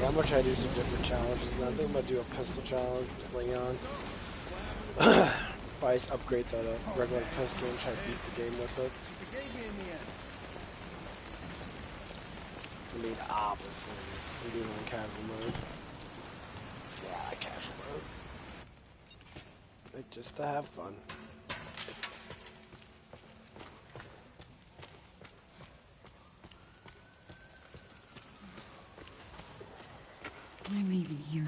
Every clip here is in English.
Yeah, I'm gonna try to do some different challenges now. I think I'm gonna do a pistol challenge with Leon. Probably just upgrade the regular pistol and try to beat the game with it. I mean, obviously, I'm doing it on casual mode. Yeah, casual mode. Like, just to have fun. I'm even here.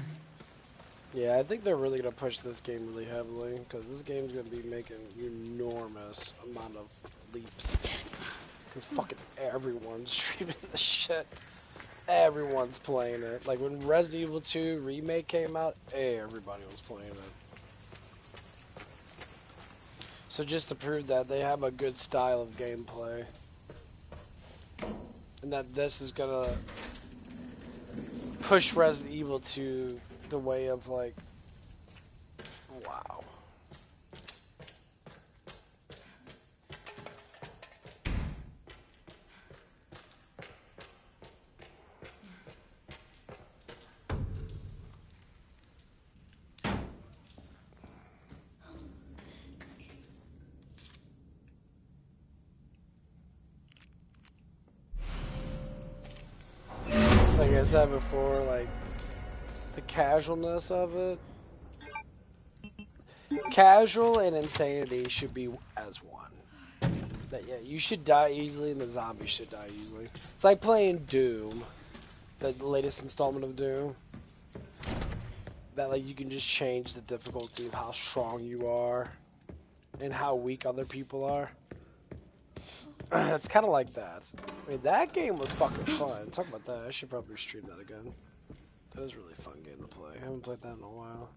Yeah, I think they're really gonna push this game really heavily because this game's gonna be making enormous amount of leaps. Because fucking everyone's streaming the shit. Everyone's playing it. Like when Resident Evil 2 remake came out, everybody was playing it. So just to prove that they have a good style of gameplay, and that this is gonna push Resident Evil to the way of like, wow. Like I said before, like, the casualness of it. Casual and insanity should be as one. That, yeah, you should die easily and the zombies should die easily. It's like playing Doom, the latest installment of Doom. That, like, you can just change the difficulty of how strong you are and how weak other people are. It's kind of like that. I mean, that game was fucking fun. Talk about that. I should probably stream that again. That is a really fun game to play. I haven't played that in a while.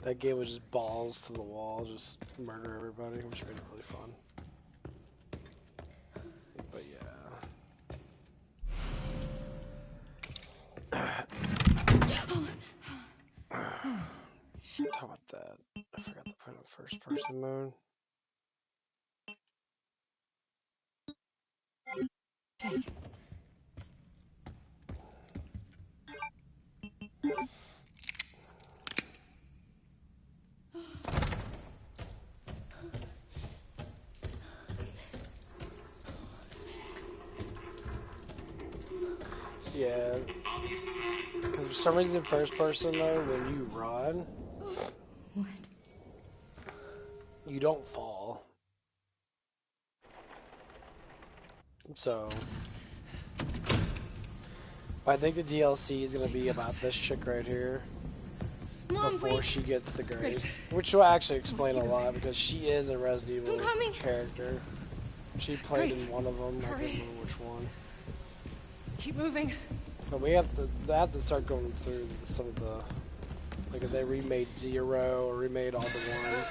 That game was just balls to the wall, just murder everybody, which made it really fun. But yeah. Talk about that. I forgot to put it in first person mode. Shit. Yeah. Because for some reason, first person mode, when you run, What? you don't fall. So, I think the DLC is going to be about this chick right here. Mom, Before wait. she gets the grace. Which will actually explain a lot, because she is a Resident Evil coming. character. She played Grace, in one of them, I don't hurry. remember which one. Keep moving. But they have to start going through some of the, like if they remade Zero or remade all the ones.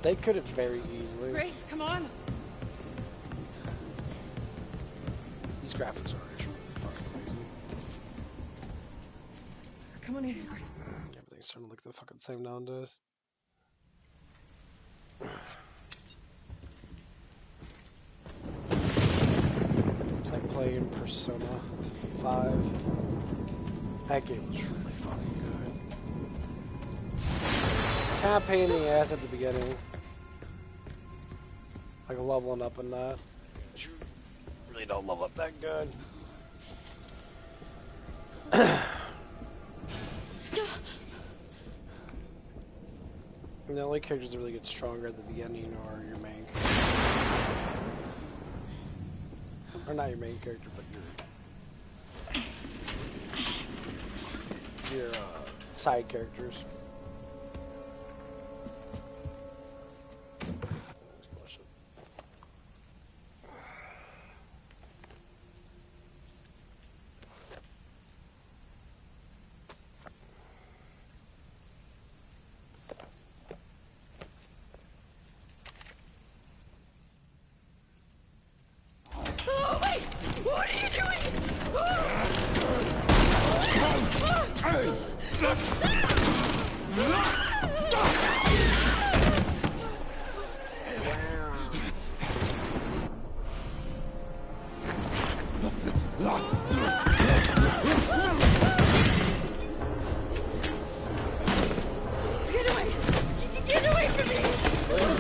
They could have very easily. Grace, come on. These graphics are actually fucking amazing. Come on in, Grace. Everything's starting to look the fucking same nowadays. It's like playing Persona 5. That game was really fucking good. Kind of pain in the ass at the beginning. Like leveling up in that. You really don't level up that good. And the only characters that really get stronger at the beginning are your main character. Or not your main character, but your side characters. Oh, wait! What are you doing?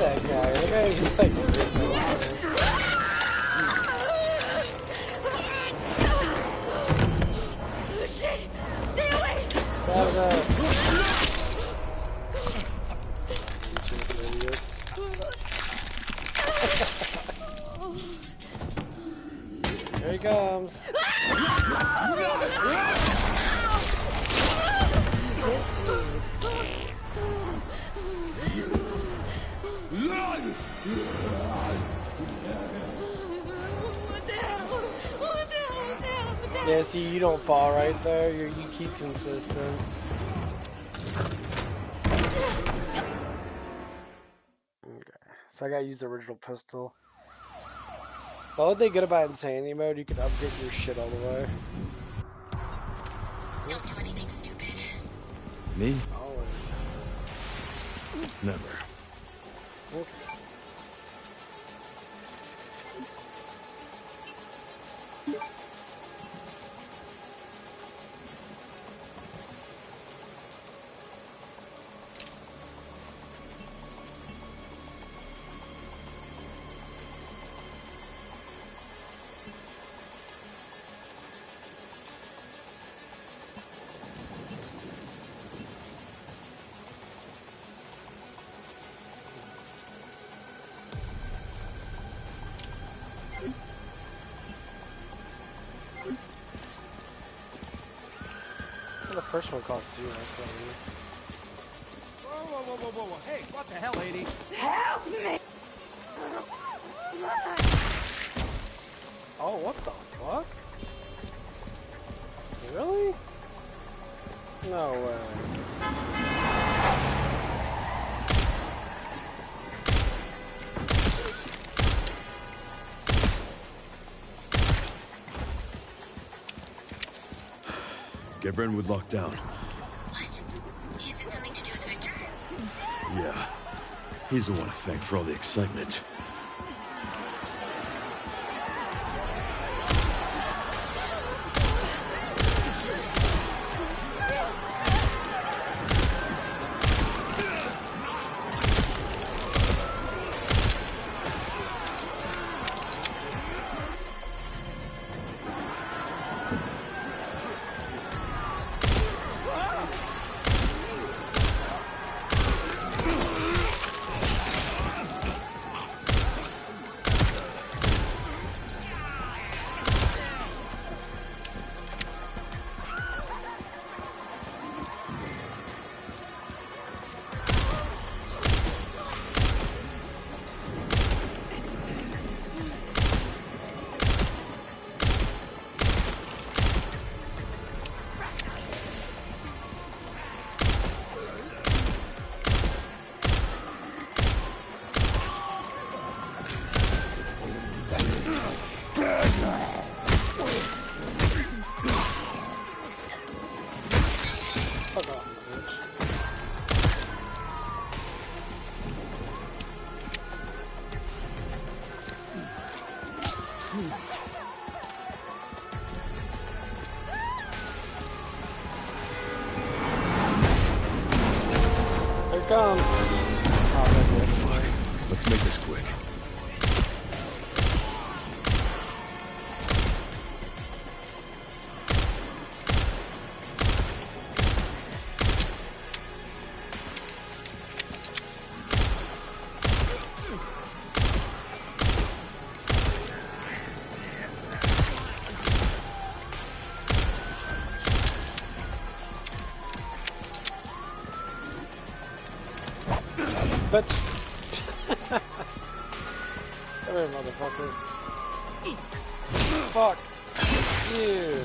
that guy. The guy is like Oh, shit! Stay away! Here he comes. Yeah, see, you don't fall right there. You keep consistent. Okay, so I gotta use the original pistol. The only thing good about Insanity mode, you can upgrade your shit all the way. Don't do anything stupid. Me? Always. Never. Okay. The first one costs 0. Whoa. Hey, what the hell, lady? Help me! Oh, what the fuck? Really? No way. Get Brentwood locked down. What? Is it something to do with Victor? Yeah. He's the one to thank for all the excitement. Here it comes. Oh, Let's make this quick. Bitch. Come here, motherfucker. Fuck you.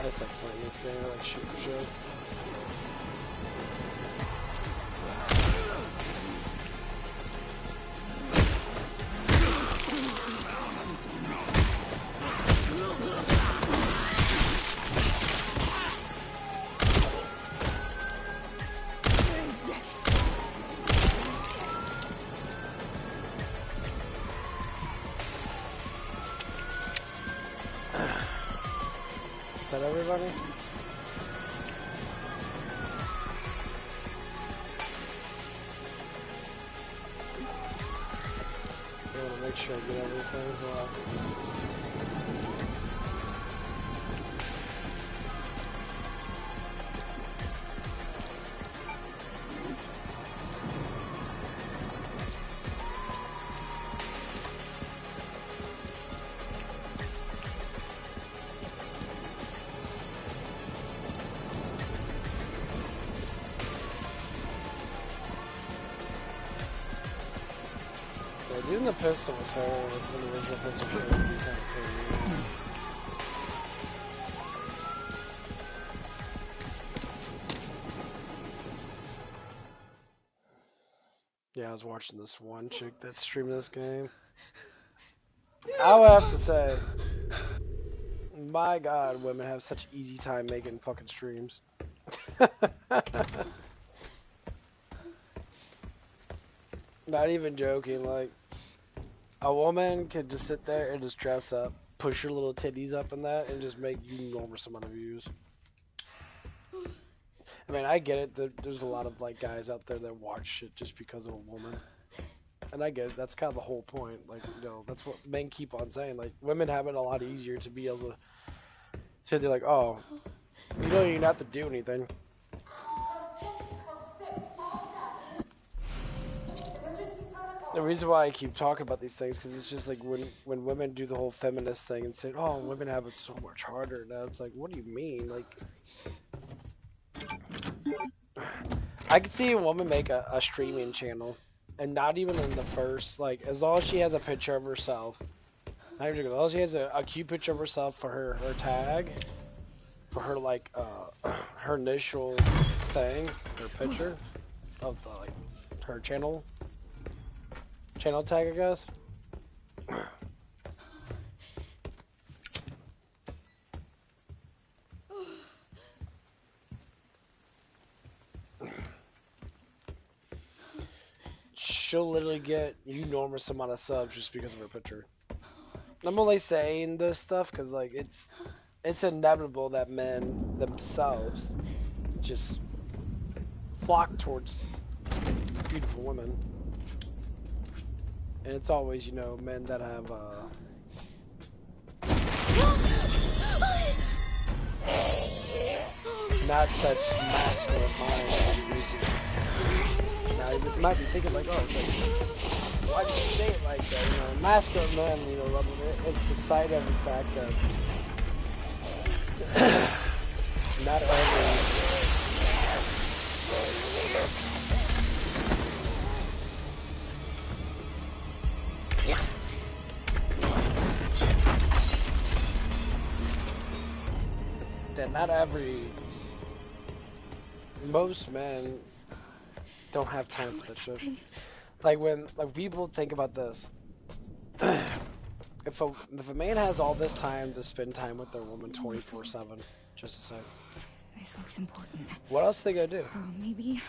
That's like playing this game, I like shooting shit. everybody? I want to make sure I get everything as well. Doing the pistol with her with the original pistol would be kind of crazy. Yeah, I was watching this one chick that streamed this game. I would have to say, my God, women have such easy time making fucking streams. Not even joking, like, a woman could just sit there and just dress up, push her little titties up in that, and just make you enormous amount of views. I mean, I get it. There's a lot of like guys out there that watch shit just because of a woman, and I get it. That's kind of the whole point. Like, you know, that's what men keep on saying. Like, women have it a lot easier to be able to say they're like, oh, you don't even have to do anything. The reason why I keep talking about these things because it's just like when women do the whole feminist thing and say, "Oh, women have it so much harder." Now it's like, what do you mean? Like, I could see a woman make a streaming channel, and not even in the first like, as long as she has a picture of herself, not even as long as she has a cute picture of herself for her tag, for her like her initial thing, her picture of the, like her channel tag, I guess. She'll literally get an enormous amount of subs just because of her picture. I'm only saying this stuff because like it's inevitable that men themselves just flock towards beautiful women. And it's always, you know, men that have, not such masculine minds. Now, you might be thinking, like, oh, like, why did you say it like that? You know, masculine men, you know, loving it. It's the side of the fact that not every... that not every... most men don't have time for that shit. Like when people think about this, if a man has all this time to spend time with their woman 24/7, just to say, This looks important. what else are they gonna do? Oh, maybe.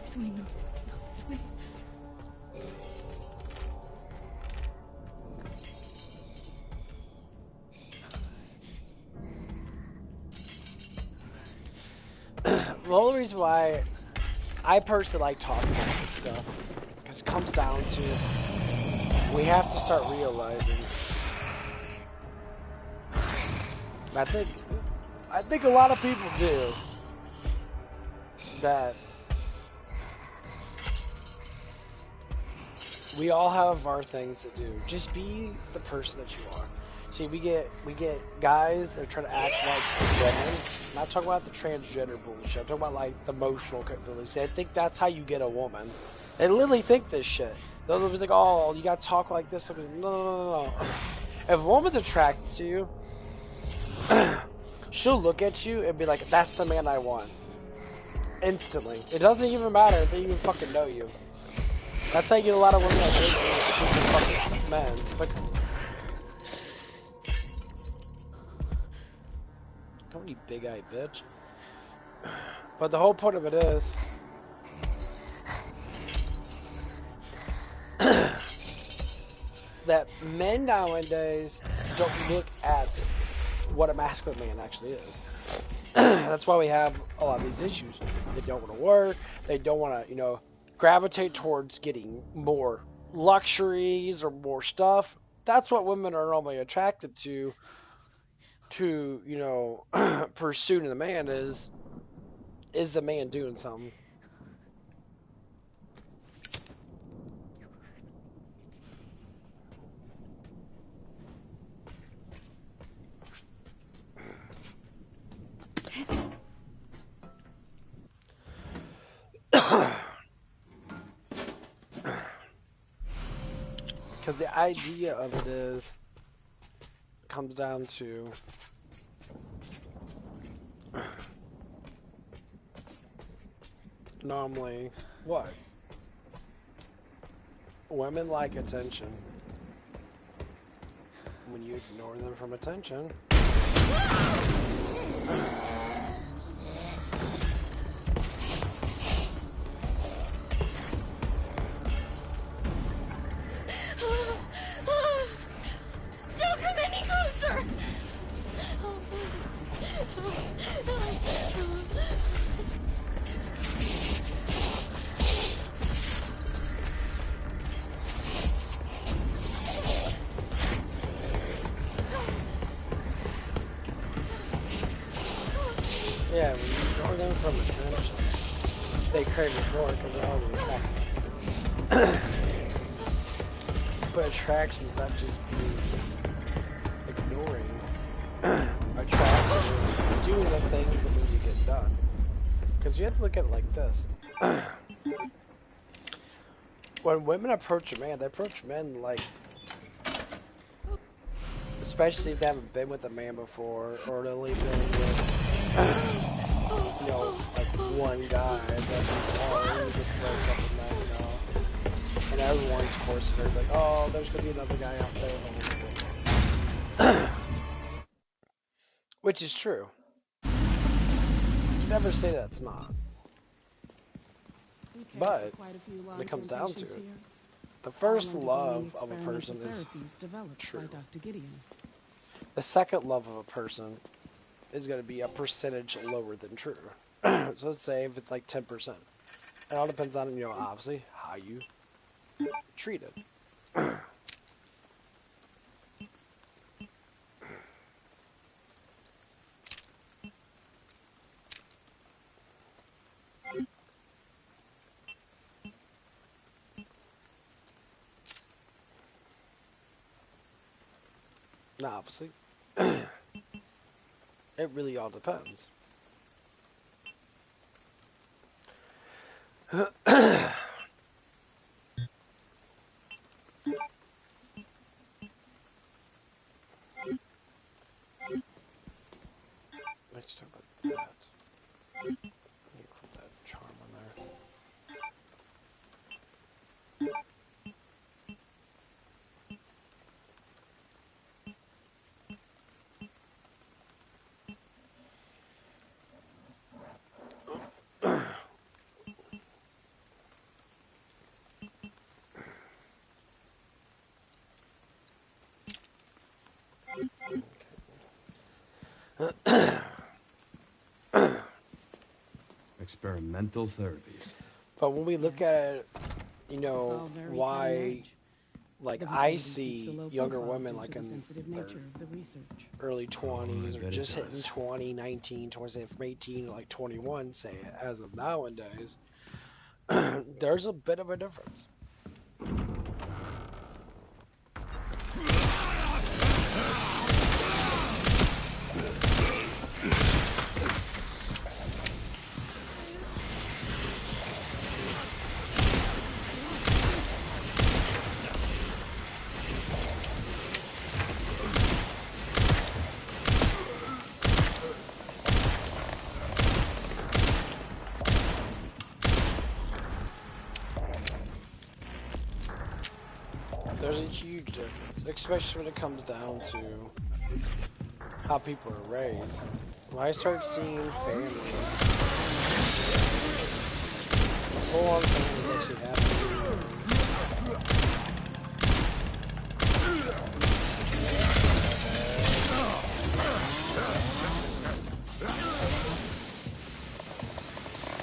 This way, not this way, not this way. The only reason why I personally like talking about this stuff, because it comes down to we have to start realizing. I think a lot of people do that. We all have our things to do. Just be the person that you are. See, we get guys that try to act like women. I'm not talking about the transgender bullshit. I'm talking about like the emotional capabilities. I think that's how you get a woman. They literally think this shit. They'll be like, oh, you gotta talk like this. No. If a woman's attracted to you, she'll look at you and be like, that's the man I want. Instantly. It doesn't even matter if they even fucking know you. That's how you get a lot of women that date fucking men. But you big-eyed bitch. But the whole point of it is that men nowadays don't look at what a masculine man actually is. That's why we have a lot of these issues. They don't want to work. They don't want to, you know, gravitate towards getting more luxuries or more stuff. That's what women are normally attracted to, you know, pursuing a man is the man doing something. Because the idea of it is, comes down to normally what? Women like attention. When you ignore them from attention, Don't come any closer! yeah, when you ignore them from attention, they crave it more because they're already attracted. But attraction is not just being ignoring. Attraction is doing the things that need to get done. Because you have to look at it like this. When women approach a man, they approach men like, especially if they haven't been with a man before, or they've only been with, you know, like one guy that's hard, he just throws up in that, you know. And everyone's course they're like, oh, there's gonna be another guy out there. Which is true. You never say that it's not. But when it comes down to it, the first love of a person is true. The second love of a person is going to be a percentage lower than true. So let's say if it's like 10%. It all depends on, you know, obviously how you treat it. Now, obviously, it really all depends. Let's talk about that. Let me put that charm on there. Experimental therapies. But when we look at it, you know, why, like, I see younger women, like, in their early 20s, or just hitting 20, 19, 20, from 18 to, like, 21, say, as of nowadays, there's a bit of a difference. There's a huge difference, especially when it comes down to how people are raised. When I start seeing families, full-on families actually happening.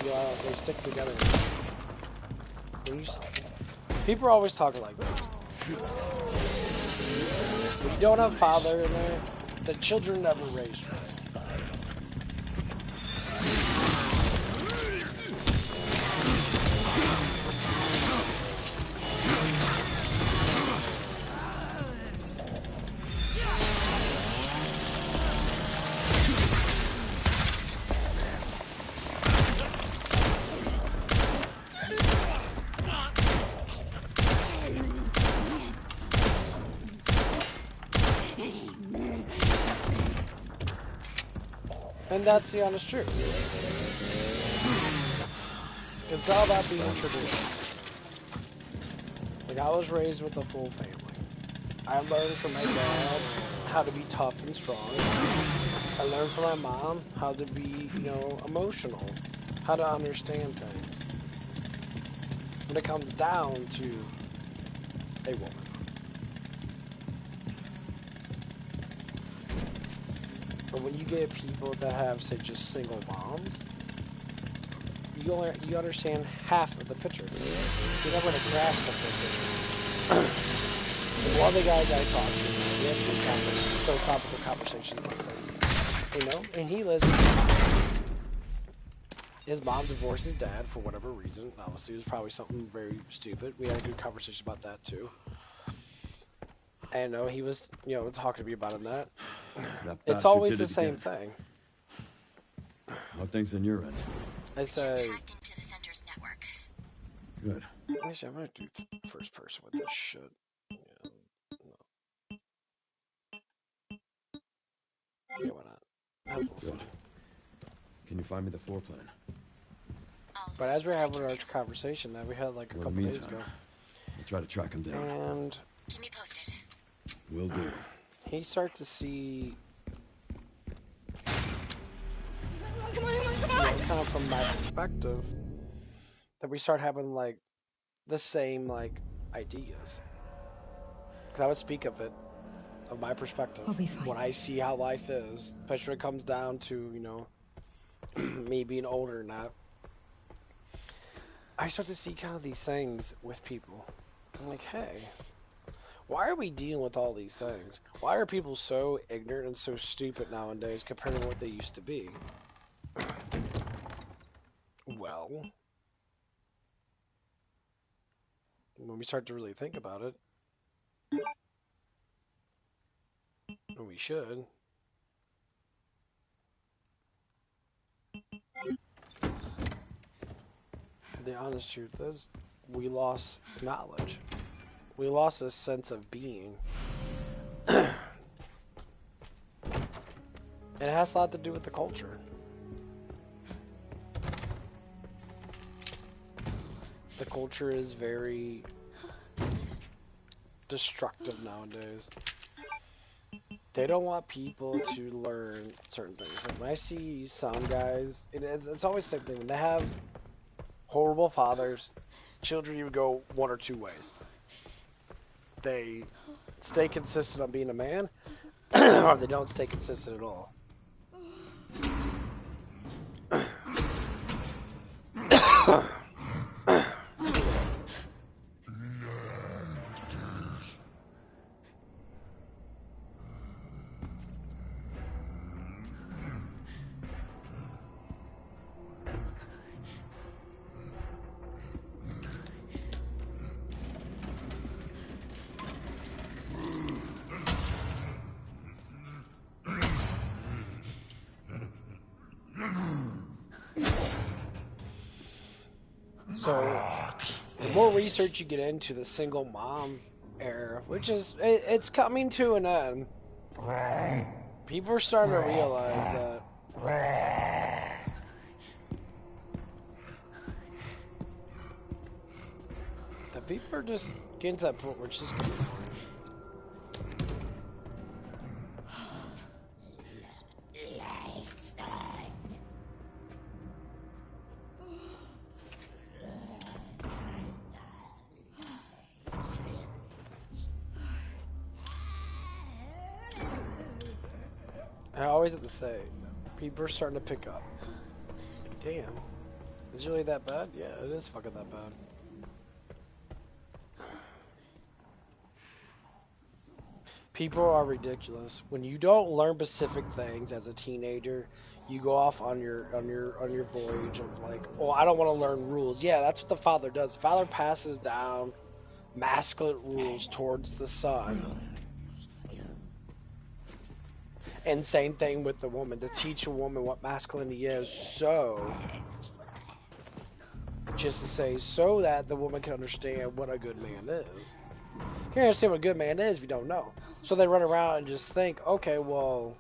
Yeah, they stick together. People are always talking like this. When you don't have father in there, the children never raised right. And that's the honest truth. It's all about being traditional. Like, I was raised with a full family. I learned from my dad how to be tough and strong. I learned from my mom how to be, you know, emotional. How to understand things. When it comes down to a woman. But when you get people that have, say, just single moms, you understand half of the picture. You're never going to grasp the full picture. One of the guys I talk to, we have good philosophical conversations about things. You know, and he lives with his mom divorced his dad for whatever reason. Obviously, it was probably something very stupid. We had a good conversation about that, too. And he was, you know, talking to me about that. It's always the same thing. How things on your end? I say. Just hacked into the center's network. Good. Actually, I'm gonna do first person with this shit. Yeah, why not? Good. Can you find me the floor plan? But as we're having our conversation that we had like a couple days ago, I'll try to track him down. and Keep me posted. Will do. he starts to see, Come on! kind of from my perspective, that we start having like the same like ideas. Because I would speak of it, of my perspective, I'll be fine. when I see how life is, especially when it comes down to, you know, me being older or not. I start to see kind of these things with people. I'm like, hey, why are we dealing with all these things? Why are people so ignorant and so stupid nowadays compared to what they used to be? Well, when we start to really think about it, and we should, the honest truth is, we lost knowledge. We lost a sense of being. And it has a lot to do with the culture. The culture is very destructive nowadays. They don't want people to learn certain things. Like when I see some guys, it's always the same thing. When they have horrible fathers, children either go one or two ways. They stay consistent on being a man, or they don't stay consistent at all. So, the more research you get into the single mom era, which is, it's coming to an end, people are starting to realize that people are just getting to that point where it's just getting boring. I always have to say, people are starting to pick up. Like, damn. Is it really that bad? Yeah, it is fucking that bad. People are ridiculous. When you don't learn specific things as a teenager, you go off on your voyage of like, oh, I don't want to learn rules. Yeah, that's what the father does. The father passes down masculine rules towards the son. And same thing with the woman, to teach a woman what masculinity is, so just to say, so that the woman can understand what a good man is. You can't understand what a good man is if you don't know. So they run around and just think, okay, well,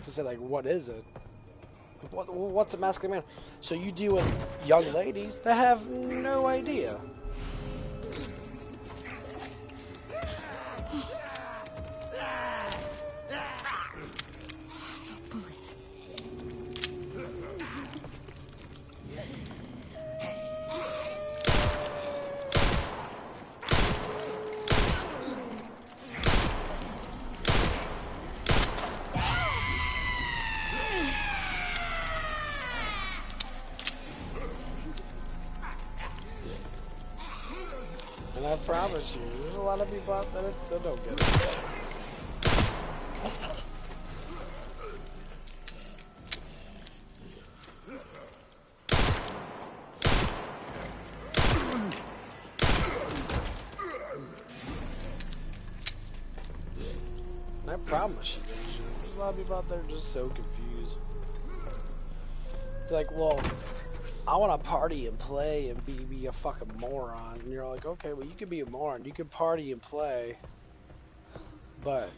just say like, what is it? What's a masculine man? So you deal with young ladies that have no idea. Bullets. And I promise you, there's a lot of people out there that still don't get it. And I promise you, there's a lot of people out there just so confused. It's like, well, I want to party and play and be a fucking moron. And you're like, okay, well, you can be a moron. You can party and play. But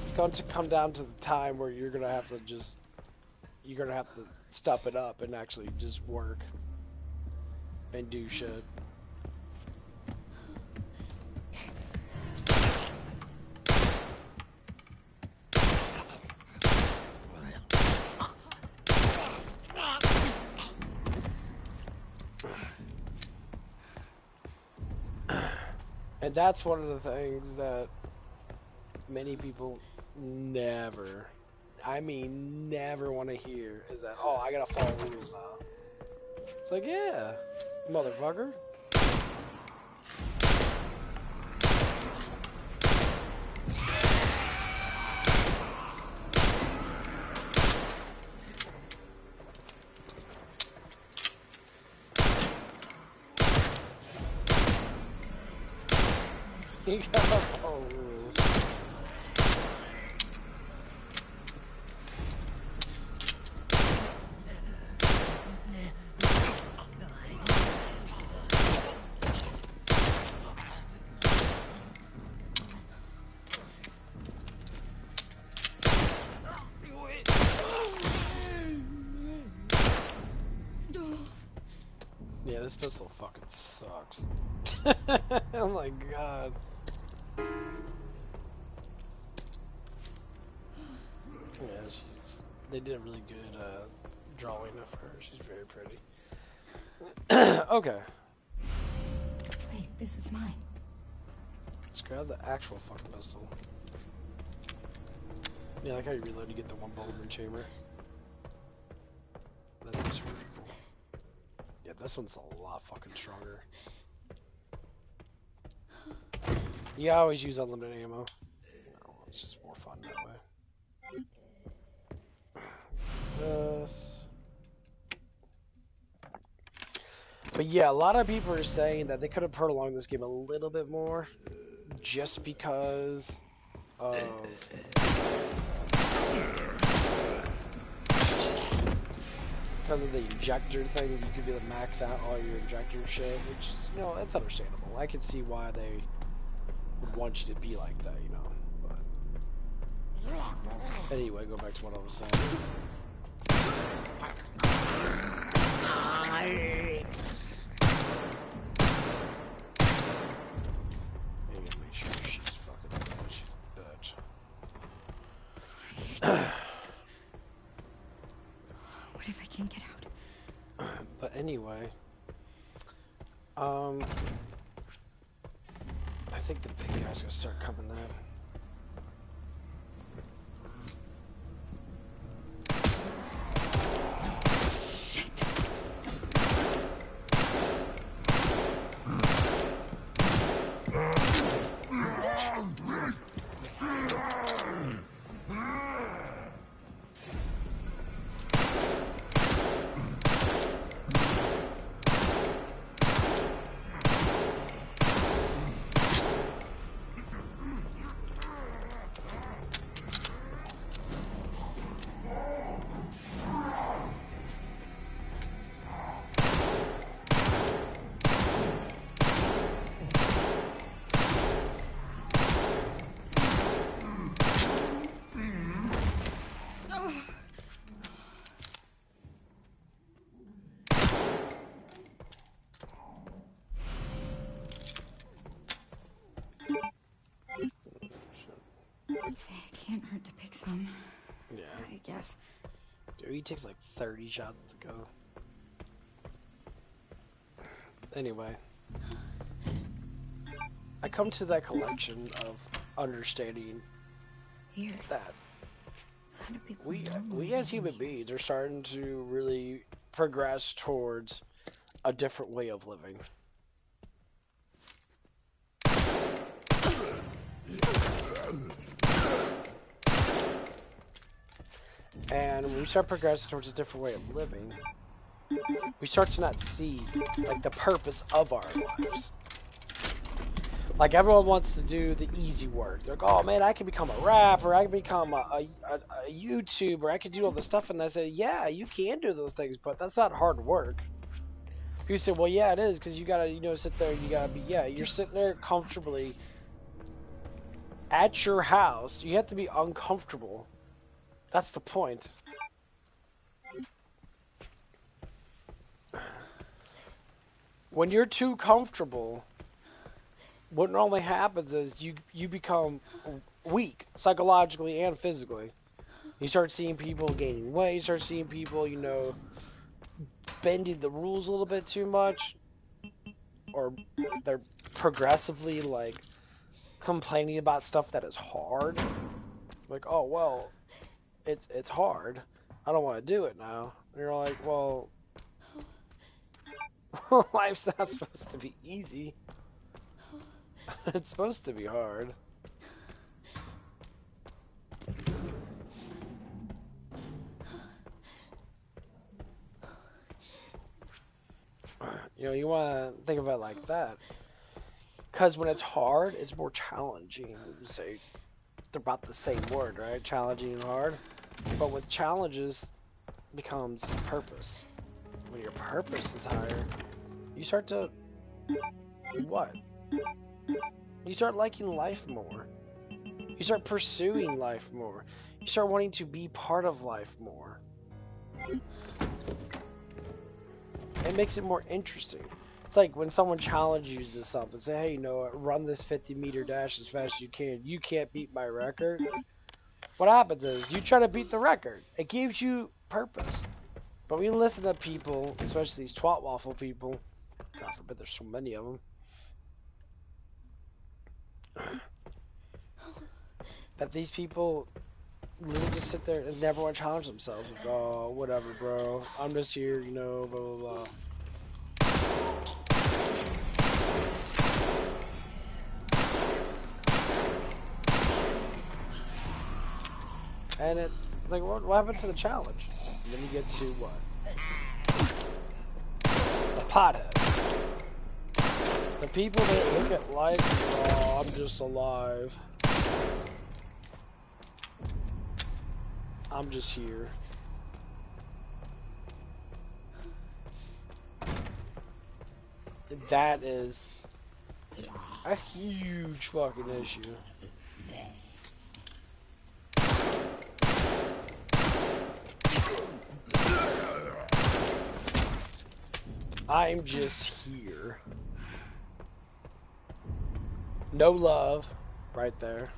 it's going to come down to the time where you're going to have to step it up and actually just work and do shit. And that's one of the things that many people never, I mean never want to hear, is that, oh, I gotta follow rules now. It's like, yeah, motherfucker. You gotta follow rules. Yeah, this pistol fucking sucks. Oh my god. Yeah, they did a really good drawing of her. She's very pretty. Okay. Wait, this is mine. Let's grab the actual fucking pistol. Yeah, I like how you reload to get the one bullet in the chamber. That is really cool. Yeah, this one's a lot fucking stronger. You always use unlimited ammo. No, it's just more fun that way. But yeah, a lot of people are saying that they could have prolonged this game a little bit more, just because of the injector thing. You could be able to max out all your injector shit, which is, you know, that's understandable. I can see why they would want you to be like that, you know. But anyway, go back to what I was saying. Make sure she's fucking dead. She's a bitch. What if I can't get out? But anyway, I think the big guy's gonna start coming in. some, Yeah. I guess. Dude, he takes like 30 shots to go. Anyway. I come to that collection of understanding Weird. that How do people we normally as human beings are starting to really progress towards a different way of living. And when we start progressing towards a different way of living, we start to not see like the purpose of our lives. Like everyone wants to do the easy work. They're like, oh man, I can become a rapper, I can become a YouTuber, I can do all this stuff. And I say, yeah, you can do those things, but that's not hard work. People say, well, yeah, it is, because you gotta, sit there, you gotta be, yeah, you're sitting there comfortably at your house. You have to be uncomfortable. That's the point. When you're too comfortable, what normally happens is you become weak psychologically and physically. You start seeing people gaining weight. You start seeing people, bending the rules a little bit too much, or they're progressively like complaining about stuff that is hard. Like, oh well, it's hard. I don't want to do it now. And you're like, well, life's not supposed to be easy. It's supposed to be hard. You want to think of it like that. Because when it's hard, it's more challenging. You say they're about the same word, right? Challenging and hard. But with challenges becomes purpose. When your purpose is higher, you start to what? You start liking life more. You start pursuing life more. You start wanting to be part of life more. It makes it more interesting. It's like when someone challenges you to something, say, hey, run this 50-meter dash as fast as you can. You can't beat my record. What happens is you try to beat the record. It gives you purpose. But we listen to people, especially these twat waffle people. God forbid there's so many of them. That these people literally just sit there and never want to challenge themselves. Like, oh, whatever, bro. I'm just here, blah, blah, blah. And it's like, what happened to the challenge? And then you get to what? The pothead. The people that look at life, oh, I'm just alive. I'm just here. That is a huge fucking issue. I'm just here. No love, right there.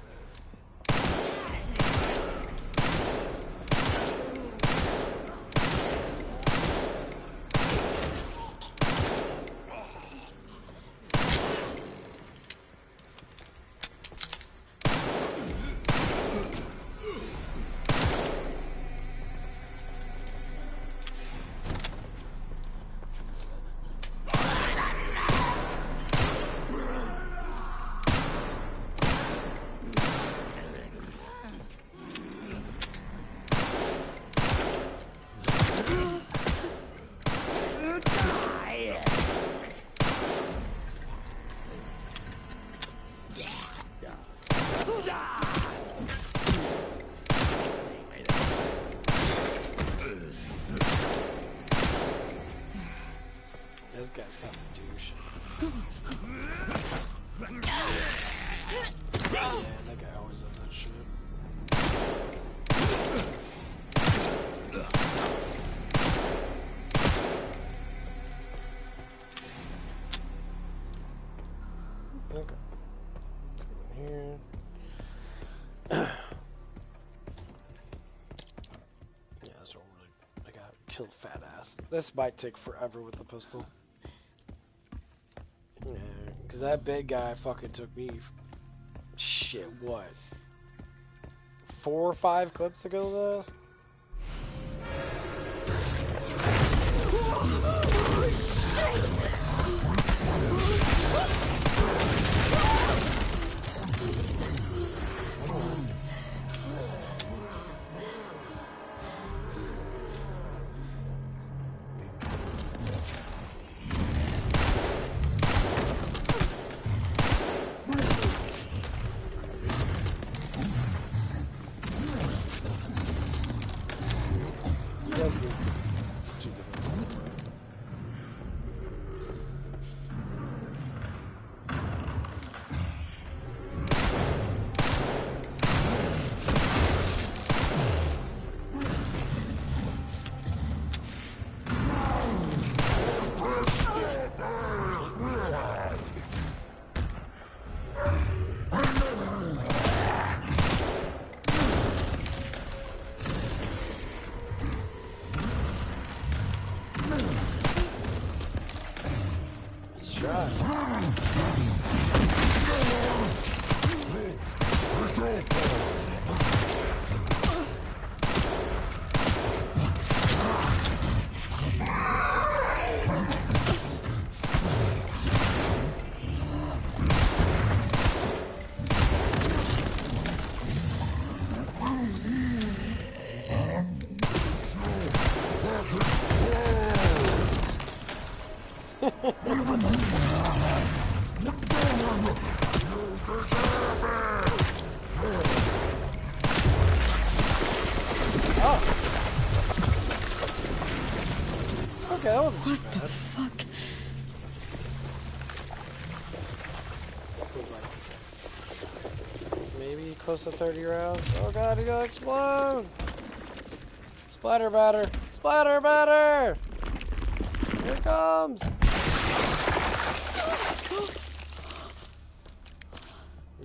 This guy's kind of a douche. Yeah, that guy always does that shit. Okay. Let's go in here. This might take forever with the pistol. Yeah, because that big guy fucking took me. Shit, what? 4 or 5 clips to go with Okay, that wasn't too bad. What the fuck? Maybe close to 30 rounds. Oh god, he's gonna explode! Splatter batter! Splatter batter! Here it comes!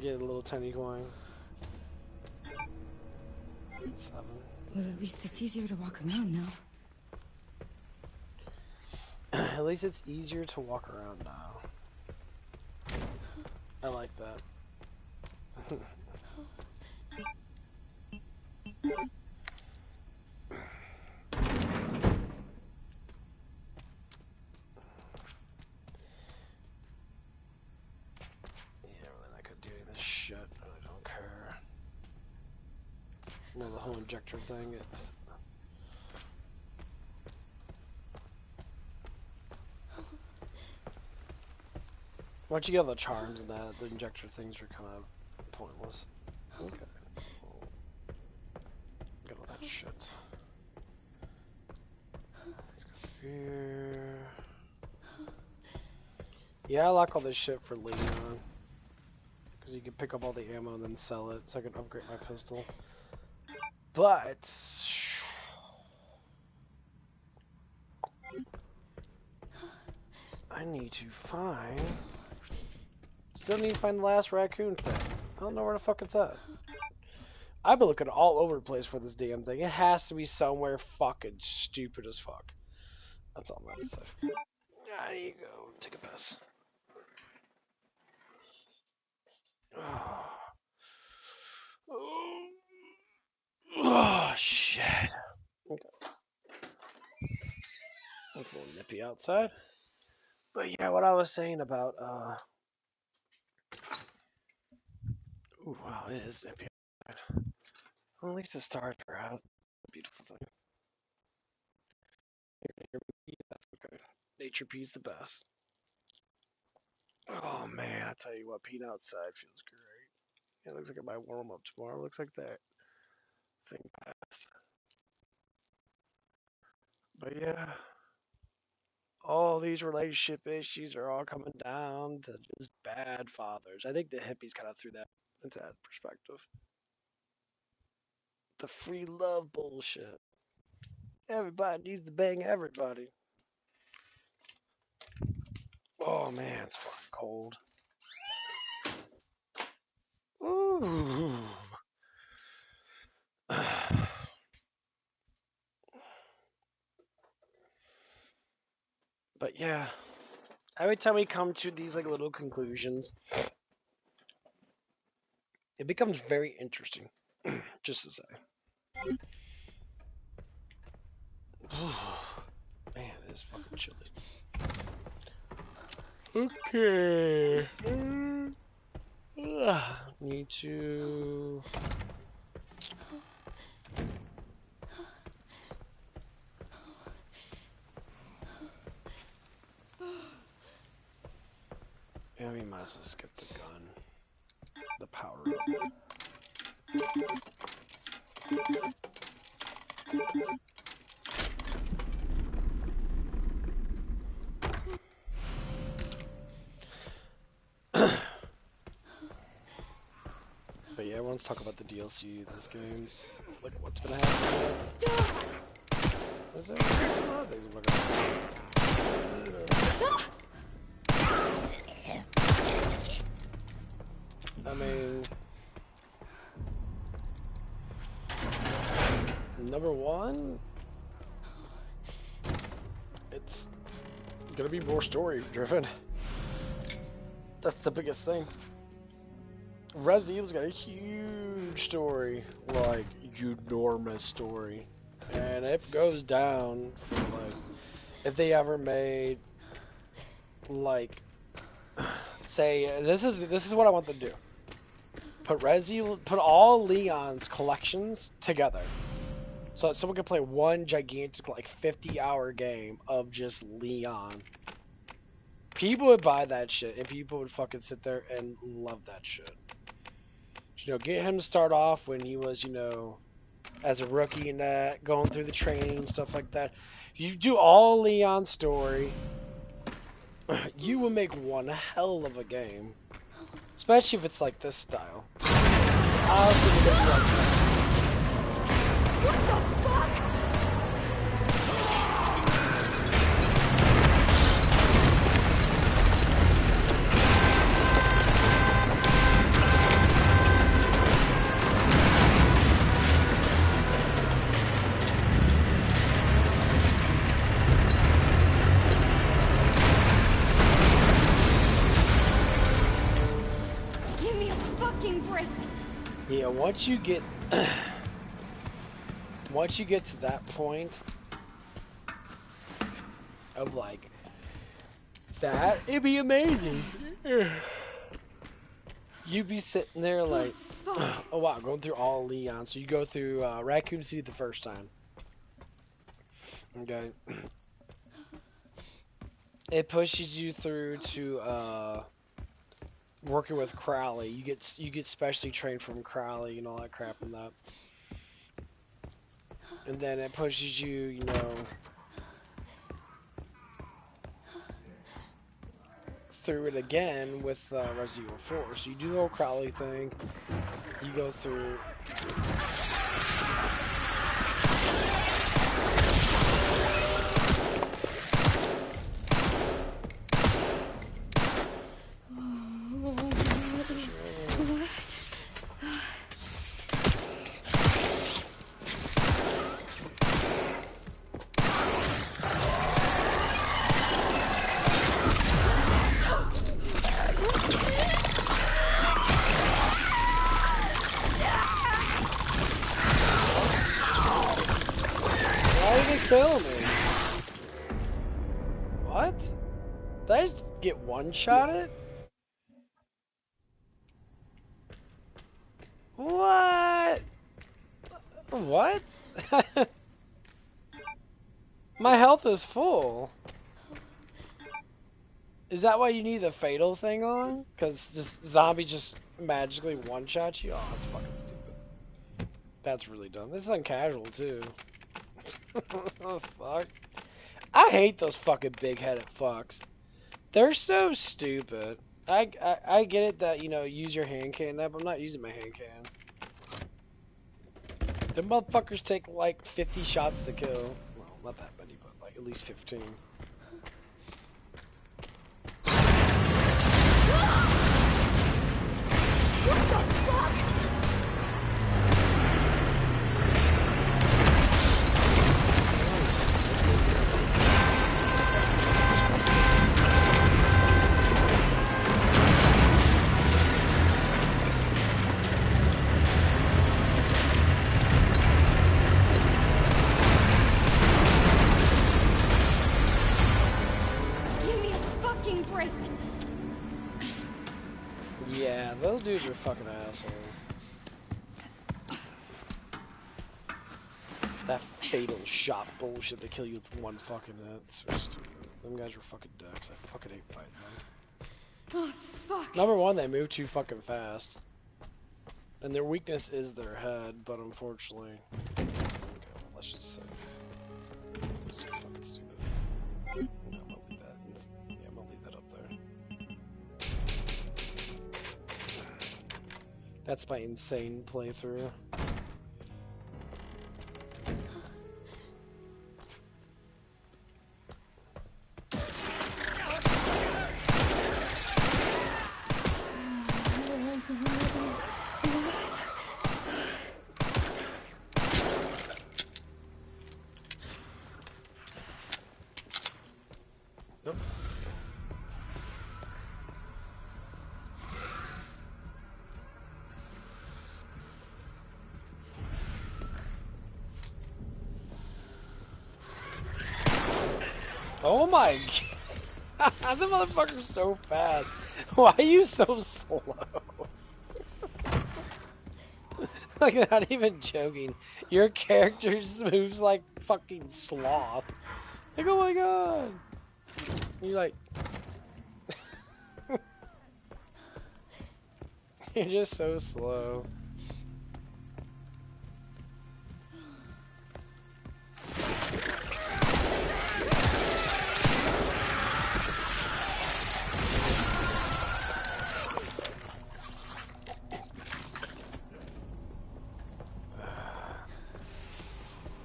Get a little tiny coin. 7. Well, at least it's easier to walk around now. At least it's easier to walk around now. I like that. Well, the whole injector thing, it's... Once you get all the charms and that, the injector things are kind of pointless. Okay. Got all that shit. Let's go here. Yeah, I like all this shit for later on. Because you can pick up all the ammo and then sell it, so I can upgrade my pistol. But... I need to find... Still need to find the last raccoon thing. I don't know where the fuck it's at. I've been looking all over the place for this damn thing. It has to be somewhere fucking stupid as fuck. That's all I'm gonna say. There you go. Take a piss. Oh, shit. Okay. It's a little nippy outside. But yeah, what I was saying about, ooh, wow, it is nippy outside. Well, at least the stars are out. Beautiful thing. That's okay. Nature P's the best. Oh man, I tell you what, peeing outside feels great. It looks like it might warm up tomorrow. Looks like that thing passed. But yeah, all these relationship issues are all coming down to just bad fathers. I think the hippies kind of threw that into that perspective. The free love bullshit. Everybody needs to bang everybody. Oh man, it's fucking cold. Ooh. But yeah, every time we come to these like little conclusions, it becomes very interesting. Just to say. Man, it is fucking chilly. Okay. Need to. Yeah, we might as well skip the gun. The power up. But yeah, everyone's talking about the DLC of this game. Like, what's gonna happen? Is there a lot of things I'm looking at? I mean, number one, it's gonna be more story driven. That's the biggest thing. Resident Evil's got a huge story, like enormous story, and it goes down from like if they ever made like say this is what I want them to do. Put all Leon's collections together, so that someone can play one gigantic like 50-hour game of just Leon. People would buy that shit, and people would fucking sit there and love that shit. You know, get him to start off when he was, you know, as a rookie and that, going through the training and stuff like that. You do all Leon's story, you will make one hell of a game. Especially if it's like this style. I think it's like that. What the fuck? Give me a fucking break. Yeah, once you get to that point of like that, it'd be amazing. You'd be sitting there like, oh wow, going through all Leon. So you go through Raccoon City the first time. Okay. It pushes you through to working with Crowley. You get specially trained from Crowley and all that crap and that. And then it pushes you, you know, through it again with Resident Evil 4. So you do the whole Crowley thing. You go through. Kill me. What? Did I just get one-shotted? What? What? My health is full. Is that why you need the fatal thing on? Because this zombie just magically one-shots you? Oh, that's fucking stupid. That's really dumb. This is uncasual, too. Oh, fuck. I hate those fucking big-headed fucks. They're so stupid. I get it that, you know, use your hand cannon, but I'm not using my hand cannon. The motherfuckers take like 50 shots to kill. Well, not that many, but like at least 15. What the fuck? fucking break! Yeah, those dudes are fucking assholes. That fatal shot bullshit, they kill you with one fucking hit. It's so stupid. Them guys are fucking dicks. I fucking hate fighting them. Oh, fuck! Number one, they move too fucking fast. And their weakness is their head, but unfortunately... Okay, let's just say... So fucking stupid. Yeah, I'm gonna leave that. Yeah, I'm gonna leave that up there. That's my insane playthrough. Nope. Oh my god! The motherfucker's so fast. Why are you so slow? Like, not even joking. Your character just moves like fucking sloth. Like, oh my god! You like... You're just so slow.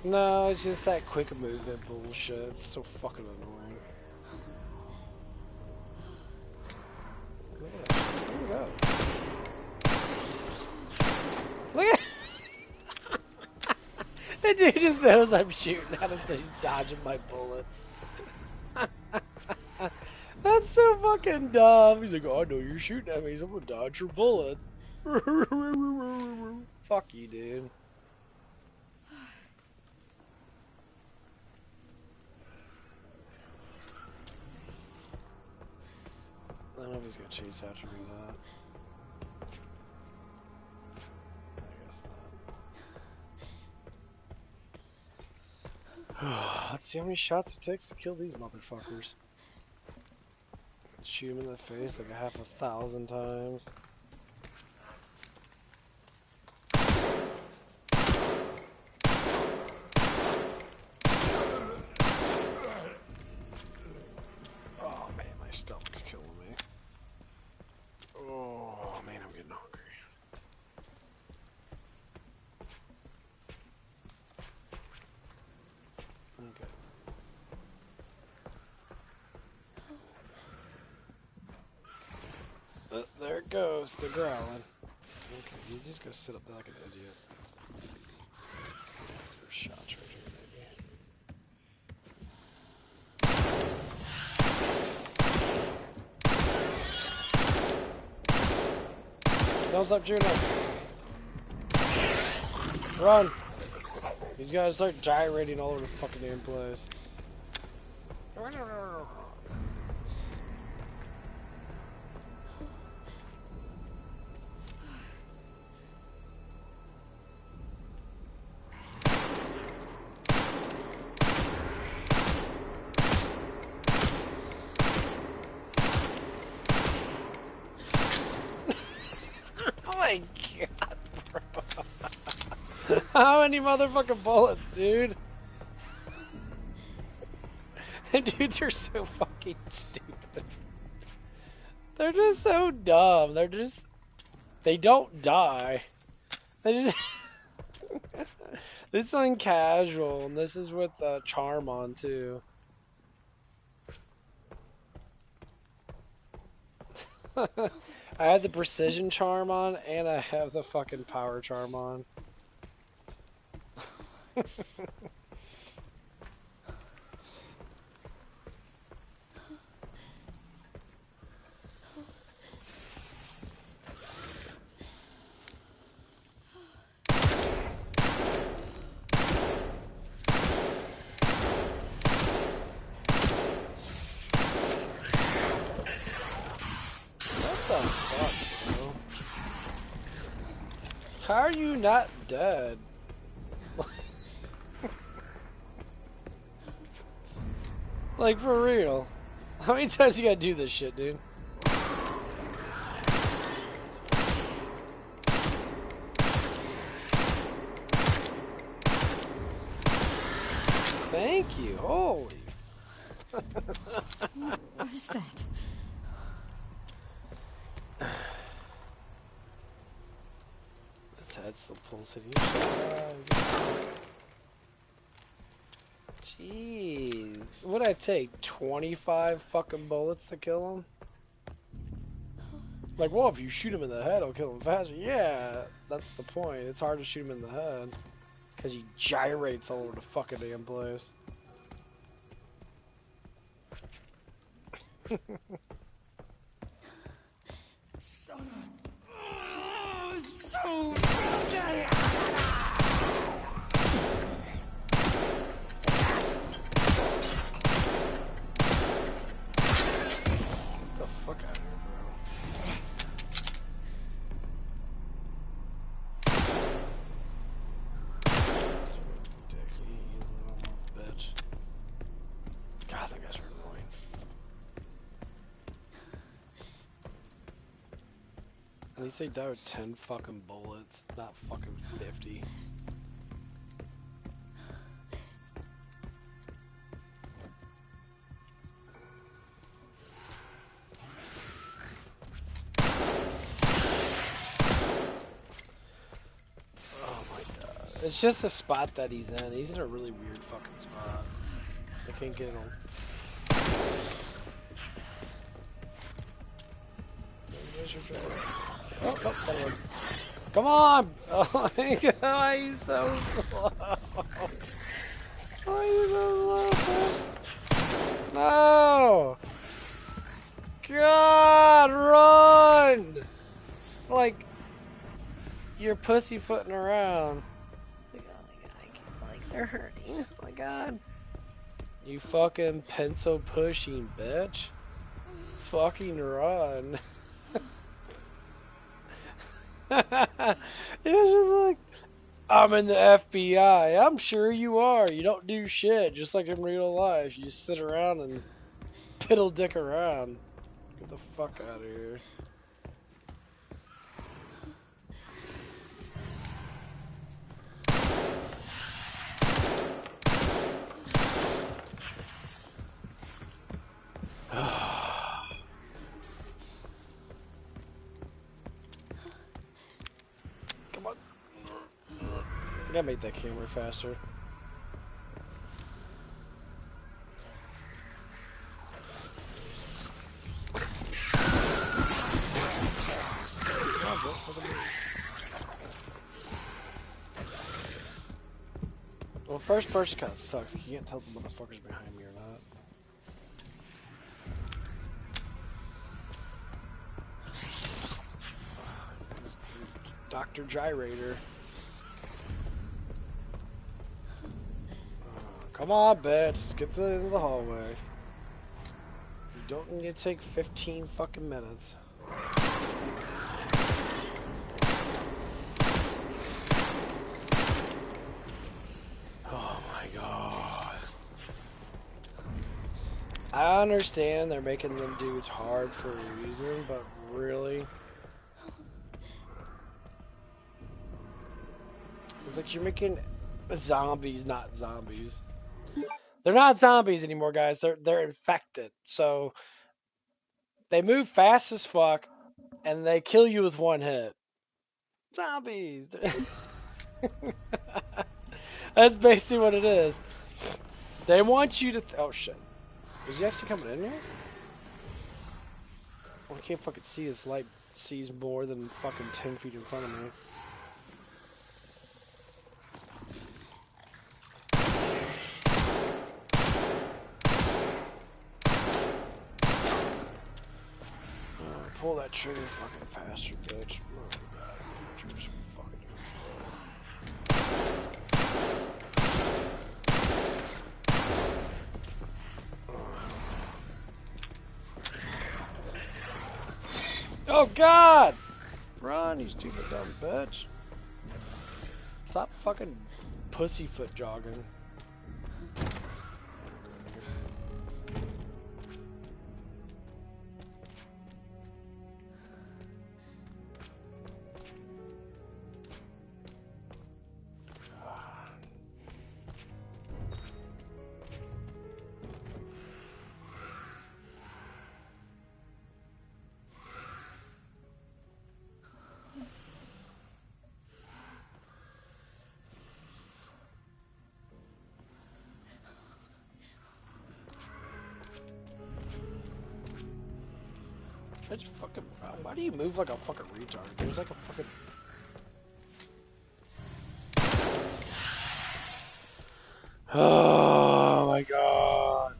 No, it's just that quick movement bullshit. It's so fucking annoying. Look at that. There we go. Look at that dude just knows I'm shooting at him, so he's dodging my bullets. That's so fucking dumb. He's like, oh, I know you're shooting at me, so I'm gonna dodge your bullets. Fuck you, dude. I don't know if he's gonna chase after me or not. I guess not. Let's see how many shots it takes to kill these motherfuckers. Shoot him in the face like 1,000 times. Oh man, my stomach's killing me. Oh man, I'm getting hungry. Okay. There it goes, the growling. Okay, he's just gonna sit up there like an idiot. There's shots right here, maybe. Thumbs up, Juno. Run! He's gotta start gyrating all over the fucking damn place. Oh my god, bro. How many motherfucking bullets, dude? Dudes are so fucking stupid. They're just so dumb. They don't die. They just... This is on casual, and this is with charm on, too. I have the precision charm on, and I have the fucking power charm on. How are you not dead? Like, for real. How many times you gotta do this shit, dude? Thank you. Holy. What was that? That's the pulsating. Jeez. What'd I take? 25 fucking bullets to kill him? Like, well, if you shoot him in the head, it'll kill him faster. Yeah, that's the point. It's hard to shoot him in the head. Because he gyrates all over the fucking damn place. Shut up. Oh, so Get the fuck out of here, bro. Dick, you little bitch. God, that guy's annoying. At least they died with 10 fucking bullets, not fucking 50. Oh my god. It's just the spot that he's in. He's in a really weird fucking spot. I can't get him. Oh, oh, that one. Come on! Oh my god, he's so slow. Why are you so slow? No! God, run! Like, you're pussyfooting around. Like, oh my god, I can't, like, they're hurting. Oh my god. You fucking pencil pushing bitch. Fucking run. It was just like, I'm in the FBI. I'm sure you are. You don't do shit, just like in real life. You just sit around and piddle dick around. Get the fuck out of here. Come on. I gotta make that camera faster. Well, first person kind of sucks. You can't tell the motherfuckers behind me or not. Dr. Gyrator. Come on, bitch. Get to the end of the hallway. You don't need to take 15 fucking minutes. Oh my god. I understand they're making them dudes hard for a reason, but really? It's like you're making zombies not zombies. They're not zombies anymore, guys. They're infected. So they move fast as fuck and they kill you with one hit. Zombies. That's basically what it is. They want you to oh shit. Is he actually coming in here? Well, I can't fucking see. This light sees more than fucking 10 feet in front of me. Pull that trigger fucking faster, bitch. Oh my god, trigger's fucking oh god! Run, you stupid dumb bitch. Stop fucking pussyfoot jogging. It's fucking. Why do you move like a fucking retard? There's like a fucking. Oh my god.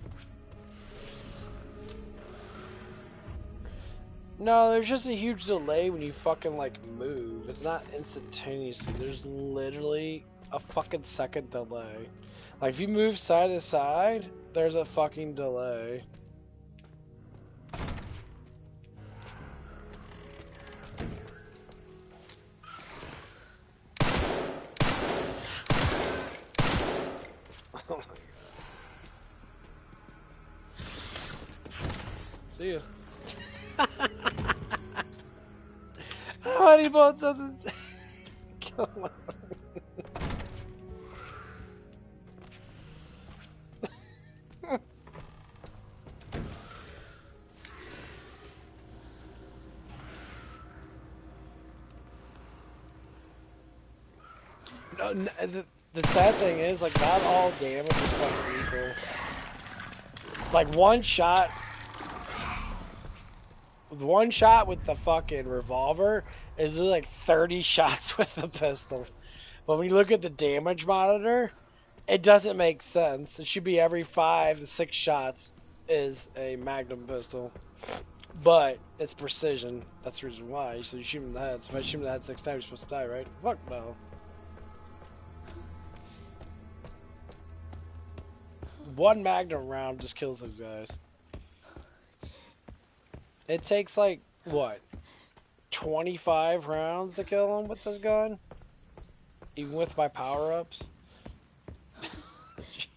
No, there's just a huge delay when you fucking like move. It's not instantaneously. There's literally a fucking second delay. Like if you move side to side, there's a fucking delay. Oh my god. See ya. How many bullets does it kill one? No, the sad thing is, like, not all damage is fucking equal. Like, one shot with the fucking revolver is like 30 shots with the pistol. But when you look at the damage monitor, it doesn't make sense. It should be every 5 to 6 shots is a magnum pistol. But it's precision. That's the reason why. So you shoot him in the head. So if I shoot him in the head 6 times, you're supposed to die, right? Fuck no. One magnum round just kills those guys. It takes like, what, 25 rounds to kill him with this gun? Even with my power-ups?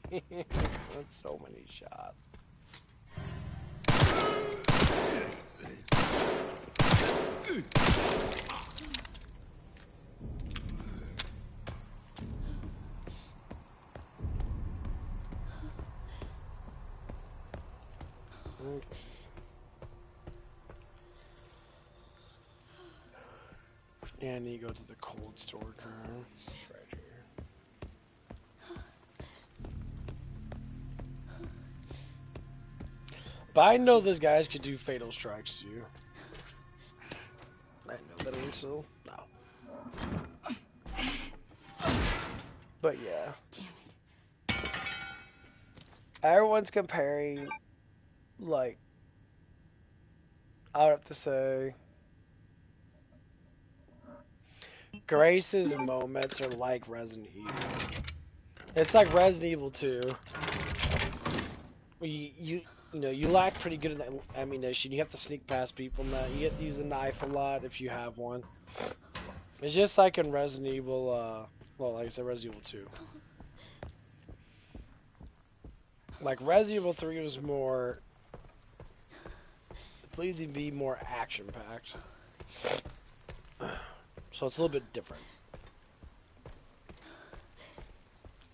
That's so many shots. Okay. Yeah, I need to go to the cold storage room. It's right here. But I know those guys could do fatal strikes to you. I know that ain't so. No. But yeah. Damn it. Everyone's comparing, like, I would have to say, Grace's moments are like Resident Evil. It's like Resident Evil 2. You know, you lack pretty good ammunition. You have to sneak past people now. You get to use a knife a lot if you have one. It's just like in Resident Evil, well, like I said, Resident Evil 2. Like, Resident Evil 3 was more, it believed to be more action-packed. So it's a little bit different.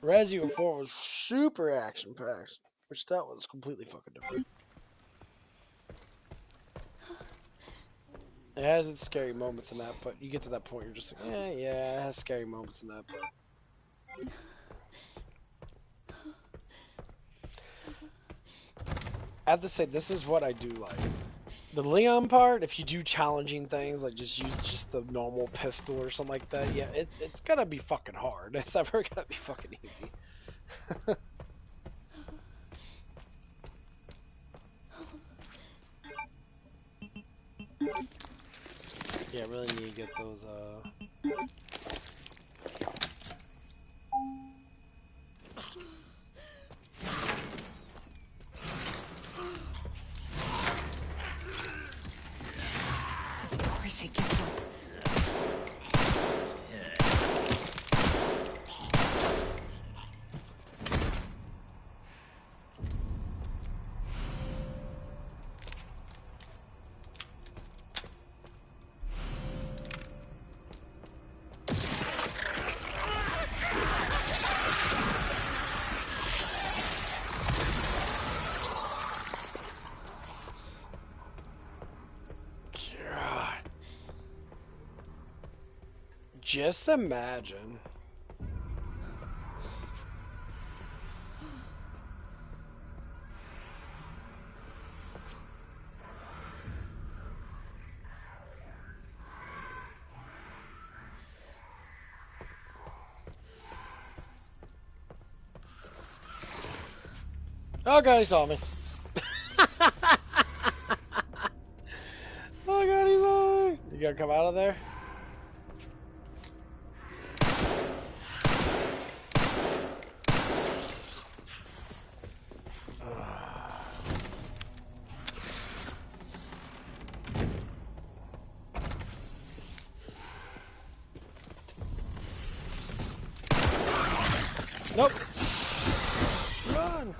Resident Evil 4 was super action-packed, which that was completely fucking different. It has its scary moments in that, but you get to that point, you're just like, yeah, it has scary moments in that, but... I have to say, this is what I do like. The Leon part, if you do challenging things, like just use just the normal pistol or something like that, yeah, it's gonna be fucking hard. It's never gonna be fucking easy. Yeah, I really need to get those, Of course it gets up. Just imagine. Oh god, he saw me. Oh god, he saw me. You gotta come out of there? Nope. Run.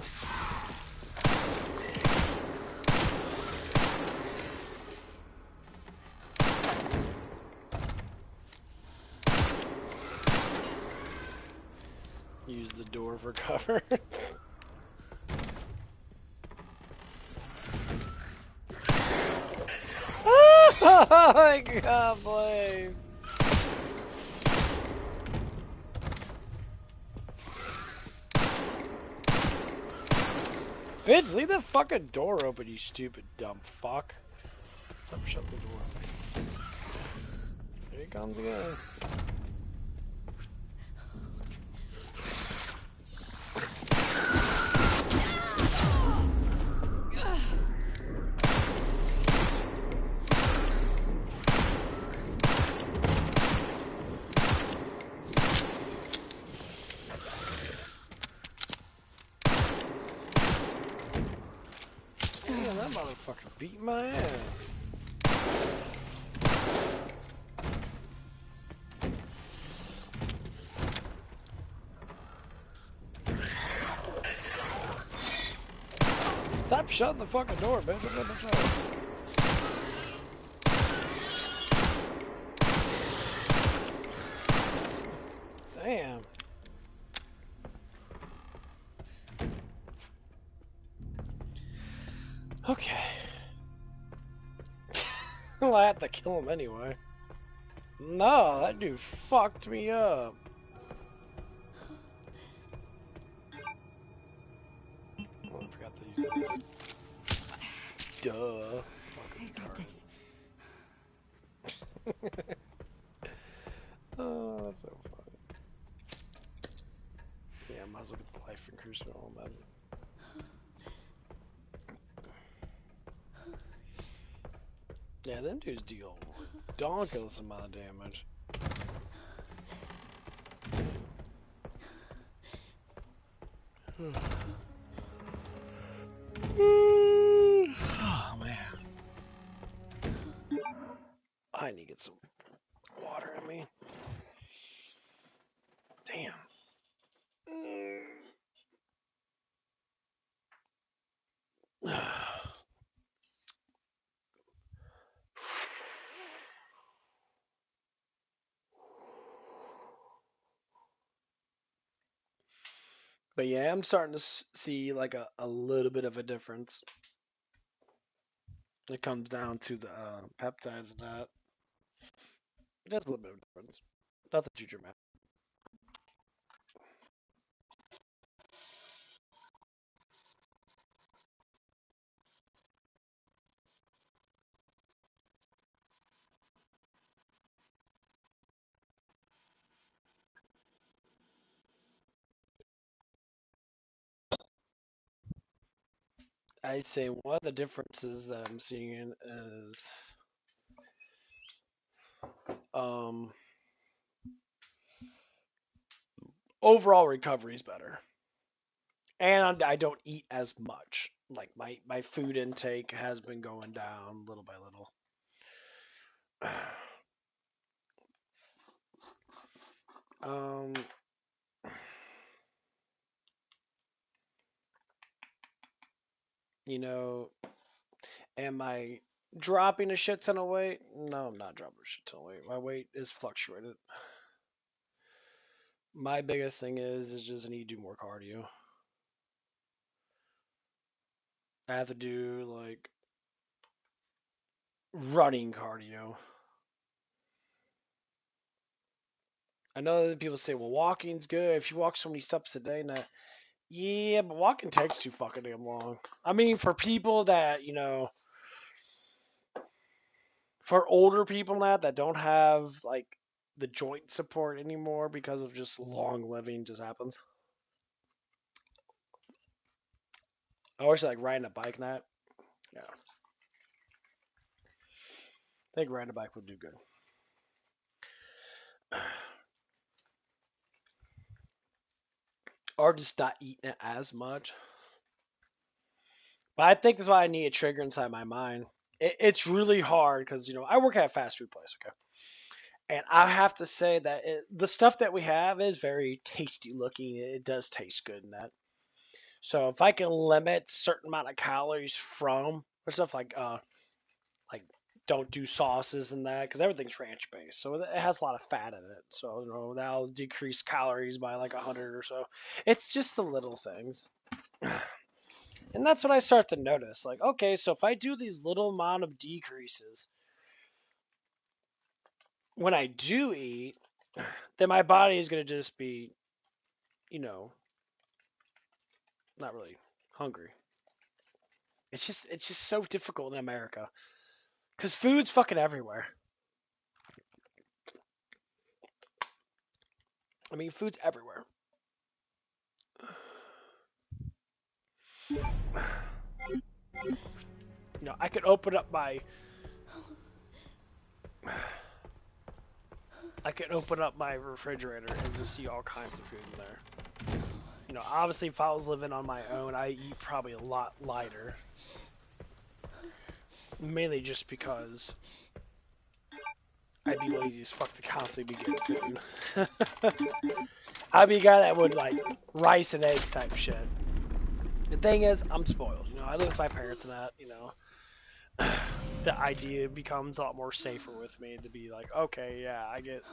Use the door for cover. Oh my god, Blaze. Bitch, leave the fucking door open, you stupid dumb fuck. Stop, shut the door. Here he comes again. Damn, that motherfucker beat my ass. Stop shutting the fucking door, bitch. Damn. Okay. Well, I have to kill him anyway. No, that dude fucked me up. Oh, I forgot to use this. Duh. I got this. Oh, that's so funny. Yeah, I might as well get the life and crucible on that. Yeah, them dudes deal ridiculous amount of damage. Oh man. I need to get some water in me. Damn. But yeah, I'm starting to see like a little bit of a difference. It comes down to the peptides and that. That's a little bit of a difference. Nothing too dramatic. I'd say one of the differences that I'm seeing is um, overall recovery is better, and I don't eat as much. Like my food intake has been going down little by little. Um, you know, am I dropping a shit ton of weight? No, I'm not dropping a shit ton of weight. My weight is fluctuated. My biggest thing is just I need to do more cardio. I have to do like running cardio. I know that people say, well, walking's good if you walk so many steps a day. And that, yeah, but walking takes too fucking damn long. I mean, for people that, for older people that don't have, like, the joint support anymore because of just long living just happens. I wish, like, riding a bike and that. Yeah. I think riding a bike would do good. Or just not eating it as much. But I think that's why I need a trigger inside my mind. It's really hard because, I work at a fast food place, okay? And I have to say that the stuff that we have is very tasty looking. It does taste good in that. So if I can limit certain amount of calories from or stuff like don't do sauces and that because everything's ranch based, so it has a lot of fat in it. So that'll decrease calories by like 100 or so. It's just the little things. And that's what I start to notice. Like, okay, so if I do these little amount of decreases when I do eat, then my body is going to just be, not really hungry. It's just so difficult in America because food's fucking everywhere. I mean, food's everywhere. I could open up my refrigerator and just see all kinds of food in there. Obviously, if I was living on my own, I eat probably a lot lighter. Mainly just because I'd be lazy as fuck to constantly be getting food. I'd be a guy that would like rice and eggs type shit. The thing is, I'm spoiled. I live with my parents and that. The idea becomes a lot more safer with me to be like, okay, yeah, I get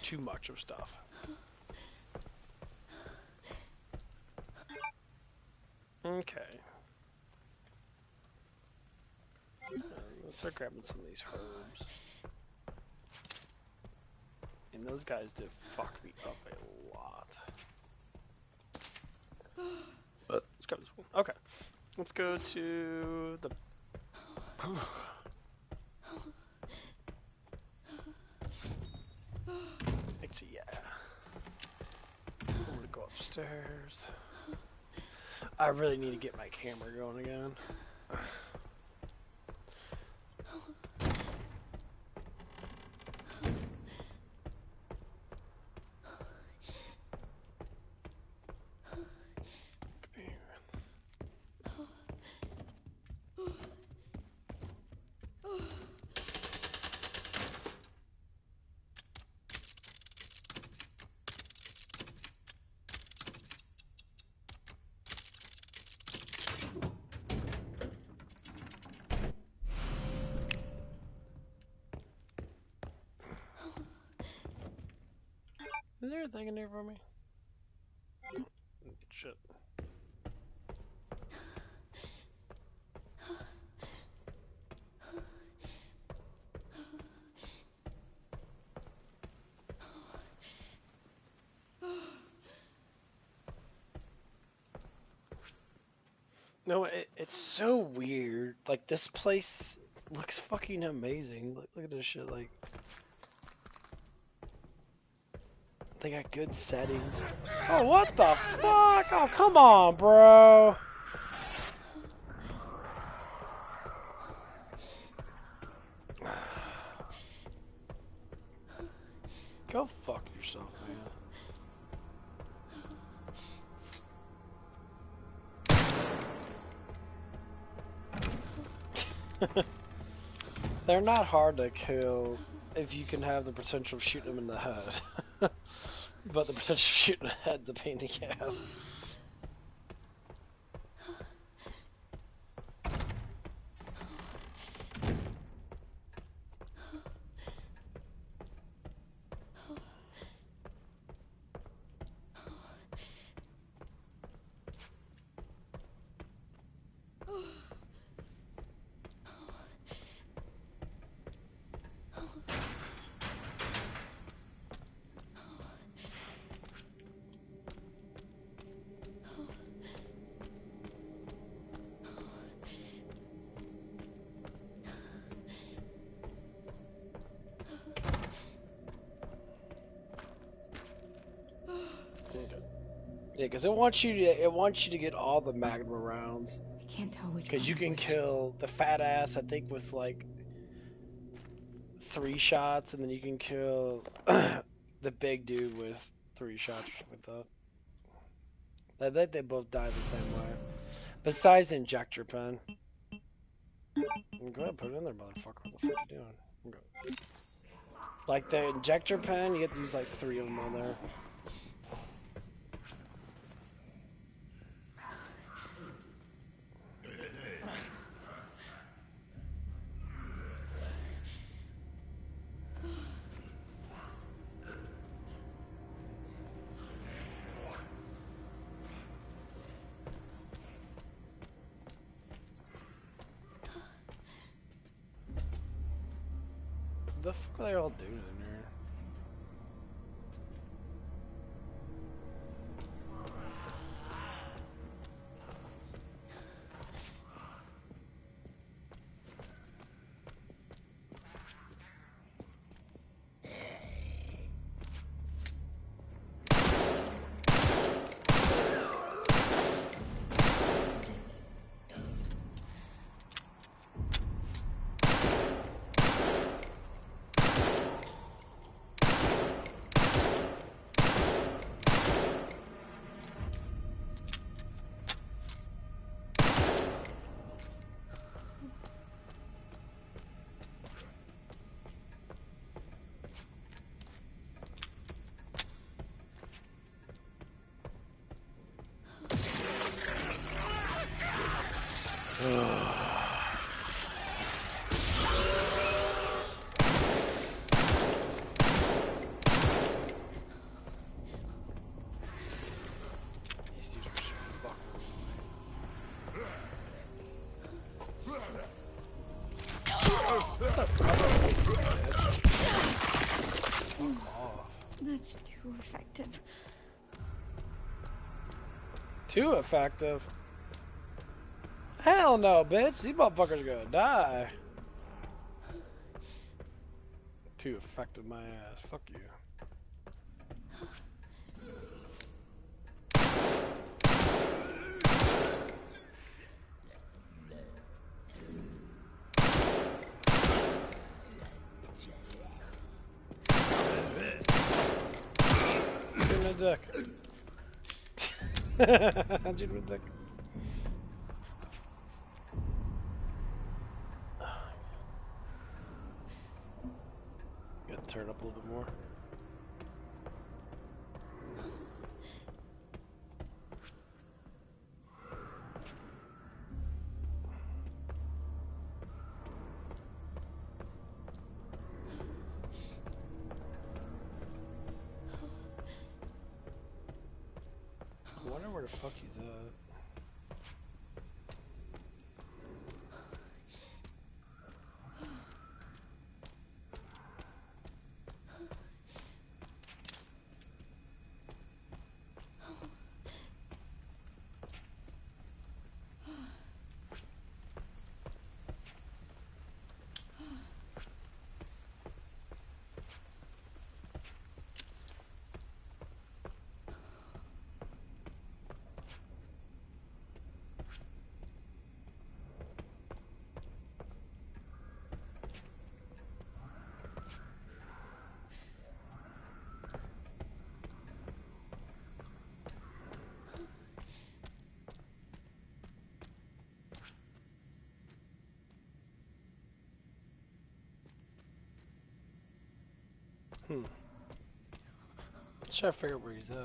too much of stuff. Okay. Let's start grabbing some of these herbs. And those guys did fuck me up a lot. But let's grab this one. Okay. Let's go to the... Actually, yeah. I'm gonna go upstairs. I really need to get my camera going again. Is there a thing in there for me? Shit. No, it's so weird. Like, this place looks fucking amazing. Look at this shit, like... They got good settings. Oh, what the fuck? Oh, come on, bro. Go fuck yourself, man. They're not hard to kill if you can have the potential of shooting them in the head. But the potential of shooting the head's a pain in the ass. Yeah, because it wants you to get all the magma rounds. I can't tell which Because you one's can which. kill the fat ass, I think, with like 3 shots, and then you can kill the big dude with 3 shots with that. I think they both die the same way. Besides the injector pen. Go ahead, put it in there, motherfucker. What the fuck are you doing? Okay. Like the injector pen, you have to use like 3 of them on there. What the fuck are they all doing in here? These dudes are so fucking fuck off. That's too effective. Too effective. Hell no, bitch. These motherfuckers are gonna die. Too effective, my ass. Fuck you. Shoot him in the dick. Shoot him in the dick. Gotta turn it up a little bit more. I wonder where the fuck he's at. Let's try to figure out where he's at.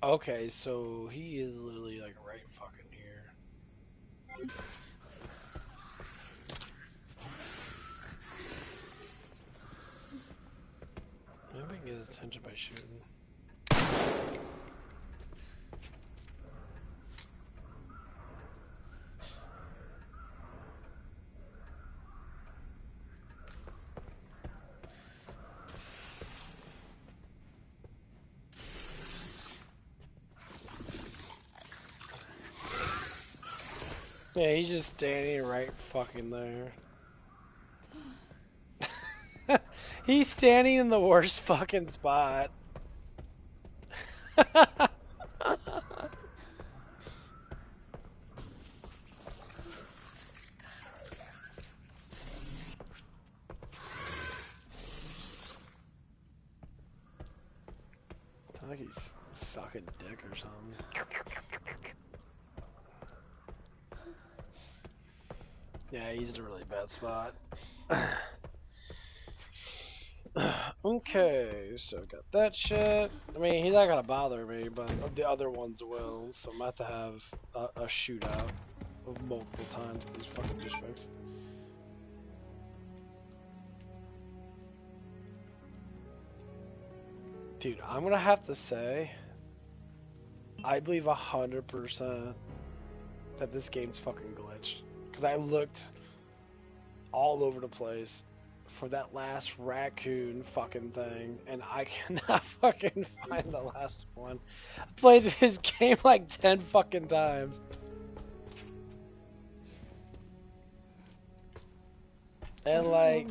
Okay, so he is literally like right fucking here. Maybe I can get his attention by shooting. Yeah, he's just standing right fucking there. He's standing in the worst fucking spot. I think he's sucking dick or something. Yeah, he's in a really bad spot. Okay, so got that shit. I mean, he's not gonna bother me, but the other ones will, so I'm about to have a shootout of multiple times with these fucking douchebags. Dude, I'm gonna have to say, I believe 100% that this game's fucking glitched. Because I looked all over the place for that last raccoon fucking thing, and I cannot fucking find the last one. I played this game like 10 fucking times. And like...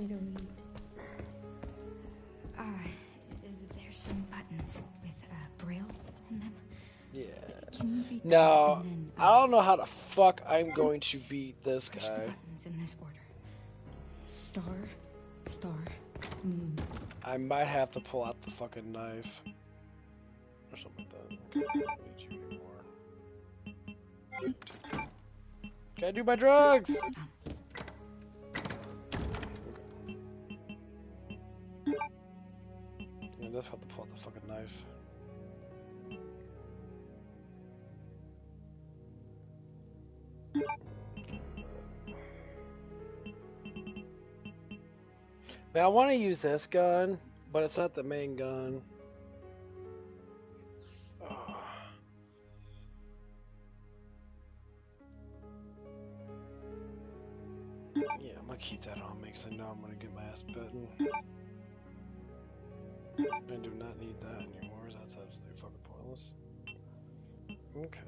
There's some buttons with Braille in them. Yeah. Can you read No, them and then, I don't know how the fuck I'm going to beat this push the guy. buttons in this order. Star, star, moon. I might have to pull out the fucking knife. Or something like that. I don't need you anymore. Gotta do my drugs! Yeah, I just have to pull out the fucking knife. Man, I want to use this gun, but it's not the main gun. Oh. Yeah, I'm gonna keep that on me because I know I'm gonna get my ass bitten. I do not need that anymore. That's absolutely fucking pointless. Okay.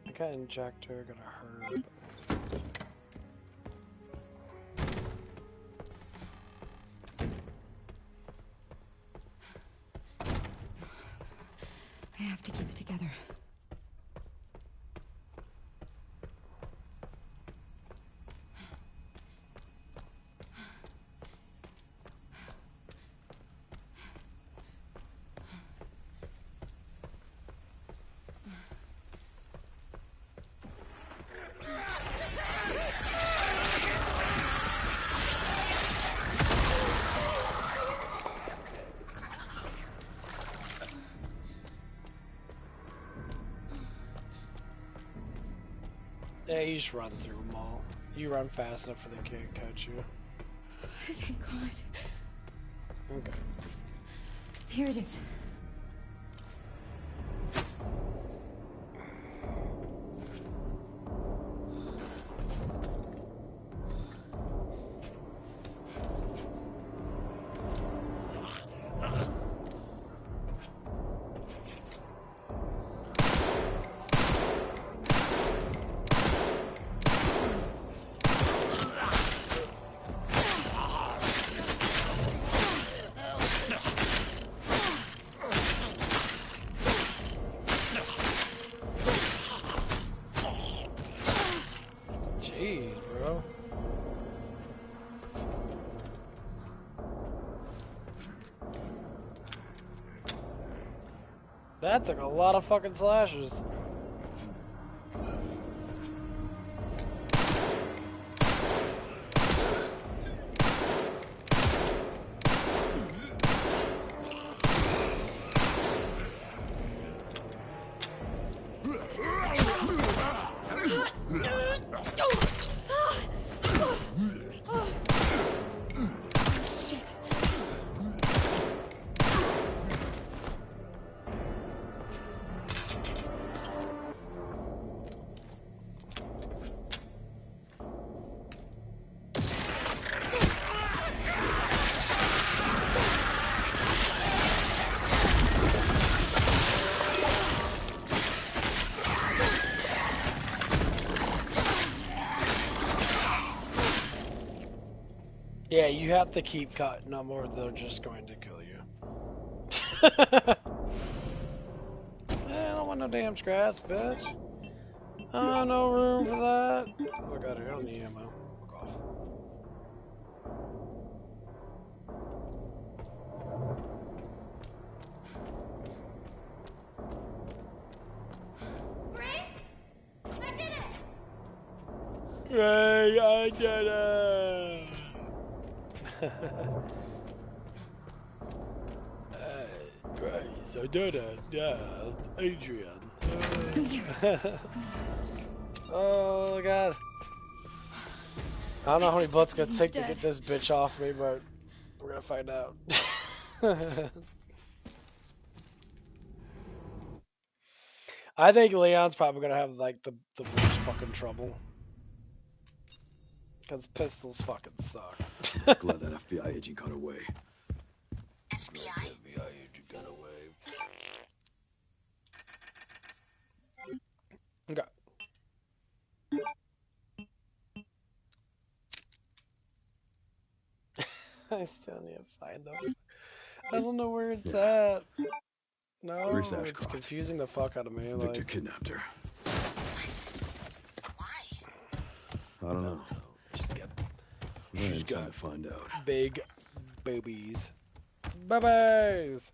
I got an injector, got a herb. I have to keep it together. Yeah, you just run through them all. You run fast enough for they can't catch you. Thank God. Okay. Here it is. Jeez, bro. That took a lot of fucking slashes. Shit. Yeah, you have to keep cutting them or they're just going to kill you. I don't want no damn scraps, bitch. No room for that. Look out here, I don't need ammo. Fuck off. Grace? I did it! Hey, I did it! Hey, Grace, I did it. Yeah, Adrian. Oh god. I don't know how many bullets it's gonna take to get this bitch off me, but we're gonna find out. I think Leon's probably gonna have like the worst fucking trouble. Because pistols fucking suck. Glad that FBI agent got away. FBI? FBI agent got away. Okay. I still need to find them. I don't know where it's at. No, Where's it's Ashcroft? confusing the fuck out of me. Victor Like, kidnapped her. Why? I don't know. She's Time got to find out. big boobies. Boobies!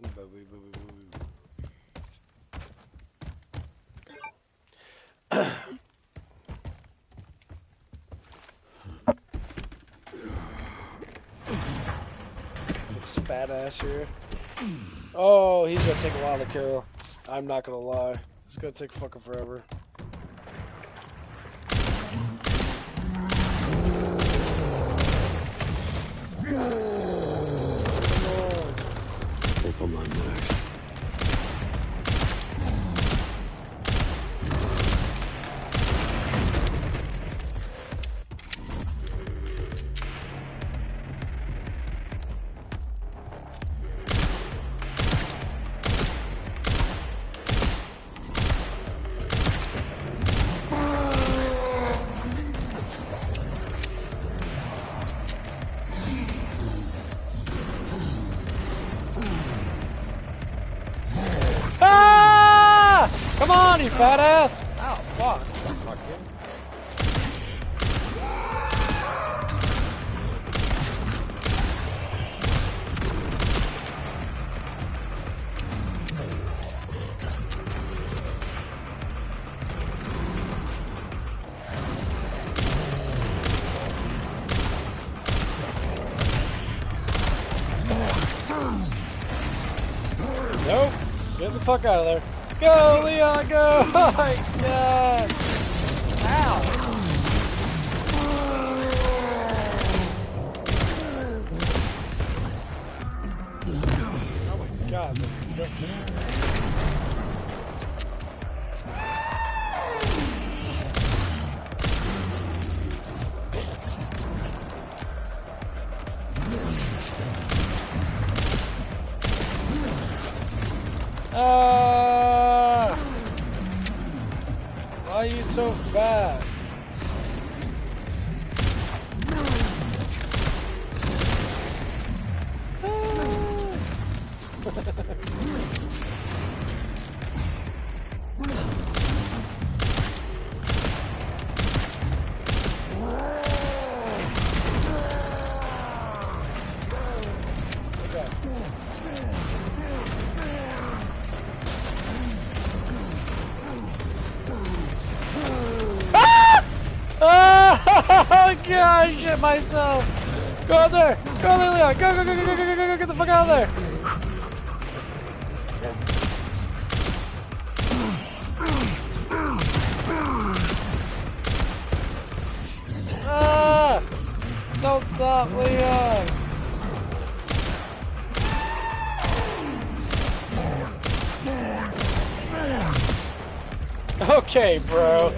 Booby, booby, booby. Looks fat ass here. Oh, he's gonna take a while to kill. I'm not gonna lie. It's gonna take fucking forever. Hope I'm not next. Come on, you fat ass! Ow, fuck. Fuck you. Nope. Get the fuck out of there. Go, Leon, go! Oh my god! Ow! Oh my god. Why are you so fat? Oh god, I shit myself! Go out there! Go out there, Leon! Go, go, go, go, go, go, go, go, get the fuck out of there! Ah! Don't stop, Leon! Okay, bro.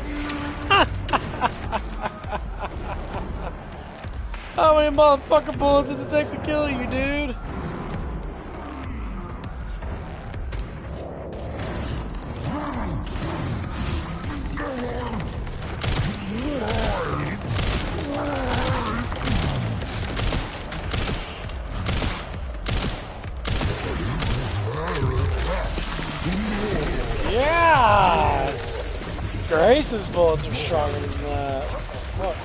How many motherfucking bullets did it take to kill you, dude? Yeah! Grace's bullets are stronger than that. What,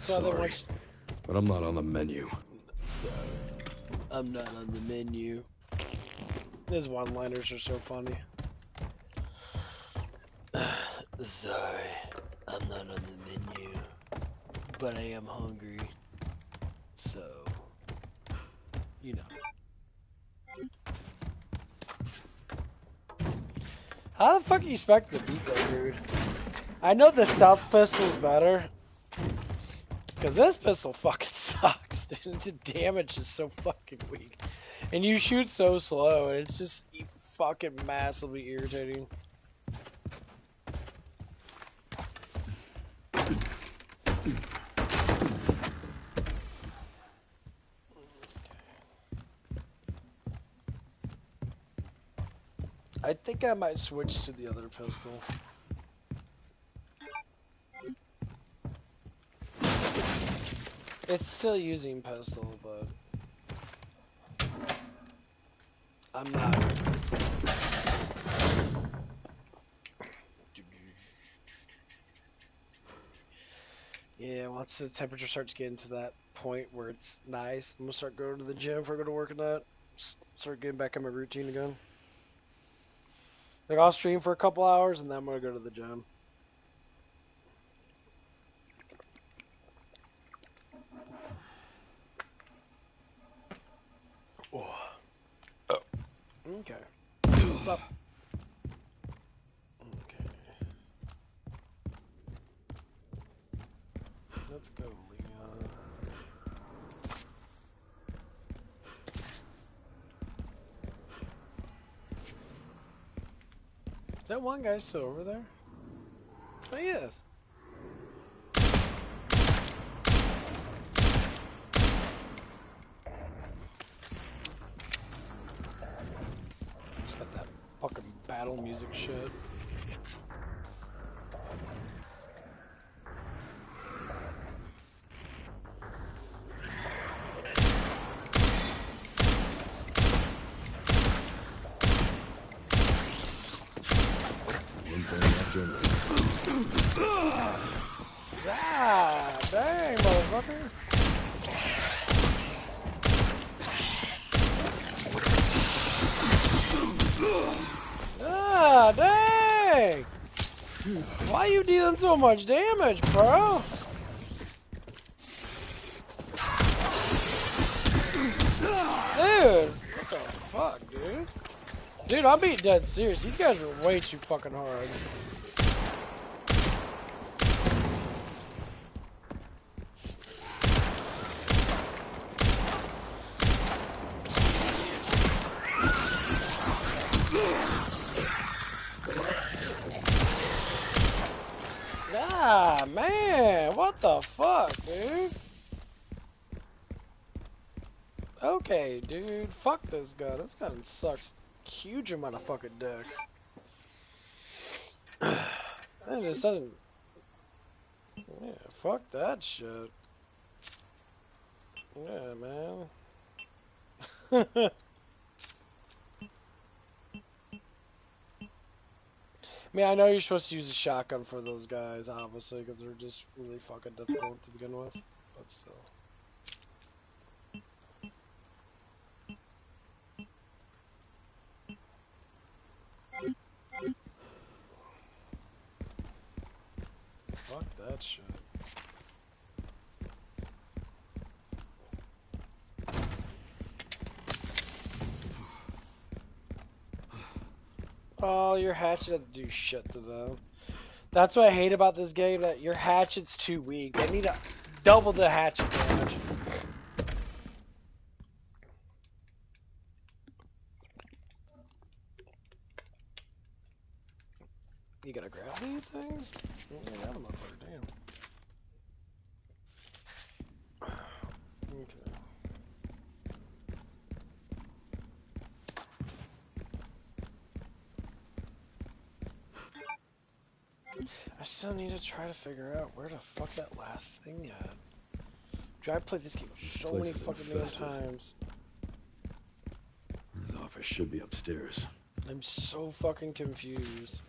Sorry, but I'm not on the menu. Sorry, I'm not on the menu. His one-liners are so funny. Sorry, I'm not on the menu, but I am hungry. So, you know. How the fuck do you expect the beat that, dude? I know the Stout's pistol's better. Because this pistol fucking sucks, dude. The damage is so fucking weak. And you shoot so slow, and it's just fucking massively irritating. I think I might switch to the other pistol. It's still using pistol, but I'm not. Yeah, once the temperature starts getting to that point where it's nice, I'm gonna start going to the gym if I go to work at night. Start getting back in my routine again. Like, I'll stream for a couple hours and then I'm gonna go to the gym. Oh. Oh. Okay. Stop. Okay. Let's go, Leon. Is that one guy still over there? Oh, he is. Just got that fucking battle music shit. Ah, dang, motherfucker. Ah, dang. Why you dealing so much damage, bro? Dude, what the fuck, dude? Dude, I'm being dead serious. These guys are way too fucking hard. Ah, man, what the fuck, dude? Okay, dude, fuck this gun. This gun sucks. Huge amount of fucking dick. It just doesn't. Yeah, fuck that shit. Yeah, man. I mean, I know you're supposed to use a shotgun for those guys, obviously, because they're just really fucking difficult to begin with. But still. Fuck that shit. Oh, your hatchet doesn't do shit to them. That's what I hate about this game, that your hatchet's too weak. They need to double the hatchet damage. You gotta grab these things? Yeah, grab them, motherfucker, damn. Okay. I still need to try to figure out where the fuck that last thing at. Dude, I played this game so many fucking damn times. His office should be upstairs. I'm so fucking confused.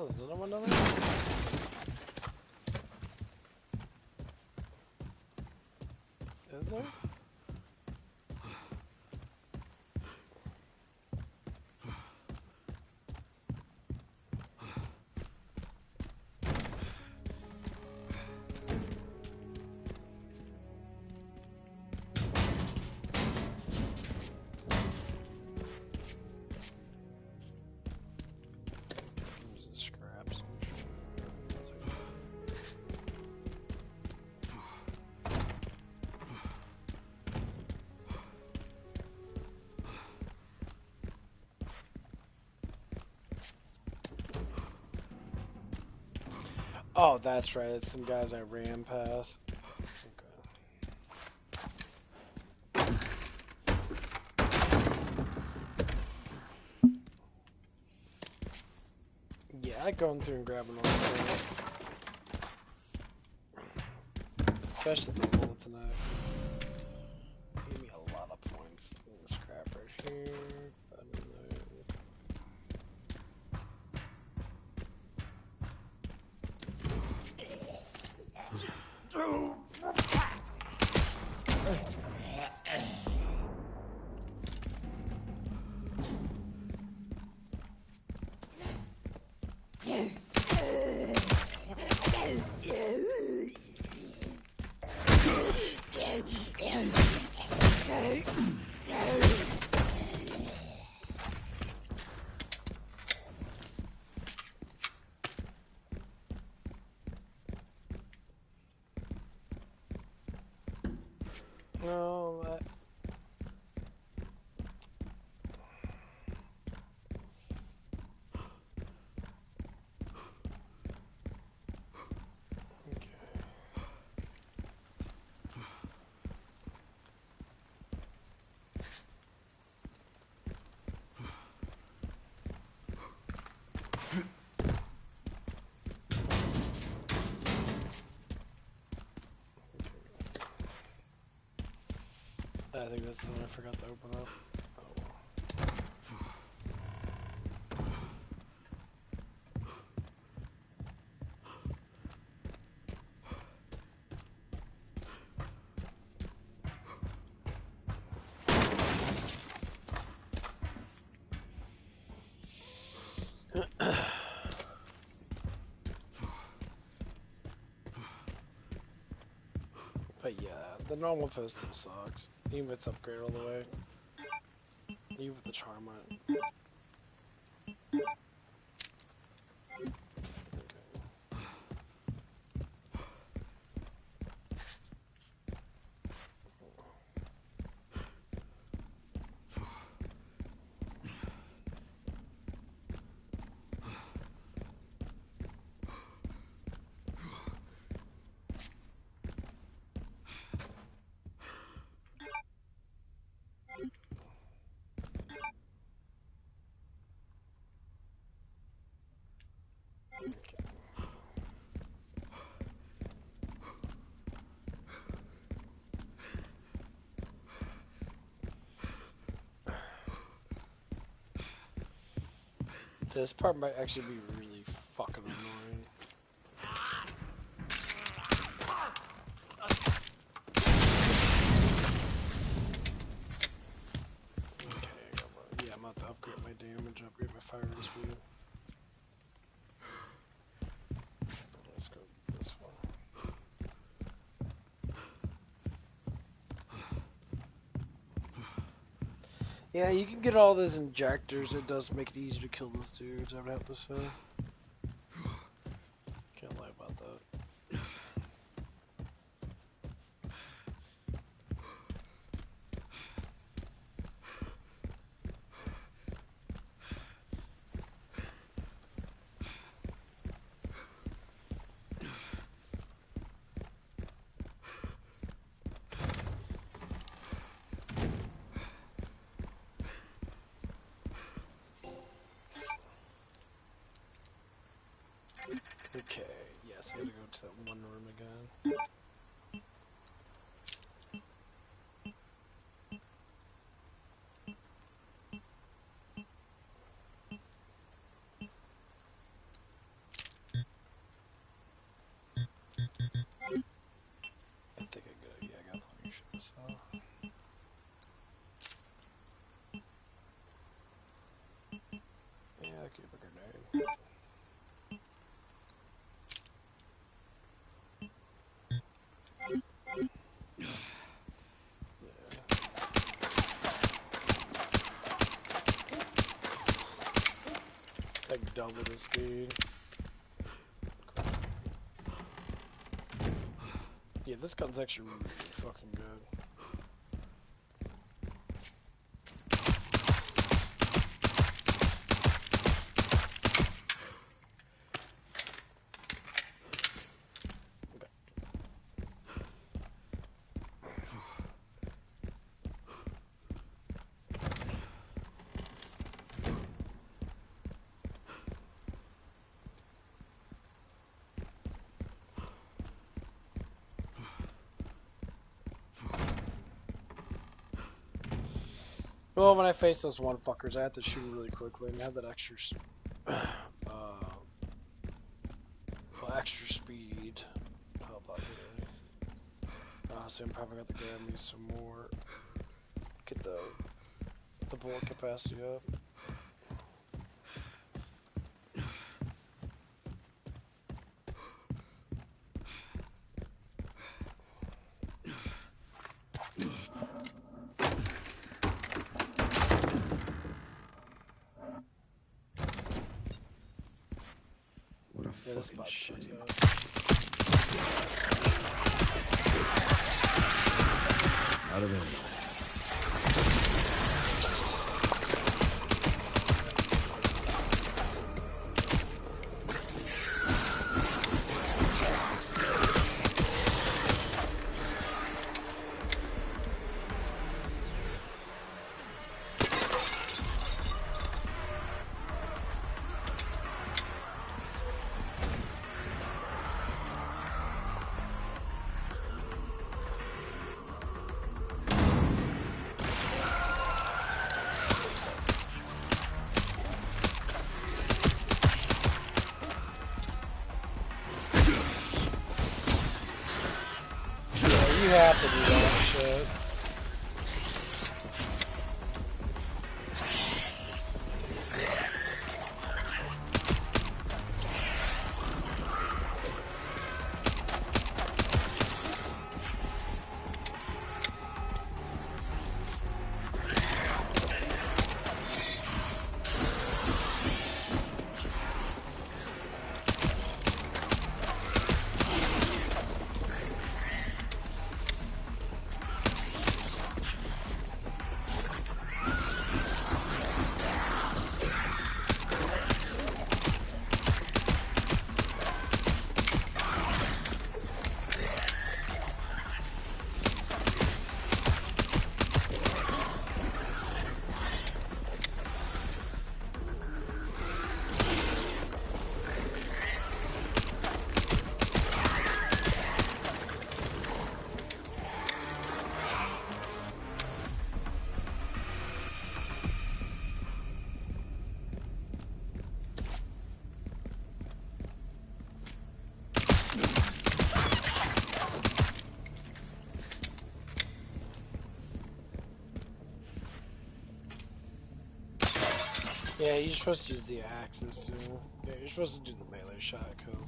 Oh, there's another one down there? Is there? I'm using scraps. Oh, that's right. It's some guys I ran past. Yeah, I going through and grabbing all the especially the bullets tonight. Gave me a lot of points. Scrap right here. Put in there. No, that. Okay. I think this is the one I forgot to open up. Oh well. But yeah, the normal pistol sucks. Even if it's upgraded all the way. Even with the charm on it. This part might actually be really fucking annoying. Okay, yeah, I'm about to upgrade my damage, upgrade my firing speed. Let's go this one. Yeah, you can get all those injectors. It does make it easier to kill those dudes, I would have to say. Can't lie about that. double the speed. Yeah, this gun's actually really fucking good. Well, when I face those one fuckers, I have to shoot really quickly and have that extra, extra speed. Help out here. So I'm probably gonna have to grab me some more. Get the bullet capacity up. Yeah, this Fucking shit. Out of ammo. You have to do that shit. Yeah, you're supposed to use the axes too. Yeah, you're supposed to do the melee shot kill thing.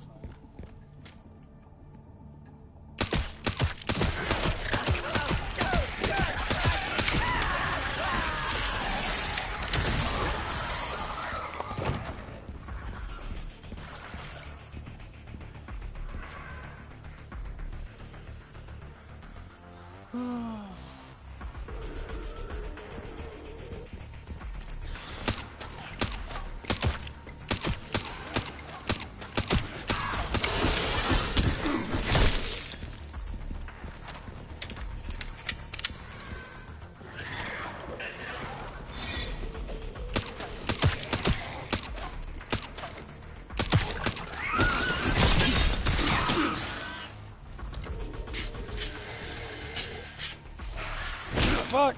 Fuck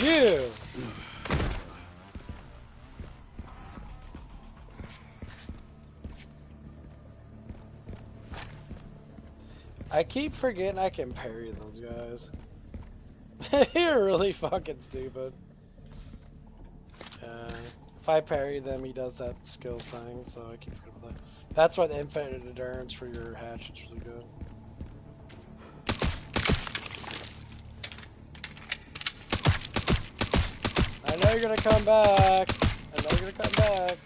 you! I keep forgetting I can parry those guys. You're really fucking stupid. If I parry them, he does that skill thing, so I keep forgetting that. That's why the infinite endurance for your hatchet's really good. I know you're gonna come back. I know you're gonna come back.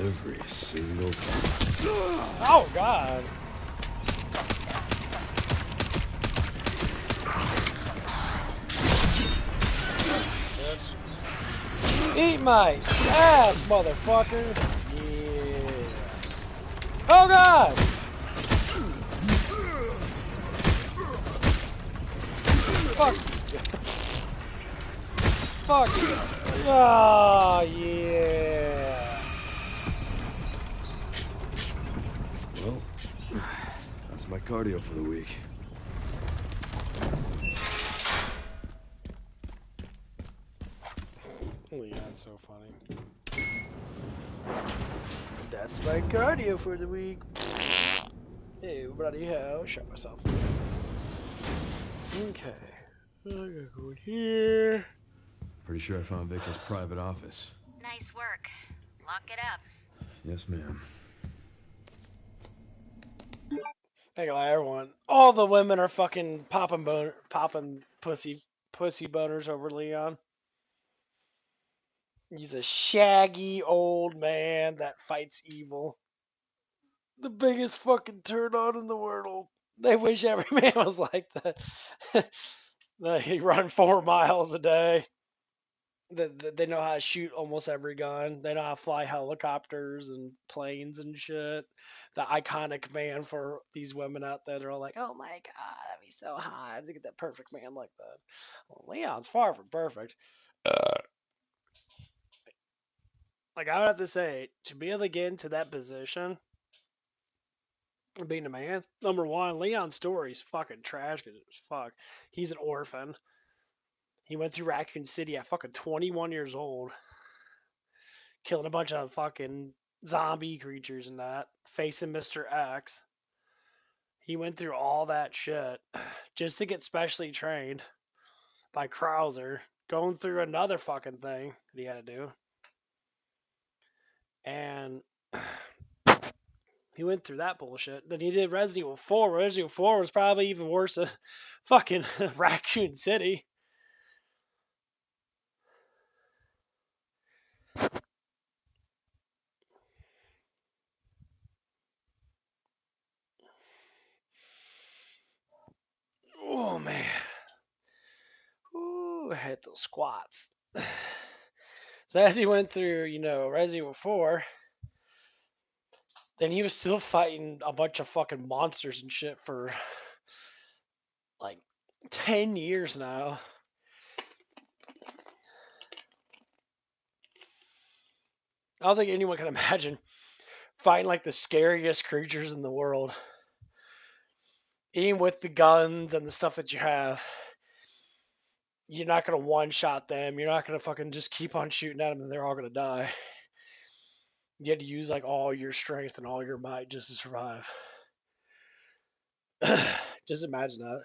Every single time. Oh, God. Eat my ass, motherfucker. Yeah. Oh, God. Fuck. Fuck. Oh, yeah. Well, that's my cardio for the week. Oh, yeah, that's so funny. That's my cardio for the week. Hey, bloody hell. Shut myself. Okay. I gotta go in here. Pretty sure I found Victor's private office. Nice work. Lock it up. Yes, ma'am. Ain't gonna lie, everyone. All the women are fucking popping pussy boners over Leon. He's a shaggy old man that fights evil. The biggest fucking turn on in the world. They wish every man was like that. He run 4 miles a day. They know how to shoot almost every gun. They know how to fly helicopters and planes and shit. The iconic man for these women out there, they're all like, "Oh my god, that'd be so hot to get that perfect man like that." Well, Leon's far from perfect. Like I would have to say, to be able to get into that position, of being a man, number one, Leon's story's fucking trash as fuck. He's an orphan. He went through Raccoon City at fucking 21 years old, killing a bunch of fucking zombie creatures and that, facing Mr. X. He went through all that shit just to get specially trained by Krauser, going through another fucking thing that he had to do. And he went through that bullshit. Then he did Resident Evil 4. Resident Evil 4 was probably even worse than fucking Raccoon City. Oh man. Ooh, I hit those squats. So as he went through, Resident Evil 4, then he was still fighting a bunch of fucking monsters and shit for like 10 years now. I don't think anyone can imagine fighting like the scariest creatures in the world. Even with the guns and the stuff that you have, you're not gonna one shot them. You're not gonna fucking just keep on shooting at them and they're all gonna die. You had to use like all your strength and all your might just to survive. Just imagine that.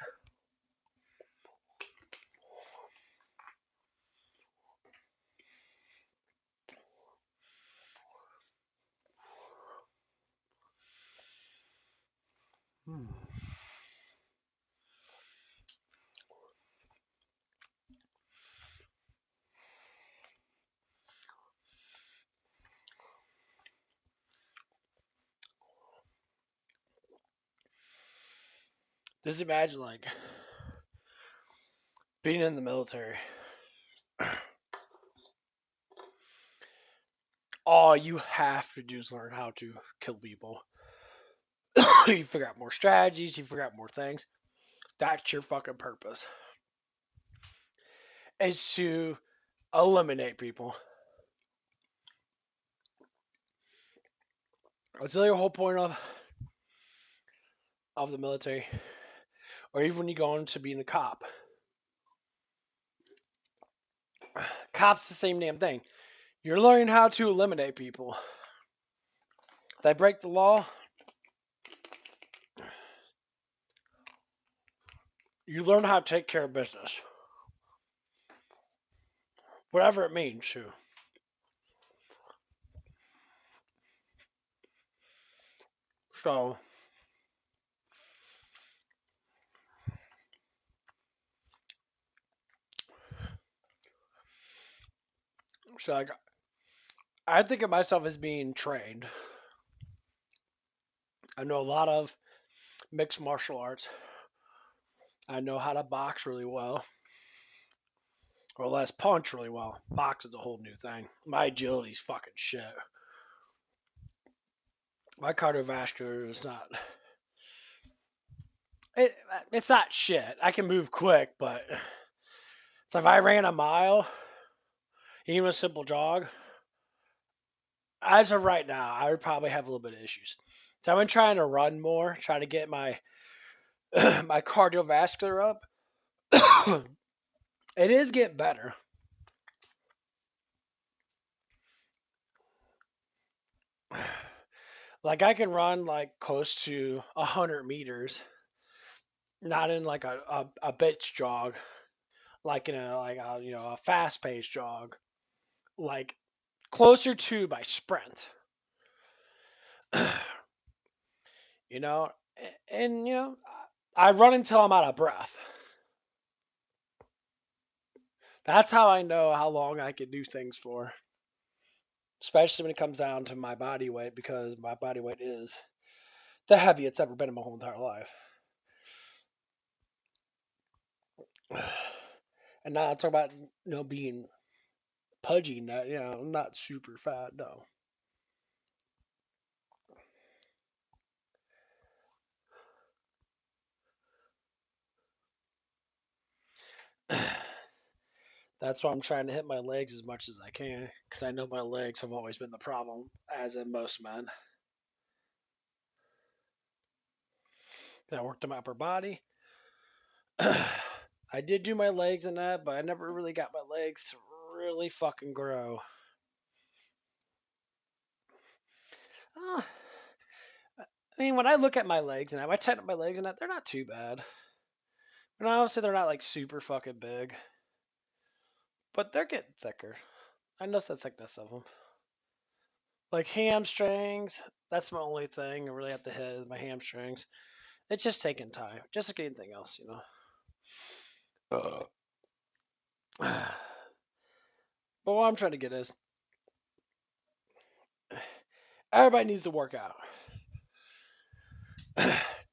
Hmm. Just imagine like being in the military. All you have to do is learn how to kill people. You figure out more strategies, you figure out more things. That's your fucking purpose. Is to eliminate people. That's the whole point of the military. Or even when you go into being a cop. Cop's the same damn thing. You're learning how to eliminate people. They break the law. You learn how to take care of business. Whatever it means, too. So, so I think of myself as being trained. I know a lot of mixed martial arts. I know how to box really well, or less punch really well. Box is a whole new thing. My agility's fucking shit. My cardiovascular is not. It, it's not shit. I can move quick, but so if I ran a mile, even a simple jog, as of right now, I would probably have a little bit of issues. So I've been trying to run more, try to get my my cardiovascular up. It is getting better. Like I can run like close to 100 meters, not in like a bitch jog, like in a a fast paced jog, like closer to my sprint. you know, and I run until I'm out of breath. That's how I know how long I can do things for, especially when it comes down to my body weight, because my body weight is the heaviest it's ever been in my whole entire life. And now I talk about being pudgy, not not super fat. No, that's why I'm trying to hit my legs as much as I can, because I know my legs have always been the problem, as in most men. I worked on my upper body. I did do my legs and that, but I never really got my legs to really fucking grow. Uh, I mean, when I look at my legs and I tighten up my legs and that, they're not too bad. And obviously, they're not like super fucking big, but they're getting thicker. I notice the thickness of them. Like hamstrings, that's my only thing I really have to hit is my hamstrings. It's just taking time, just like anything else. But what I'm trying to get is everybody needs to work out.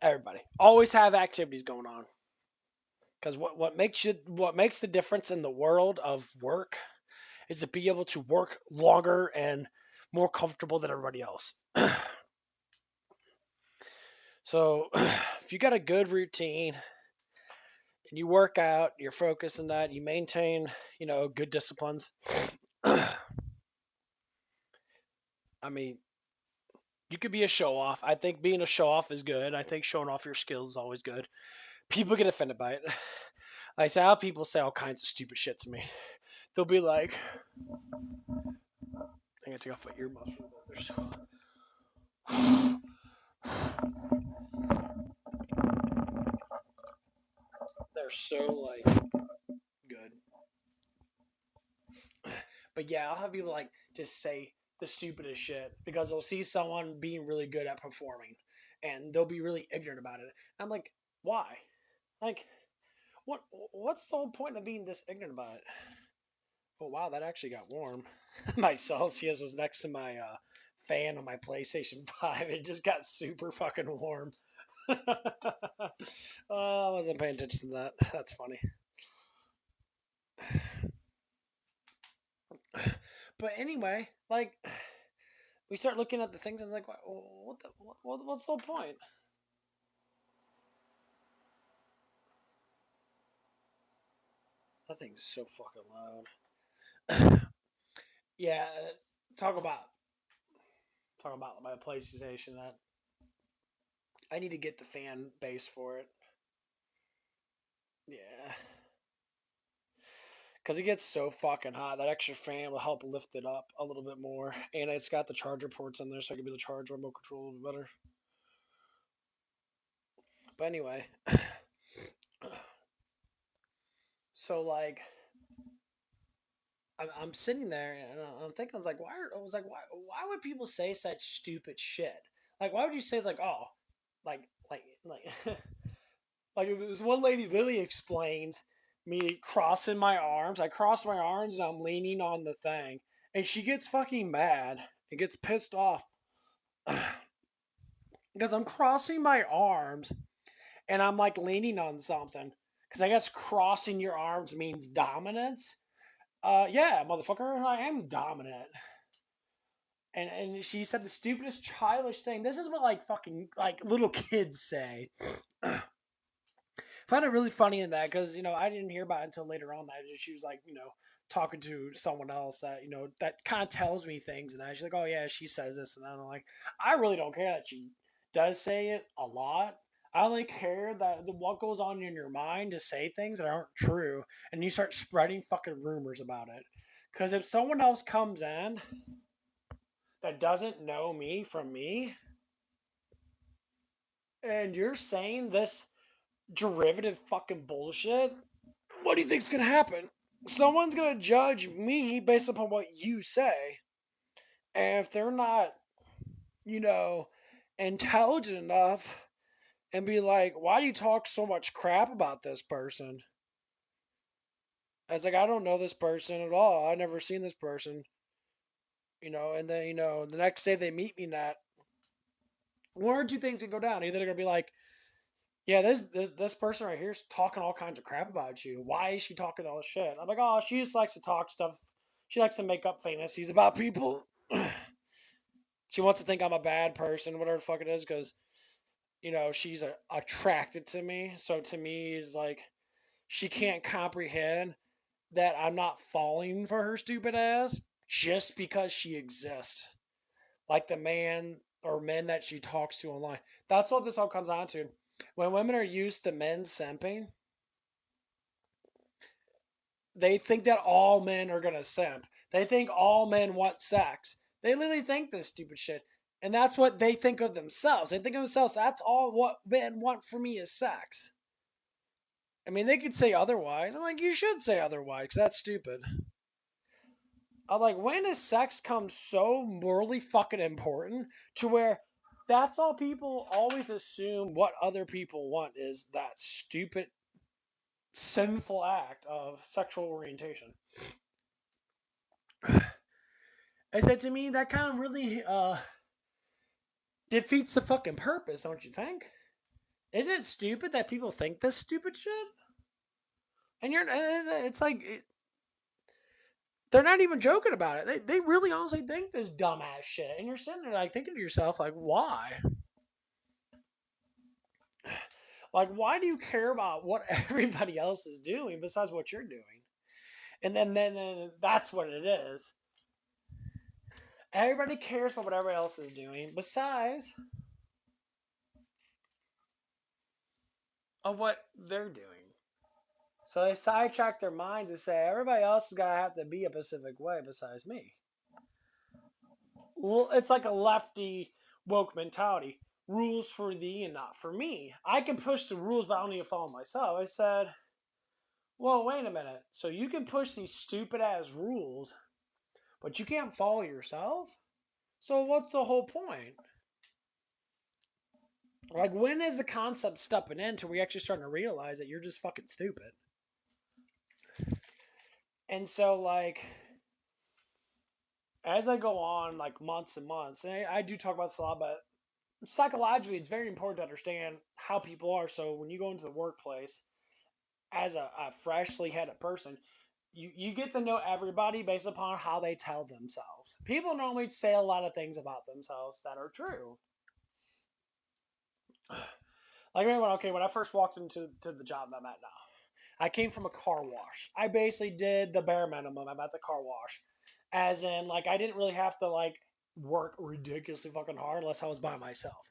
Everybody always have activities going on, because what makes the difference in the world of work is to be able to work longer and more comfortable than everybody else. So if you got a good routine and you work out, you're focused on that, you maintain, good disciplines. I mean, you could be a show off. I think being a show off is good. I think showing off your skills is always good. People get offended by it. I say how people say all kinds of stupid shit to me. They'll be like, I gotta take off my earmuffs. They're so, they're so like good. But yeah, I'll have people like just say the stupidest shit because they'll see someone being really good at performing, and they'll be really ignorant about it. I'm like, why? Like, what's the whole point of being this ignorant about it? Oh wow, that actually got warm. My Celsius was next to my fan on my PlayStation 5. It just got super fucking warm. Oh, I wasn't paying attention to that. That's funny. But anyway, like we start looking at the things and like, what's the whole point? That thing's so fucking loud. Yeah, talk about my PlayStation. That I need to get the fan base for it. Yeah, because it gets so fucking hot. That extra fan will help lift it up a little bit more, and it's got the charger ports in there, so I can be the charge remote control a little better. But anyway, so like I'm sitting there and I'm thinking, I was like, why would people say such stupid shit? Like, why would you say it's like, oh, like, like this one lady literally explains me crossing my arms. I cross my arms and I'm leaning on the thing, And she gets fucking mad and gets pissed off because I'm crossing my arms and I'm like leaning on something. Because I guess crossing your arms means dominance. Yeah, motherfucker, I am dominant. And she said the stupidest childish thing. This is what like fucking like little kids say. I found it really funny in that because I didn't hear about it until later on that she was like talking to someone else that that kind of tells me things, and I she's like, oh yeah, she says this, and I'm like, I really don't care that she does say it a lot. I only care that what goes on in your mind to say things that aren't true, and you start spreading fucking rumors about it. Because if someone else comes in that doesn't know me from me, and you're saying this derivative fucking bullshit, what do you think's gonna happen? Someone's gonna judge me based upon what you say. And if they're not, you know, intelligent enough and be like, why do you talk so much crap about this person? It's like, I don't know this person at all. I've never seen this person. And then, the next day they meet me in that. One or two things can go down. Either they're going to be like, yeah, this person right here is talking all kinds of crap about you. Why is she talking all this shit? I'm like, oh, she just likes to talk stuff. She likes to make up fantasies about people. She wants to think I'm a bad person, whatever the fuck it is, because she's attracted to me. So to me, it's like she can't comprehend that I'm not falling for her stupid ass just because she exists. Like the man or men that she talks to online. That's what this all comes down to. When women are used to men simping, they think that all men are gonna simp. They think all men want sex. They literally think this stupid shit. And that's what they think of themselves. They think of themselves, that's all what men want from me is sex. I mean, they could say otherwise. I'm like, you should say otherwise, because that's stupid. I'm like, when does sex come so morally fucking important to where that's all people always assume what other people want is that stupid, sinful act of sexual orientation? I said to me, that kind of really defeats the fucking purpose, don't you think? Isn't it stupid that people think this stupid shit? And it's like, they're not even joking about it. They really honestly think this dumbass shit. And you're sitting there like thinking to yourself, like, why? Like, why do you care about what everybody else is doing besides what you're doing? And then that's what it is. Everybody cares about what everybody else is doing besides of what they're doing. So they sidetrack their minds and say everybody else is gonna have to be a specific way besides me. Well, it's like a lefty woke mentality. Rules for thee and not for me. I can push the rules, but I don't need to follow myself. I said, well, wait a minute. So you can push these stupid ass rules, but you can't follow yourself? So what's the whole point? Like, when is the concept stepping in to we actually starting to realize that you're just fucking stupid? And so, like, as I go on, like, months and months, and I do talk about this a lot, but psychologically, it's very important to understand how people are. So when you go into the workplace as a freshly headed person, you get to know everybody based upon how they tell themselves. People normally say a lot of things about themselves that are true. Like, when I first walked into the job that I'm at now, I came from a car wash. I basically did the bare minimum. I'm at the car wash. As in, like, I didn't really have to, like, work ridiculously fucking hard unless I was by myself.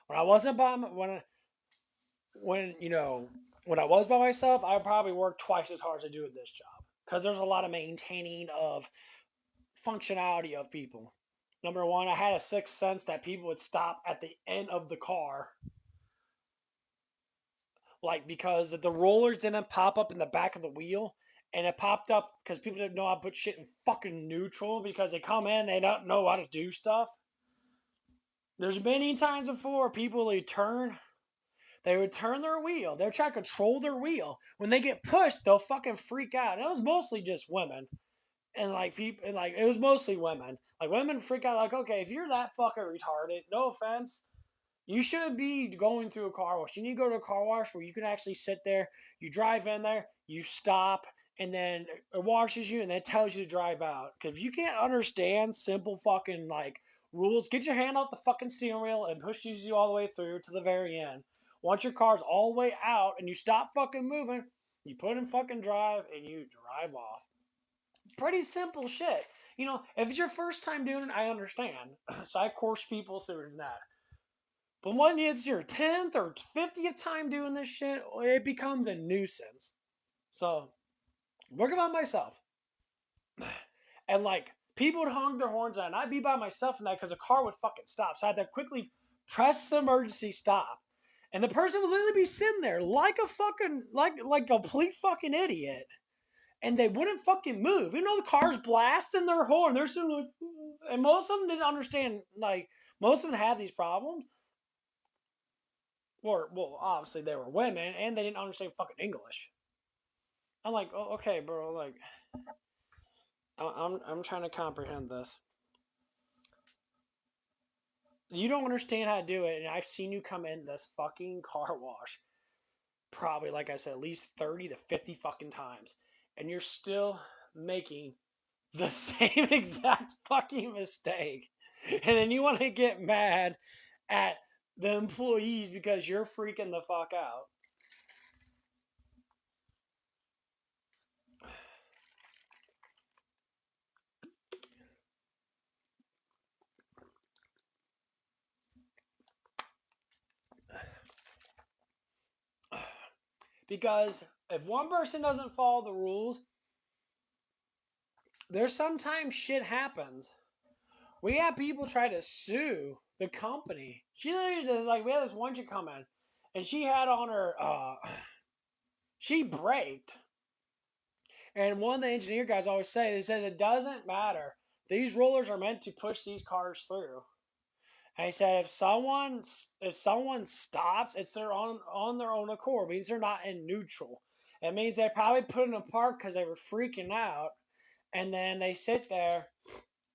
When I wasn't by when I was by myself, I would probably work twice as hard as I do at this job. Because there's a lot of maintaining of functionality of people. Number one, I had a sixth sense that people would stop at the end of the car, like, because the rollers didn't pop up in the back of the wheel, and it popped up because people didn't know how to put shit in fucking neutral because they come in, they don't know how to do stuff. There's many times before people would turn their wheel. They're trying to control their wheel. When they get pushed, they'll fucking freak out. And it was mostly just women. And like people, and like it was mostly women. Like women freak out. Like, okay, if you're that fucking retarded, no offense, you shouldn't be going through a car wash. You need to go to a car wash where you can actually sit there. You drive in there, you stop, and then it washes you, and then it tells you to drive out. Because if you can't understand simple fucking like rules, get your hand off the fucking steering wheel and pushes you all the way through to the very end. Once your car's all the way out and you stop fucking moving, you put in fucking drive and you drive off. Pretty simple shit. You know, if it's your first time doing it, I understand. So I course people through that. But when it's your 10th or 50th time doing this shit, it becomes a nuisance. So, working on myself. And like, people would honk their horns at, and I'd be by myself in that because the car would fucking stop. So I had to quickly press the emergency stop. And the person would literally be sitting there like a fucking, like a complete fucking idiot. And they wouldn't fucking move. Even though the car's blasting their horn, they're still like, and most of them didn't understand, like, most of them had these problems. Or, well, obviously they were women, and they didn't understand fucking English. I'm like, oh, okay, bro, like, I'm trying to comprehend this. You don't understand how to do it, and I've seen you come in this fucking car wash probably, like I said, at least 30 to 50 fucking times, and you're still making the same exact fucking mistake. And then you want to get mad at the employees because you're freaking the fuck out. Because if one person doesn't follow the rules, there's sometimes shit happens. We had people try to sue the company. She literally did, like, we had this one chick come in, and she had on her, she braked. And one of the engineer guys always say, he says it doesn't matter. These rollers are meant to push these cars through. And he said if someone stops, it's on their own accord. It means they're not in neutral. It means they probably put in a park because they were freaking out, and then they sit there,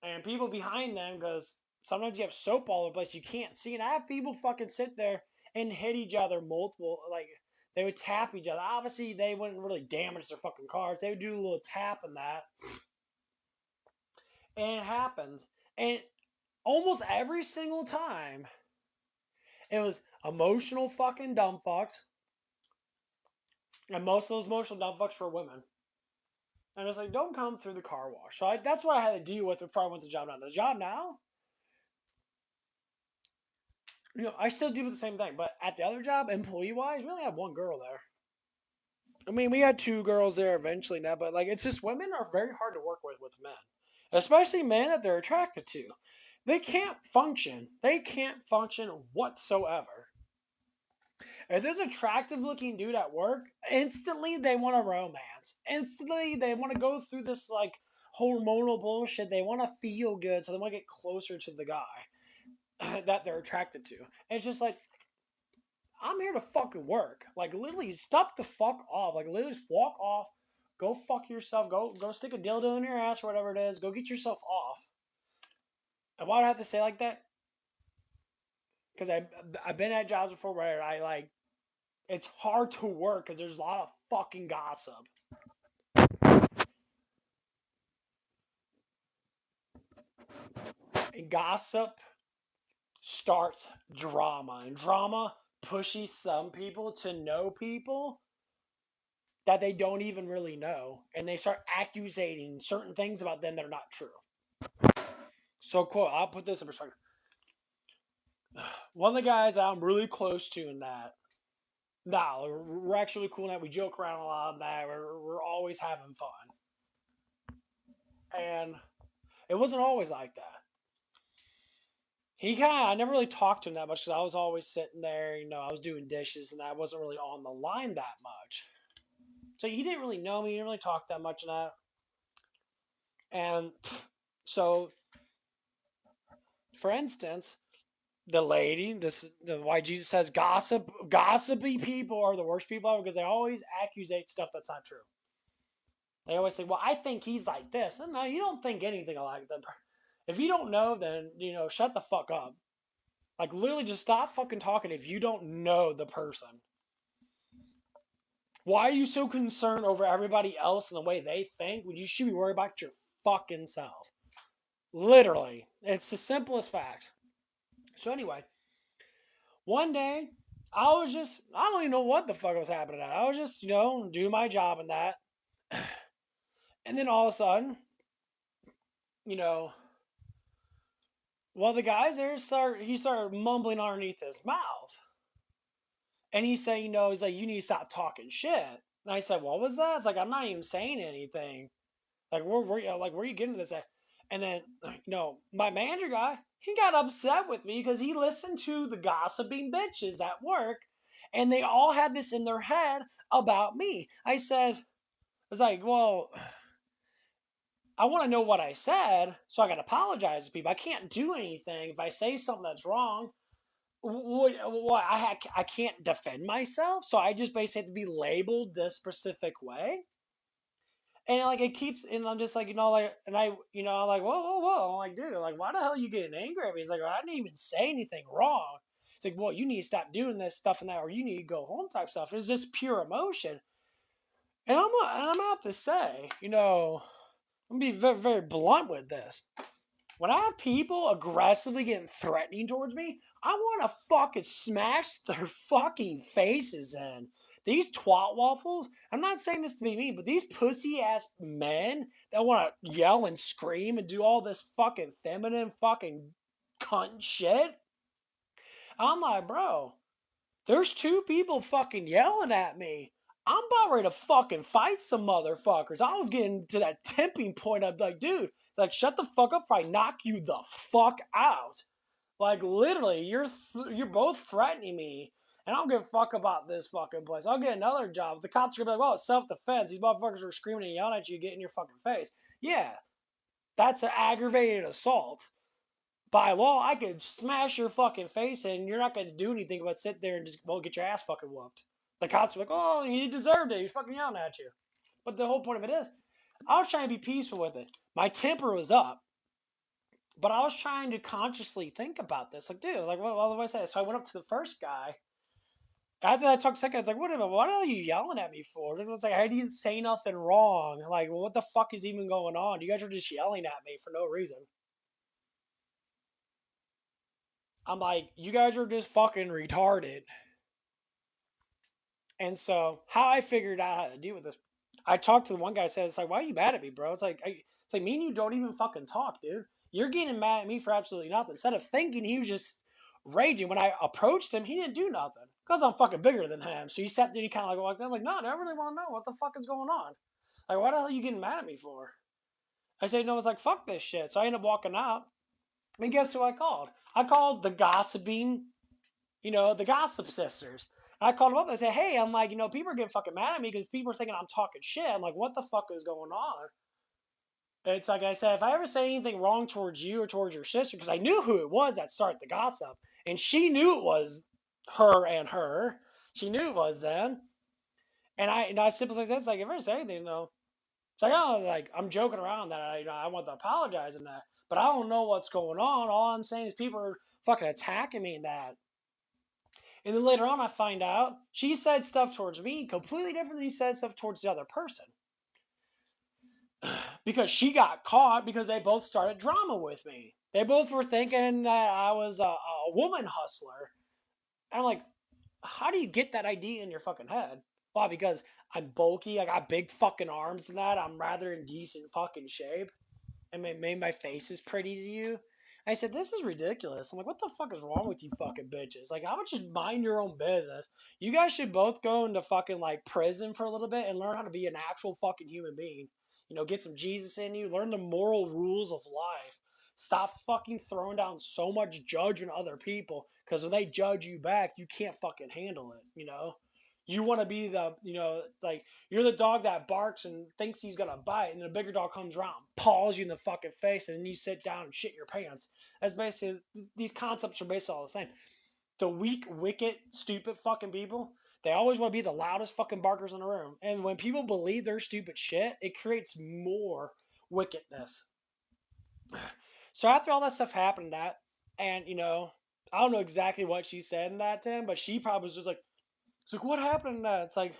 and people behind them, because sometimes you have soap all over the place, you can't see. And I have people fucking sit there and hit each other multiple, like they would tap each other. Obviously, they wouldn't really damage their fucking cars. They would do a little tap in that, and it happens. And almost every single time, it was emotional fucking dumb fucks. And most of those emotional dumb fucks were women. And it's like, don't come through the car wash. So that's what I had to deal with before I went to the job now. The job now, you know, I still do the same thing. But at the other job, employee-wise, we only had one girl there. I mean, we had two girls there eventually now. But, like, it's just women are very hard to work with men. Especially men that they're attracted to. They can't function. They can't function whatsoever. If there's an attractive looking dude at work, instantly they want a romance. Instantly they want to go through this like hormonal bullshit. They want to feel good, so they want to get closer to the guy that they're attracted to. And it's just like, I'm here to fucking work. Like literally stop the fuck off. Like literally just walk off. Go fuck yourself. Go stick a dildo in your ass or whatever it is. Go get yourself off. And why do I have to say like that? Because I've been at jobs before where I like it's hard to work because there's a lot of fucking gossip. And gossip starts drama. And drama pushes some people to know people that they don't even really know. And they start accusating certain things about them that are not true. So, quote, I'll put this in perspective. One of the guys I'm really close to in that, we're actually cool in that. We joke around a lot on that. We're always having fun. And it wasn't always like that. I never really talked to him that much because I was always sitting there, you know, I was doing dishes and I wasn't really on the line that much. So he didn't really know me, he didn't really talk that much of that. And so, for instance, the lady, why Jesus says gossipy people are the worst people ever because they always accusate stuff that's not true. They always say, well, I think he's like this. And no, you don't think anything like that. If you don't know, then, shut the fuck up. Like, literally just stop fucking talking if you don't know the person. Why are you so concerned over everybody else and the way they think when you should be worried about your fucking self? Literally. It's the simplest fact. So anyway, one day, I don't even know what the fuck was happening. I was just, doing my job and that. And then all of a sudden, you know, the guys there he started mumbling underneath his mouth. And he's saying, he's like, you need to stop talking shit. And I said, what was that? It's like, I'm not even saying anything. Like, where are you getting this at? And then, my manager guy, he got upset with me because he listened to the gossiping bitches at work, and they all had this in their head about me. I was like, well, I want to know what I said, so I got to apologize to people. I can't do anything if I say something that's wrong. What I can't defend myself, so I just basically have to be labeled this specific way. And like it keeps, and I'm just like, like, and I'm like, whoa. I'm like, dude, like, why the hell are you getting angry at me? He's like, well, I didn't even say anything wrong. It's like, well, you need to stop doing this stuff and that, or you need to go home type stuff. It's just pure emotion. And I'm about to say, I'm gonna be very, very blunt with this. When I have people aggressively getting threatening towards me, I want to fucking smash their fucking faces in. These twat waffles, I'm not saying this to be mean, but these pussy ass men that want to yell and scream and do all this fucking feminine fucking cunt shit, I'm like, bro, there's two people fucking yelling at me. I'm about ready to fucking fight some motherfuckers. I was getting to that tipping point. I'm like, dude, like, shut the fuck up before I knock you the fuck out. Like, literally, you're both threatening me. And I don't give a fuck about this fucking place. I'll get another job. The cops are gonna be like, well, it's self-defense. These motherfuckers are screaming and yelling at you, get in your fucking face. Yeah, that's an aggravated assault. By law, I could smash your fucking face in, and you're not going to do anything but sit there and just, well, get your ass fucking whooped. The cops are like, oh, he deserved it. He's fucking yelling at you. But the whole point of it is, I was trying to be peaceful with it. My temper was up, but I was trying to consciously think about this. Like, dude, like, what do I say? So I went up to the first guy. After I talked second, I was like, what are you yelling at me for? It was like, I didn't say nothing wrong. Like, well, what the fuck is even going on? You guys are just yelling at me for no reason. I'm like, you guys are just fucking retarded. And so, how I figured out how to deal with this, I talked to the one guy. Said, "It's like, why are you mad at me, bro? It's like, me and you don't even fucking talk, dude. You're getting mad at me for absolutely nothing." Instead of thinking he was just raging, when I approached him, he didn't do nothing because I'm fucking bigger than him. So he sat there, he kind of like walked in, like, no, I really want to know what the fuck is going on. Like, what the hell are you getting mad at me for? I said, no, it's like, fuck this shit. So I ended up walking out. And guess who I called? I called the gossiping, the gossip sisters. I called them up and I said, hey, I'm like, people are getting fucking mad at me because people are thinking I'm talking shit. I'm like, what the fuck is going on? It's like I said, if I ever say anything wrong towards you or towards your sister, because I knew who it was that started the gossip, and she knew it was her and her. She knew it was them. And I simply like that's like if I ever say anything, it's like, oh, like I'm joking around that I want to apologize and that, but I don't know what's going on. All I'm saying is people are fucking attacking me and that. And then later on, I find out she said stuff towards me completely different than he said stuff towards the other person. Because she got caught because they both started drama with me. They both were thinking that I was a woman hustler. And I'm like, how do you get that idea in your fucking head? Why? Because I'm bulky, I got big fucking arms and that. I'm rather in decent fucking shape. And maybe my face is pretty to you. I said, this is ridiculous. I'm like, what the fuck is wrong with you fucking bitches? Like, how about just mind your own business? You guys should both go into fucking, like, prison for a little bit and learn how to be an actual fucking human being. Get some Jesus in you. Learn the moral rules of life. Stop fucking throwing down so much judgment on other people. Because when they judge you back, you can't fucking handle it. You want to be the, like, you're the dog that barks and thinks he's going to bite, and then a bigger dog comes around, paws you in the fucking face, and then you sit down and shit your pants. That's basically, these concepts are basically all the same. The weak, wicked, stupid fucking people, They always want to be the loudest fucking barkers in the room. And when people believe their stupid shit, it creates more wickedness. So after all that stuff happened, and I don't know exactly what she said in that to him, but she probably was just like, it's like, what happened in that? It's like,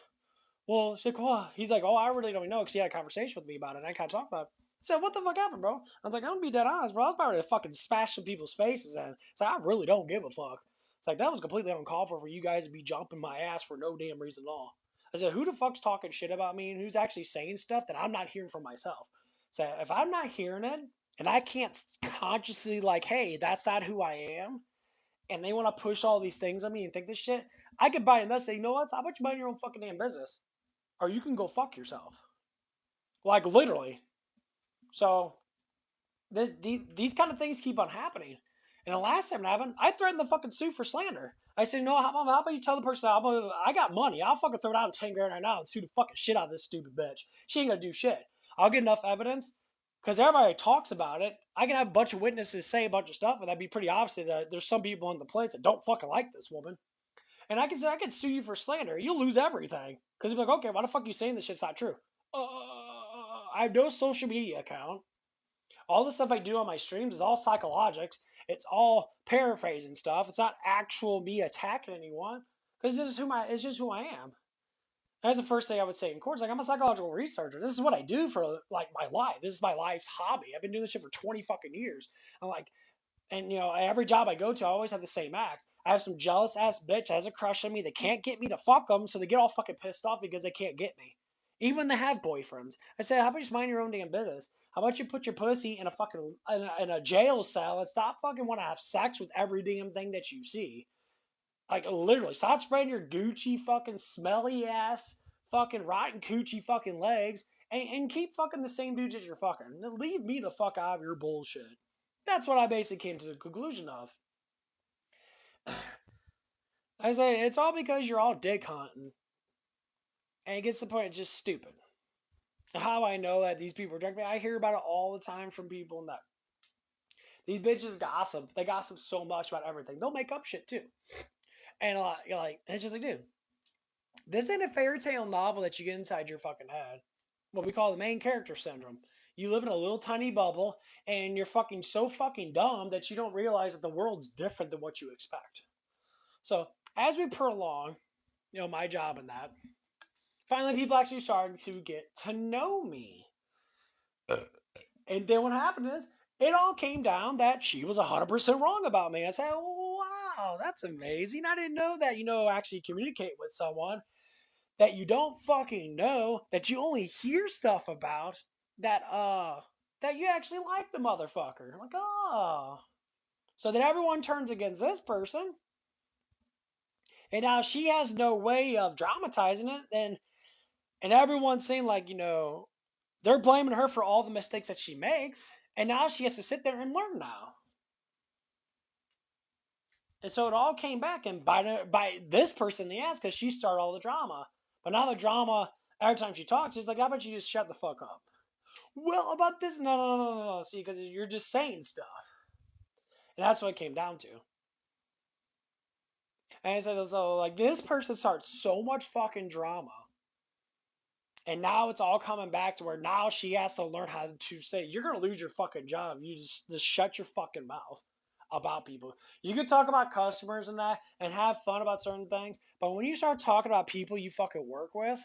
well, she's like, well, he's like, oh, I really don't know, because he had a conversation with me about it, and I kind of talked about it. I said, what the fuck happened, bro? I was like, I'm gonna be dead honest, bro. I was about ready to fucking smash some people's faces, and it's like, I really don't give a fuck. It's like, that was completely uncalled for you guys to be jumping my ass for no damn reason at all. I said, who the fuck's talking shit about me, and who's actually saying stuff that I'm not hearing for myself? So if I'm not hearing it, and I can't consciously, like, hey, that's not who I am, and they want to push all these things on me and think this shit, I could buy in and say, you know what? How about you mind your own fucking damn business? Or you can go fuck yourself. Like, literally. So, these kind of things keep on happening. And the last time it happened, I threatened to fucking sue for slander. I said, no, how about you tell the person, I got money. I'll fucking throw down 10 grand right now and sue the fucking shit out of this stupid bitch. She ain't gonna do shit. I'll get enough evidence. Because everybody talks about it. I can have a bunch of witnesses say a bunch of stuff, and that'd be pretty obvious that there's some people in the place that don't fucking like this woman. And I can say, I can sue you for slander. You'll lose everything. Because you'll be like, okay, why the fuck are you saying this shit's not true? I have no social media account. All the stuff I do on my streams is all psychologics. It's all paraphrasing stuff. It's not actual me attacking anyone. Because it's just who I am. That's the first thing I would say in court. It's like, I'm a psychological researcher. This is what I do for like my life. This is my life's hobby. I've been doing this shit for 20 fucking years. I'm like, and every job I go to, I always have the same act. I have some jealous ass bitch that has a crush on me. They can't get me to fuck them, so they get all fucking pissed off because they can't get me. Even when they have boyfriends. I say, how about you just mind your own damn business? How about you put your pussy in a fucking in a jail cell and stop fucking want to have sex with every damn thing that you see? Like, literally, stop spreading your Gucci fucking smelly ass fucking rotten coochie fucking legs and keep fucking the same dudes that you're fucking. Leave me the fuck out of your bullshit. That's what I basically came to the conclusion of. I say it's all because you're all dick hunting, and it gets to the point it's just stupid. How I know that these people reject me, I hear about it all the time from people that these bitches gossip. They gossip so much about everything. They'll make up shit too, and like it's just like, dude, this ain't a fairy tale novel that you get inside your fucking head. What we call the main character syndrome. You live in a little tiny bubble, and you're fucking so fucking dumb that you don't realize that the world's different than what you expect. So as we prolong, my job in that, finally people actually started to get to know me. And then what happened is, it all came down that she was 100% wrong about me. I said, oh, wow, that's amazing. I didn't know that, actually communicate with someone that you don't fucking know, that you only hear stuff about, that you actually like the motherfucker. I'm like, oh. So then everyone turns against this person, and now she has no way of dramatizing it, and everyone's saying, like, they're blaming her for all the mistakes that she makes, and now she has to sit there and learn now. And so it all came back and by this person in the ass because she started all the drama. But now the drama, every time she talks, she's like, how about you just shut the fuck up? Well, about this, no. See, because you're just saying stuff. And that's what it came down to. And I said, so, like, this person starts so much fucking drama. And now it's all coming back to where now she has to learn how to say, you're going to lose your fucking job. You just shut your fucking mouth about people. You can talk about customers and that and have fun about certain things. But when you start talking about people you fucking work with,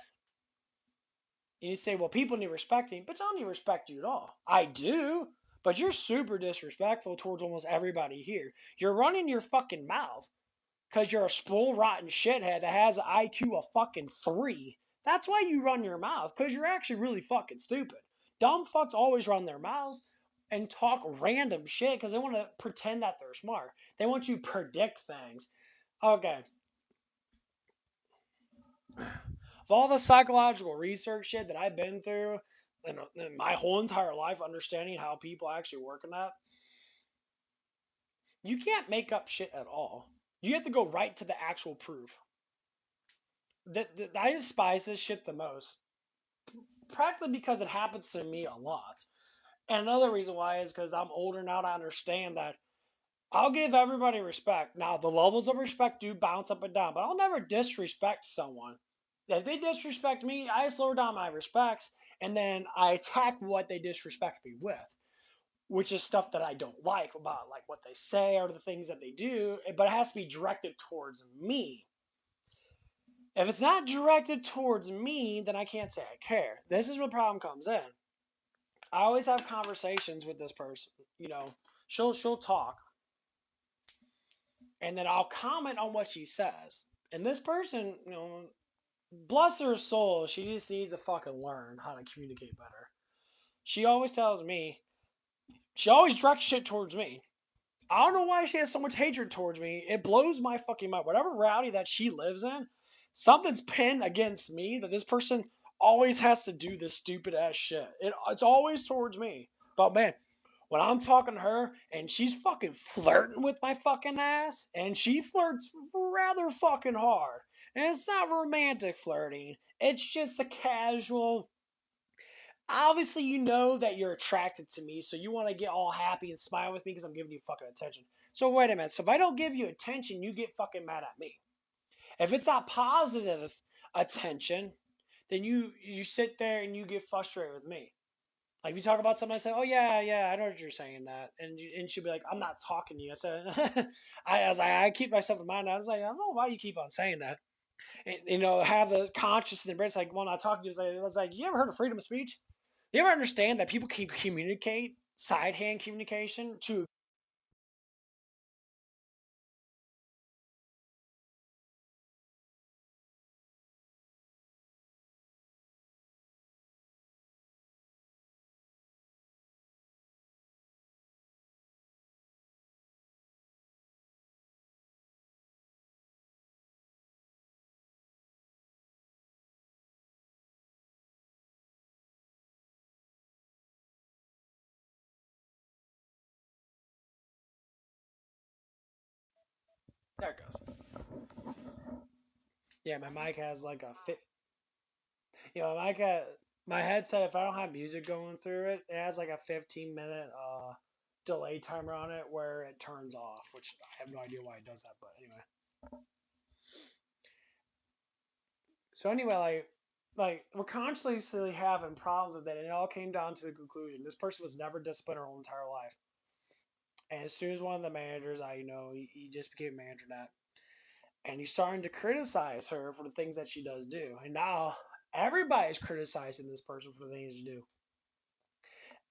and you say, well, people need respect me, but I don't need respect you at all. I do, but you're super disrespectful towards almost everybody here. You're running your fucking mouth because you're a spoiled, rotten shithead that has an IQ of fucking 3. That's why you run your mouth, because you're actually really fucking stupid. Dumb fucks always run their mouths and talk random shit because they want to pretend that they're smart. They want you to predict things. Okay. Of all the psychological research shit that I've been through in my whole entire life, understanding how people actually work in that, you can't make up shit at all. You have to go right to the actual proof. I despise this shit the most. Practically because it happens to me a lot. And another reason why is because I'm older now to understand that I'll give everybody respect. Now, the levels of respect do bounce up and down, but I'll never disrespect someone. If they disrespect me, I just lower down my respects, and then I attack what they disrespect me with, which is stuff that I don't like about like what they say or the things that they do, but it has to be directed towards me. If it's not directed towards me, then I can't say I care. This is where the problem comes in. I always have conversations with this person. You know, she'll talk, and then I'll comment on what she says. And this person, you know, bless her soul, she just needs to fucking learn how to communicate better. She always tells me, she always directs shit towards me. I don't know why she has so much hatred towards me. It blows my fucking mind. Whatever reality that she lives in, something's pinned against me that this person always has to do this stupid ass shit. It's always towards me. But man, when I'm talking to her and she's fucking flirting with my fucking ass, and she flirts rather fucking hard. And it's not romantic flirting. It's just a casual. Obviously, you know that you're attracted to me, so you want to get all happy and smile with me because I'm giving you fucking attention. So wait a minute. So if I don't give you attention, you get fucking mad at me. If it's not positive attention, then you sit there and you get frustrated with me. Like if you talk about something, I say, "Oh yeah, I know what you're saying that," and she'll be like, "I'm not talking to you." I said, I keep myself in mind. I was like, I don't know why you keep on saying that. And, you know, have the conscious and embrace. Like when I talk to you, it's like, you ever heard of freedom of speech? You ever understand that people can communicate side hand communication to. There it goes. Yeah, my mic has like a fit. You know, my headset. If I don't have music going through it, it has like a 15-minute delay timer on it where it turns off, which I have no idea why it does that. But anyway. So anyway, like we're constantly having problems with it, and it all came down to the conclusion: this person was never disciplined her whole entire life. And as soon as one of the managers, he just became manager net, and he's starting to criticize her for the things that she does do. And now everybody's criticizing this person for the things she do.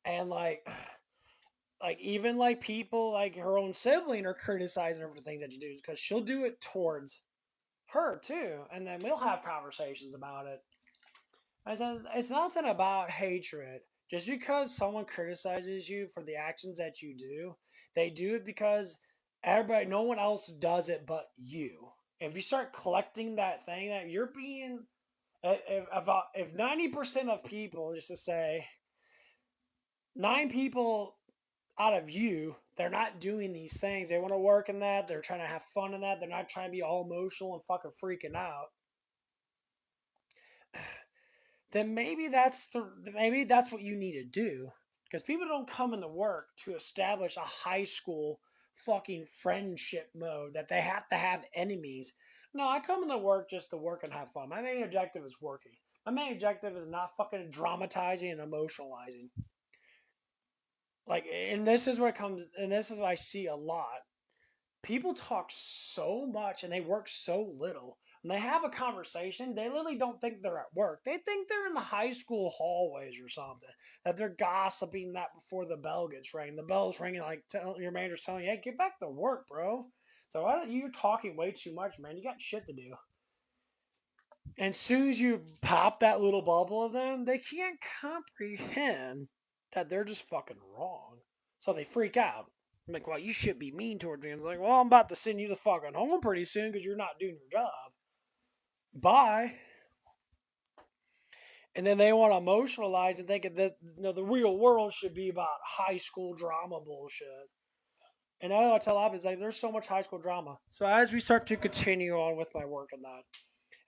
And like even like people like her own sibling are criticizing her for the things that she does because she'll do it towards her too, and then we'll have conversations about it. I said it's nothing about hatred. Just because someone criticizes you for the actions that you do, they do it because no one else does it but you. If you start collecting that thing that you're being, if 90% of people, just to say, 9 people out of you, they're not doing these things. They want to work in that. They're trying to have fun in that. They're not trying to be all emotional and fucking freaking out. Then maybe that's what you need to do. Because people don't come into work to establish a high school fucking friendship mode that they have to have enemies. No, I come into work just to work and have fun. My main objective is working. My main objective is not fucking dramatizing and emotionalizing. Like, and this is where it comes, and this is what I see a lot. People talk so much and they work so little. When they have a conversation, they literally don't think they're at work. They think they're in the high school hallways or something. That they're gossiping that before the bell gets ringing. The bell's ringing, like your manager's telling you, "Hey, get back to work, bro." So why don't you talking way too much, man? You got shit to do. And as soon as you pop that little bubble of them, they can't comprehend that they're just fucking wrong. So they freak out. I'm like, well, you should be mean towards me. I'm like, well, I'm about to send you the fucking home pretty soon because you're not doing your job. Bye. And then they want to emotionalize and think that the real world should be about high school drama bullshit. And I tell a lot of it's like there's so much high school drama. So as we start to continue on with my work and that,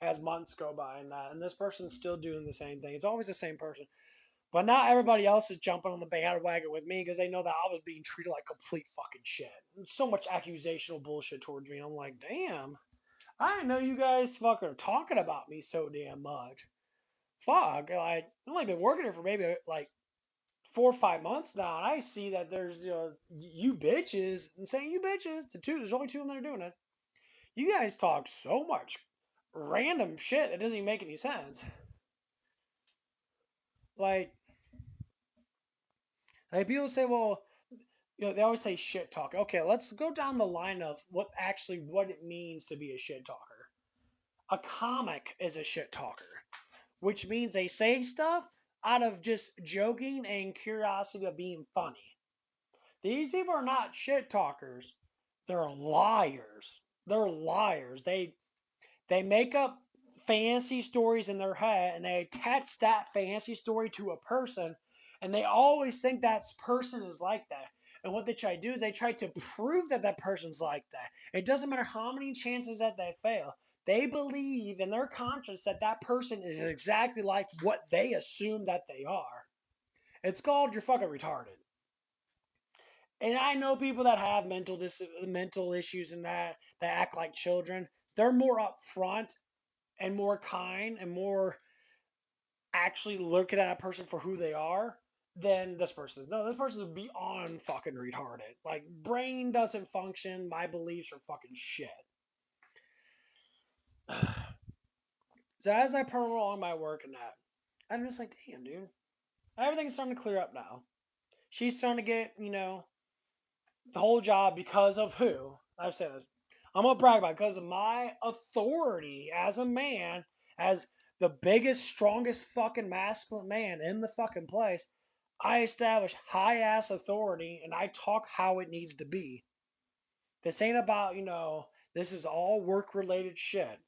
as months go by and that, and this person's still doing the same thing. It's always the same person. But not everybody else is jumping on the bandwagon with me because they know that I was being treated like complete fucking shit. And so much accusational bullshit towards me. I'm like, damn, I didn't know you guys fucking are talking about me so damn much. Fuck, I've only been working here for maybe like 4 or 5 months now, and I see that there's you bitches, I'm saying you bitches, there's only two of them that are doing it. You guys talk so much random shit it doesn't even make any sense. Like people say, well, they always say shit talk. Okay, let's go down the line of what it means to be a shit talker. A comic is a shit talker, which means they say stuff out of just joking and curiosity of being funny. These people are not shit talkers. They're liars. They're liars. They make up fantasy stories in their head and they attach that fantasy story to a person, and they always think that person is like that. And what they try to do is they try to prove that that person's like that. It doesn't matter how many chances that they fail. They believe in their conscience that that person is exactly like what they assume that they are. It's called you're fucking retarded. And I know people that have mental issues and that act like children. They're more upfront and more kind and more actually looking at a person for who they are than this person is. No, this person is beyond fucking retarded. Like, brain doesn't function. My beliefs are fucking shit. So as I promote along my work and that, I'm just like, damn, dude. Everything's starting to clear up now. She's starting to get, the whole job because of who? I've said this. I'm gonna brag about it because of my authority as a man, as the biggest, strongest fucking masculine man in the fucking place. I establish high ass authority and I talk how it needs to be. This ain't about, this is all work related shit.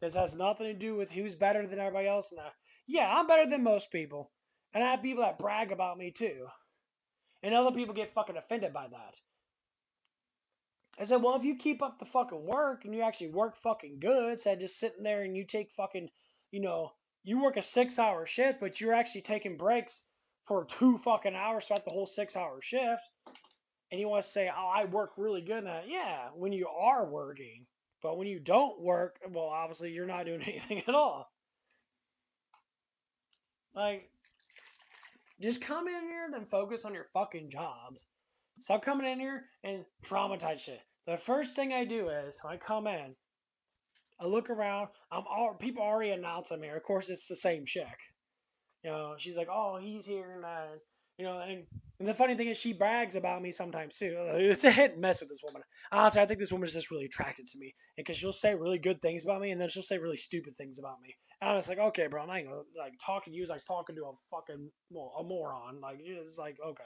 This has nothing to do with who's better than everybody else. And yeah, I'm better than most people. And I have people that brag about me too. And other people get fucking offended by that. I said, well, if you keep up the fucking work and you actually work fucking good, instead of just sitting there and you take fucking, you work a 6 hour shift, but you're actually taking breaks for 2 fucking hours throughout the whole 6 hour shift, and you want to say, oh, I work really good in that. Yeah, when you are working. But when you don't work, well, obviously you're not doing anything at all. Like, just come in here and focus on your fucking jobs. Stop coming in here and traumatize shit. The first thing I do is, when I come in, I look around. People already announce I'm here. Of course, it's the same chick. She's like, "Oh, he's here," and the funny thing is, she brags about me sometimes too. It's a hit and miss with this woman. Honestly, I think this woman is just really attracted to me because she'll say really good things about me, and then she'll say really stupid things about me. And I'm just like, okay, bro, I'm not gonna like talking to you is like talking to a fucking a moron. Like, it's like, okay.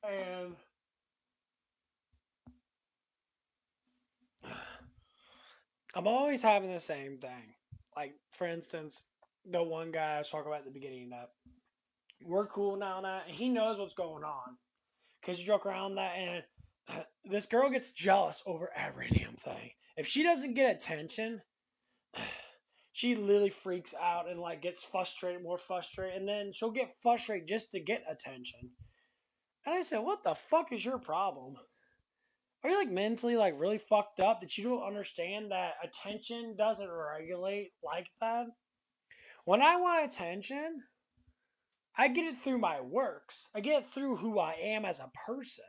And I'm always having the same thing. Like, for instance, the one guy I was talking about at the beginning, that we're cool now and that, and he knows what's going on. Because you joke around that, and this girl gets jealous over every damn thing. If she doesn't get attention, she literally freaks out and like gets frustrated, more frustrated, and then she'll get frustrated just to get attention. And I said, what the fuck is your problem? Are you like mentally like really fucked up that you don't understand that attention doesn't regulate like that? When I want attention, I get it through my works. I get it through who I am as a person.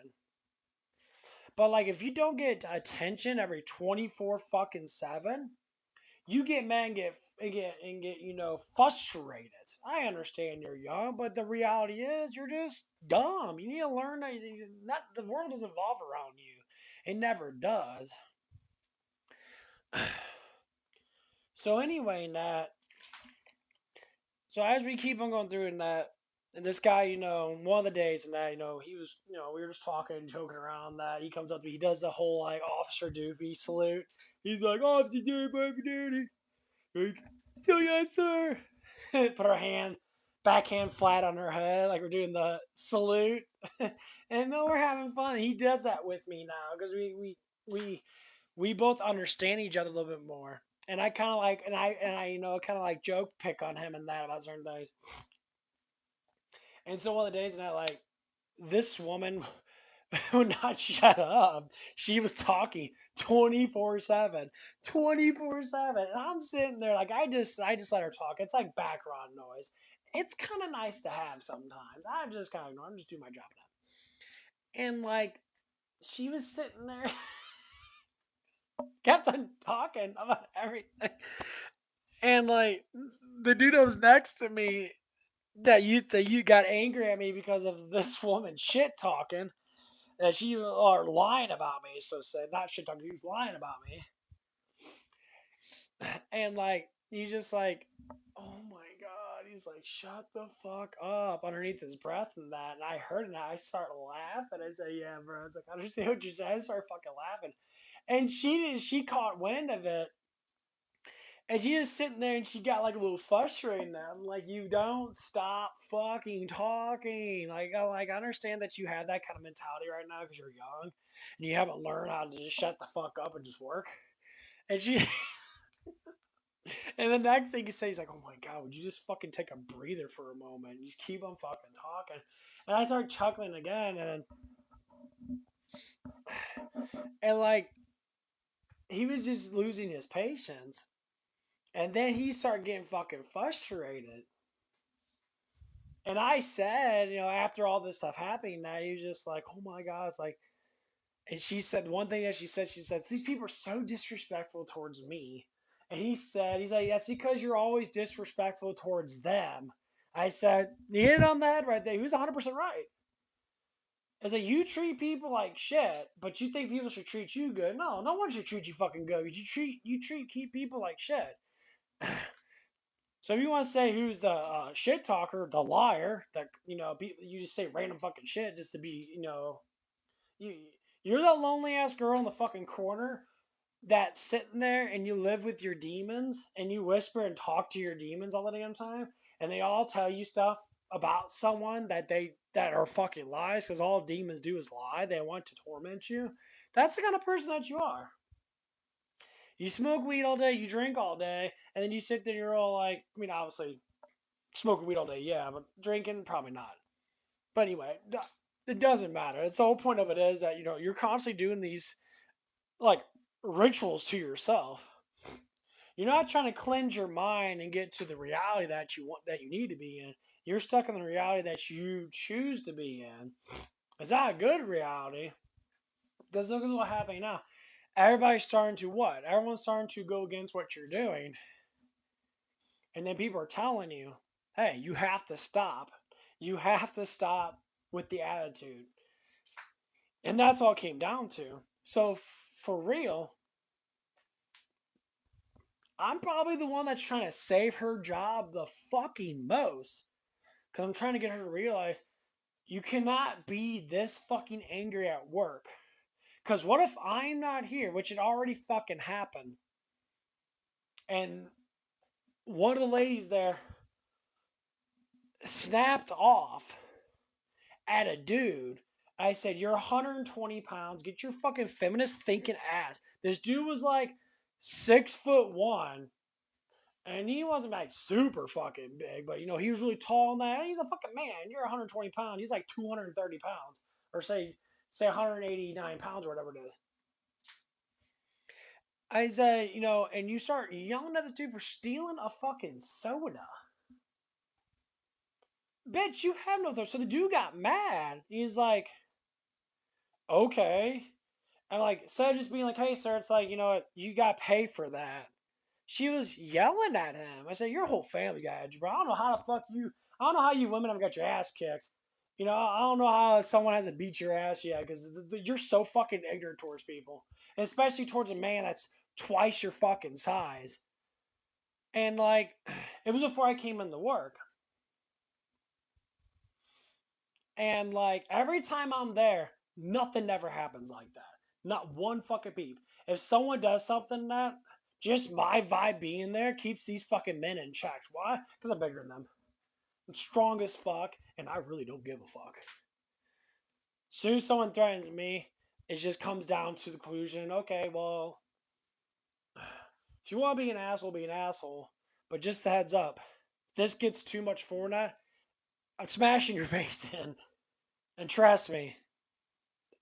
But like if you don't get attention every 24 fucking 7, you get mad and get frustrated. I understand you're young, but the reality is you're just dumb. You need to learn that not the world doesn't evolve around you. It never does. So anyway, so as we keep on going through and this guy, one of the days and that, he was, we were just talking, joking around that he comes up to me, he does the whole like officer doofy salute. He's like, officer doofy, duty. Like, still yes, sir. Put our backhand flat on her head, like we're doing the salute. And though we're having fun, he does that with me now because we both understand each other a little bit more. And I kind of like, and I, kind of like joke pick on him and that about certain days. And so one of the days, and I like this woman would not shut up. She was talking 24/7, 24/7, and I'm sitting there like I just let her talk. It's like background noise. It's kind of nice to have sometimes. I just kind of ignore. I'm just doing my job now. And like she was sitting there, kept on talking about everything, and like the dude that was next to me that you got angry at me because of this woman shit talking that she are lying about me, so said not shit talking, you lying about me. And like he's just like, oh my god, he's like, shut the fuck up underneath his breath and that. And I heard it and I start laughing. I said, yeah, bro. I was like, I understand what you're saying. I started fucking laughing. And she caught wind of it. And she just sitting there and she got like a little frustrated now. I'm like, you don't stop fucking talking. Like I understand that you have that kind of mentality right now because you're young and you haven't learned how to just shut the fuck up and just work. And she, and the next thing you say is like, oh my god, would you just fucking take a breather for a moment and just keep on fucking talking? And I start chuckling again, and like he was just losing his patience. And then he started getting fucking frustrated. And I said, after all this stuff happening, that he was just like, oh my God, it's like, and she said one thing that she said, these people are so disrespectful towards me. And he's like, that's because you're always disrespectful towards them. I said, you hit on that right there. He was 100% right. I said, you treat people like shit, but you think people should treat you good. No, no one should treat you fucking good. Keep people like shit. So if you want to say who's the shit talker, the liar, that you just say random fucking shit just to be, you you're that lonely ass girl in the fucking corner that's sitting there and you live with your demons and you whisper and talk to your demons all the damn time and they all tell you stuff about someone that are fucking lies because all demons do is lie. They want to torment you. That's the kind of person that you are. You smoke weed all day, you drink all day, and then you sit there and you're all like, I mean, obviously smoking weed all day, yeah, but drinking, probably not. But anyway, it doesn't matter. It's the whole point of it is that you're constantly doing these like rituals to yourself. You're not trying to cleanse your mind and get to the reality that you need to be in. You're stuck in the reality that you choose to be in. It's not a good reality because look at what's happening now. Everybody's starting to what? Everyone's starting to go against what you're doing, and then people are telling you, "Hey, you have to stop. You have to stop with the attitude." And that's all it came down to. So for real, I'm probably the one that's trying to save her job the fucking most. Because I'm trying to get her to realize you cannot be this fucking angry at work. Because what if I'm not here, which had already fucking happened, and one of the ladies there snapped off at a dude. I said, you're 120 pounds. Get your fucking feminist thinking ass. This dude was like 6'1", and he wasn't like super fucking big, but he was really tall and that. He's a fucking man. You're 120 pounds. He's like 230 pounds, or say 189 pounds or whatever it is. I said, and you start yelling at this dude for stealing a fucking soda. Bitch, you have no thought. So the dude got mad. He's like, okay. And like, instead of just being like, hey, sir, it's like, you got to pay for that. She was yelling at him. I said, your whole family got you, bro. I don't know how the fuck I don't know how you women have got your ass kicked. I don't know how someone hasn't beat your ass yet because you're so fucking ignorant towards people. And especially towards a man that's twice your fucking size. And like, it was before I came into work. And like, every time I'm there, nothing never happens like that. Not one fucking peep. If someone does something that, just my vibe being there keeps these fucking men in check. Why? Because I'm bigger than them. I'm strong as fuck, and I really don't give a fuck. soon as someone threatens me, it just comes down to the conclusion. Okay, well, if you want to be an asshole, be an asshole. But just a heads up, if this gets too much Fortnite, I'm smashing your face in. And trust me,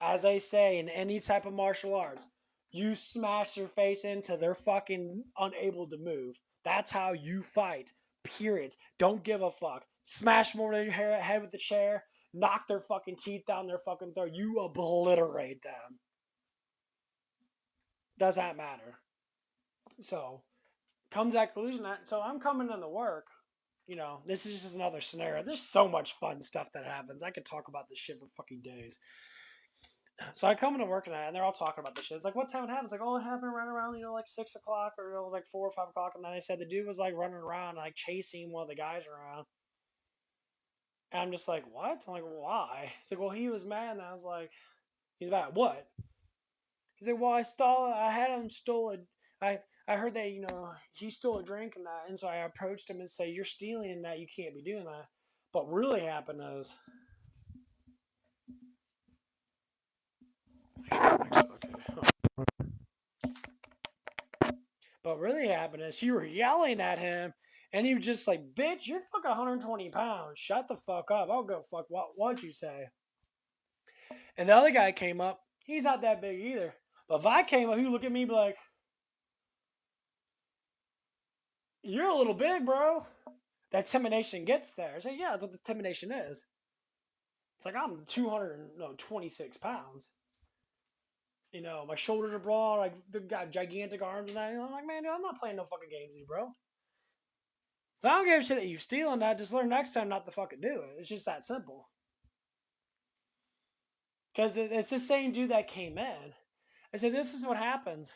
as I say in any type of martial arts, you smash their face into they're fucking unable to move. That's how you fight. Period. Don't give a fuck. Smash them over their head with the chair. Knock their fucking teeth down their fucking throat. You obliterate them. Does that matter? So comes that conclusion. So I'm coming into work. This is just another scenario. There's so much fun stuff that happens. I could talk about this shit for fucking days. So I come into work and they're all talking about this shit. It's like, what time it happened? It's like, oh, it happened right around, like 6 o'clock or it was like 4 or 5 o'clock. And then they said the dude was like running around, like chasing one of the guys around. And I'm just like, what? I'm like, why? He's like, well, he was mad. And I was like, he's mad at what? He's like, well, I had him stole I heard that, he stole a drink and that. And so I approached him and said, you're stealing that. You can't be doing that. But what really happened is, But really happened is you were yelling at him, and he was just like, "Bitch, you're fucking 120 pounds. Shut the fuck up. I don't give a fuck what you say." And the other guy came up. He's not that big either. But if I came up, he would look at me and be like, "You're a little big, bro." That intimidation gets there. I say, "Yeah, that's what the intimidation is." It's like I'm 226 pounds. My shoulders are broad. Like they got gigantic arms and that. And I'm like, man, dude, I'm not playing no fucking games with you, bro. So I don't give a shit that you stealing that. Just learn next time not to fucking do it. It's just that simple. Because it's the same dude that came in. I said, this is what happens.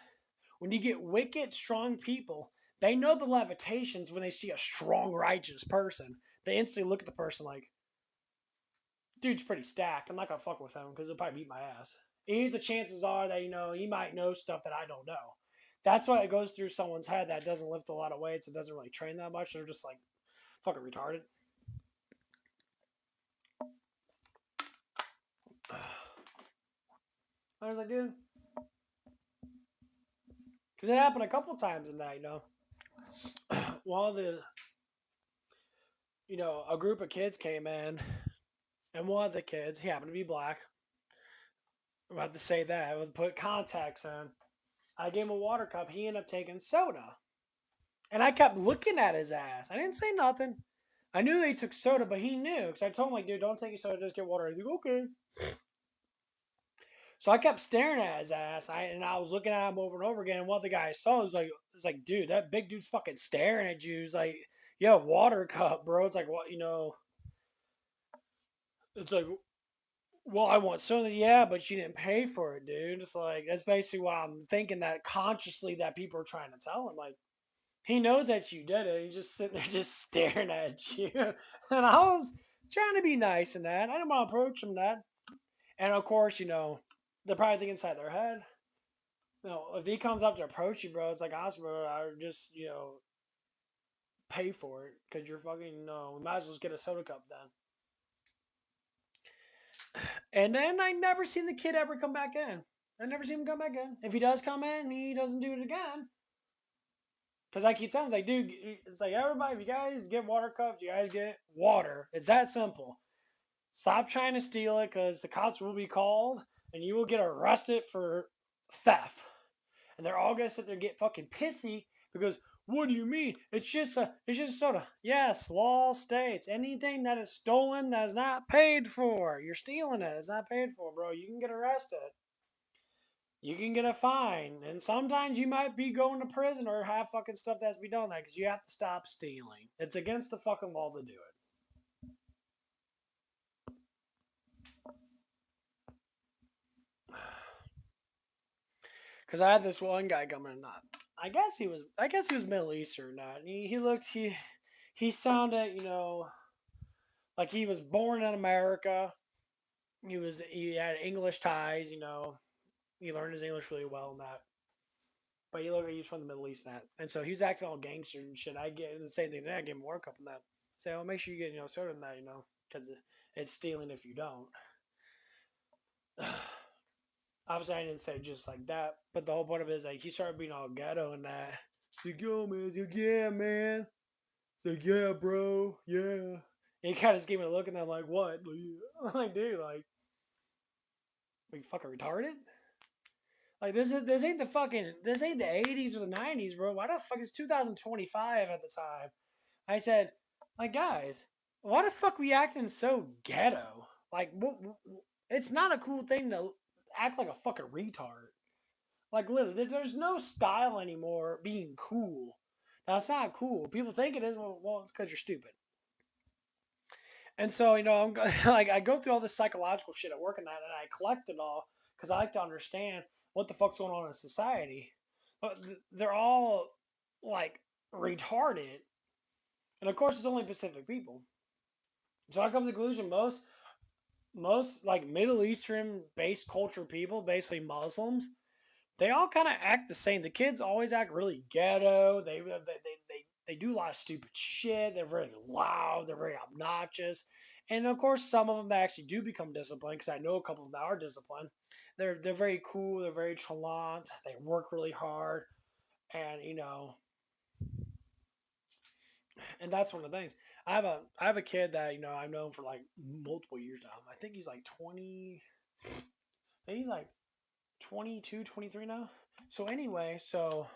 When you get wicked, strong people, they know the levitations when they see a strong, righteous person. They instantly look at the person like, dude's pretty stacked. I'm not going to fuck with him because he'll probably beat my ass. Even the chances are that, he might know stuff that I don't know. That's why it goes through someone's head that doesn't lift a lot of weights and doesn't really train that much. They're just like fucking retarded. I was like, dude. Because it happened a couple times in that, While a group of kids came in, and one of the kids, he happened to be black. I'm about to say that. I would put contacts in. I gave him a water cup. He ended up taking soda. And I kept looking at his ass. I didn't say nothing. I knew they took soda, but he knew. Because I told him, like, dude, don't take your soda, just get water. He's like, okay. So I kept staring at his ass. And I was looking at him over and over again. And one of the guys saw was like, dude, that big dude's fucking staring at you. He's like, you have a water cup, bro. It's like, what, it's like, well, I want something, yeah, but you didn't pay for it, dude. It's like, that's basically why I'm thinking that consciously that people are trying to tell him. Like, he knows that you did it. He's just sitting there just staring at you. And I was trying to be nice in that. I didn't want to approach him that. And of course, they're probably thinking inside their head, if he comes up to approach you, bro, it's like, awesome, bro, I would just, pay for it. Because you're fucking, we might as well just get a soda cup then. And then I never seen the kid ever come back in. I never seen him come back in. If he does come in, he doesn't do it again. Because I keep telling him, it's like, dude, it's like, everybody, if you guys get water cups, you guys get water. It's that simple. Stop trying to steal it because the cops will be called and you will get arrested for theft. And they're all going to sit there and get fucking pissy because, what do you mean? It's just soda. Yes, law states anything that is stolen that is not paid for. You're stealing it. It's not paid for, bro. You can get arrested. You can get a fine. And sometimes you might be going to prison or have fucking stuff that has to be done that because you have to stop stealing. It's against the fucking law to do it. Because I had this one guy coming in. I guess he was Middle Eastern. Not. He sounded, like he was born in America. He had English ties. He learned his English really well in that. But he looked like he was from the Middle East and that. And so he was acting all gangster and shit. I get the same thing there. I gave him a work up in that. Say, make sure you get, soda in that, because it's stealing if you don't. Obviously, I didn't say just like that, but the whole point of it is like he started being all ghetto and that. He's like, yo, man. He's like, yeah, man. He's like, yeah, bro. Yeah. And he kind of just gave me a look, and I'm like, what? I'm like, dude, like, are you fucking retarded? Like, this ain't this ain't the 80s or the 90s, bro. Why the fuck is 2025 at the time? I said, like, guys, why the fuck we acting so ghetto? Like, it's not a cool thing to act like a fucking retard. Like, literally, there's no style anymore being cool. That's not cool. People think it is. Well, it's because you're stupid. And so, I'm like, I go through all this psychological shit at work and that, and I collect it all because I like to understand what the fuck's going on in society. But they're all like retarded, and of course, it's only Pacific people. So I come to the conclusion most like Middle Eastern based culture people, basically Muslims, they all kind of act the same. The kids always act really ghetto. They do a lot of stupid shit. They're very loud. They're very obnoxious. And of course, some of them that actually do become disciplined, because I know a couple of them that are disciplined. They're very cool. They're very chalant. They work really hard, and and that's one of the things. I have a kid that I've known for like multiple years now. I think he's like 20. I think he's like 22, 23 now. So anyway, so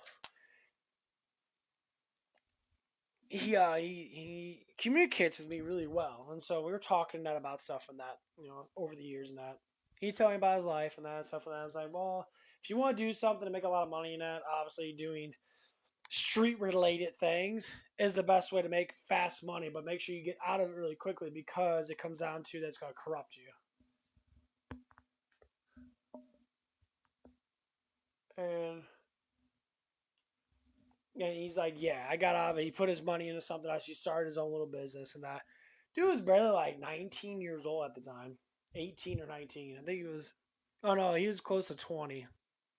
he communicates with me really well, and so we were talking that about stuff and that over the years and that he's telling me about his life and that stuff and that. I was like, well, if you want to do something to make a lot of money in that, obviously doing street related things is the best way to make fast money, but make sure you get out of it really quickly because it comes down to that's going to corrupt you. And he's like, yeah, I got out of it. He put his money into something else. He started his own little business and that. Dude was barely like 19 years old at the time, 18 or 19. I think he was. Oh no, he was close to 20,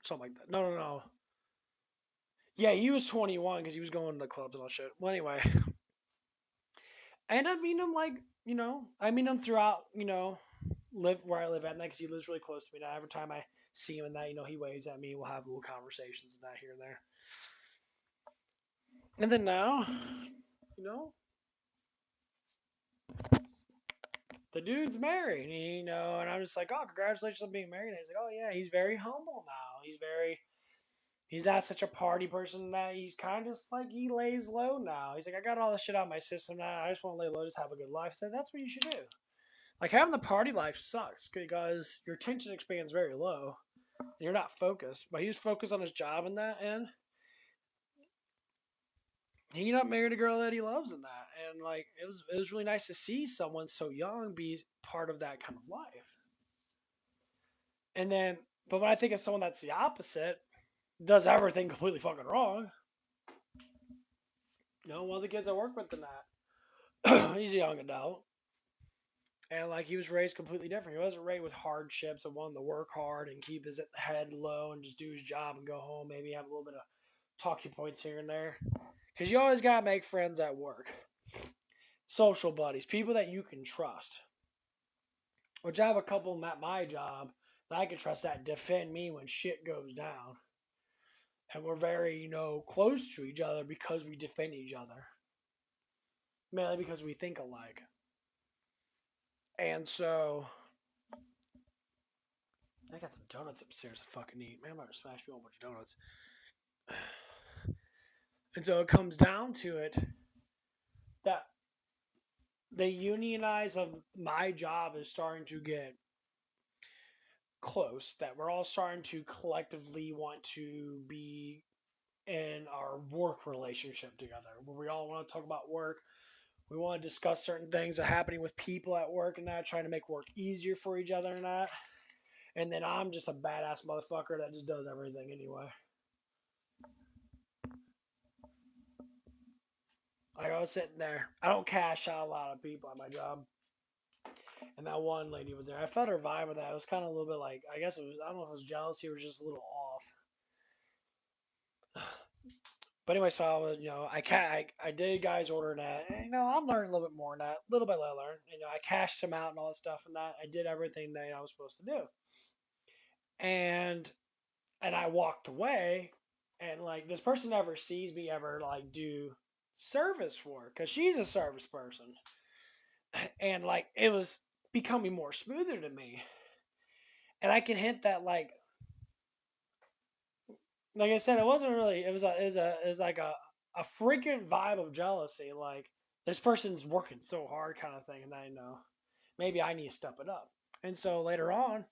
something like that. No, no, no. Yeah, he was 21 because he was going to clubs and all shit. Well, anyway, and I mean him like I mean him throughout live where I live at, because he lives really close to me now. Every time I see him and that, he waves at me. We'll have little conversations and that here and there. And then now, you know, the dude's married, and I'm just like, oh, congratulations on being married. And he's like, oh yeah, he's very humble now. He's not such a party person now. He's kind of just like he lays low now. He's like, I got all this shit out of my system now. I just want to lay low, just have a good life. I said, that's what you should do. Like having the party life sucks because your attention expands very low. And you're not focused. But he was focused on his job and that, and he not married a girl that he loves in that. And like it was really nice to see someone so young be part of that kind of life. And then, but when I think of someone that's the opposite, does everything completely fucking wrong. One of the kids I work with in that, he's a young adult. And like he was raised completely different. He wasn't raised with hardships and wanting to work hard and keep his head low and just do his job and go home. Maybe have a little bit of talking points here and there. Because you always gotta make friends at work, social buddies, people that you can trust. Which I have a couple of them at my job that I can trust that defend me when shit goes down. And we're very, close to each other because we defend each other. Mainly because we think alike. And so, I got some donuts upstairs to fucking eat. Man, I'm about to smash me a whole bunch of donuts. And so it comes down to it that the unionize of my job is starting to get close. That we're all starting to collectively want to be in our work relationship together, where we all want to talk about work. We want to discuss certain things that are happening with people at work and that, trying to make work easier for each other and that. And then I'm just a badass motherfucker that just does everything anyway. Like I was sitting there. I don't cash out a lot of people at my job. And that one lady was there. I felt her vibe with that. It was kind of a little bit like, I guess it was, I don't know if it was jealousy or just a little off. But anyway, so I was, I did guys ordering that, and I'm learning a little bit more on that, little by little. Learn, I cashed them out and all that stuff, and that I did everything that I was supposed to do, and I walked away, and like this person never sees me ever like do service work because she's a service person, and like it was becoming more smoother to me, and I can hint that like I said, it wasn't really. It was like a frequent vibe of jealousy. Like this person's working so hard, kind of thing, and I know maybe I need to step it up. And so later on,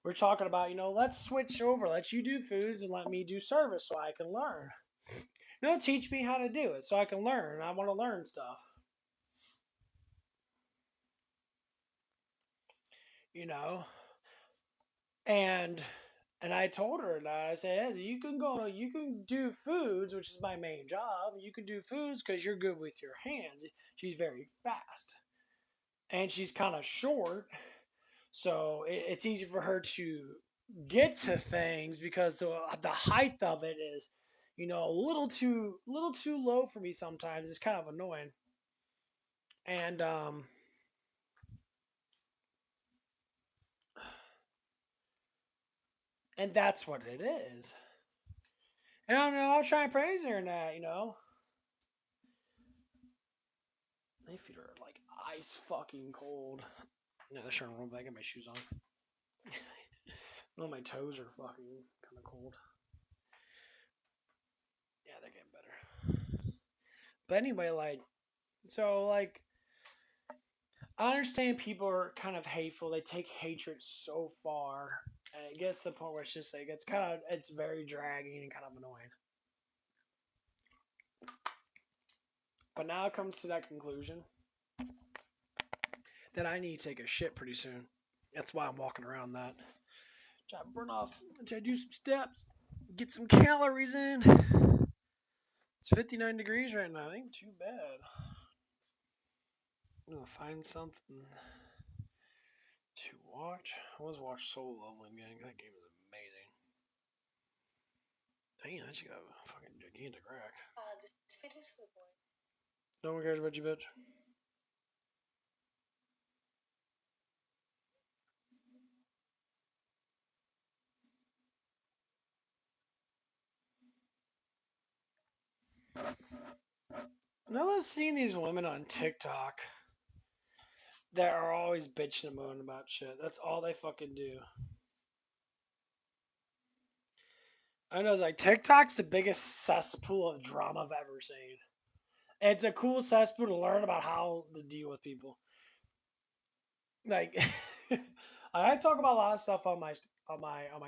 we're talking about let's switch over. Let you do foods and let me do service so I can learn. Teach me how to do it so I can learn. I want to learn stuff. You know, and I told her that I said, hey, you can do foods, which is my main job. You can do foods because you're good with your hands. She's very fast, and she's kind of short, so it's easy for her to get to things because the height of it is, a little too low for me sometimes. It's kind of annoying, and that's what it is. And I don't know. I'll try and praise her in that. My feet are like ice fucking cold. Yeah, they're starting to roll back. I got my shoes on. Well, my toes are fucking kind of cold. Yeah, they're getting better. But anyway, like, I understand people are kind of hateful. They take hatred so far, and it gets to the point where it's just like it's very dragging and kind of annoying. But now it comes to that conclusion that I need to take a shit pretty soon. That's why I'm walking around that. Try to burn off. Try to do some steps. Get some calories in. It's 59 degrees right now. Ain't too bad. I'm gonna find something to watch. I was watching Soul Leveling Gang. That game is amazing. Damn, that shit got a fucking gigantic rack. No one cares about you, bitch. Now I've seen these women on TikTok that are always bitching and moaning about shit. That's all they fucking do. I know, like, TikTok's the biggest cesspool of drama I've ever seen. It's a cool cesspool to learn about how to deal with people. Like, I talk about a lot of stuff on my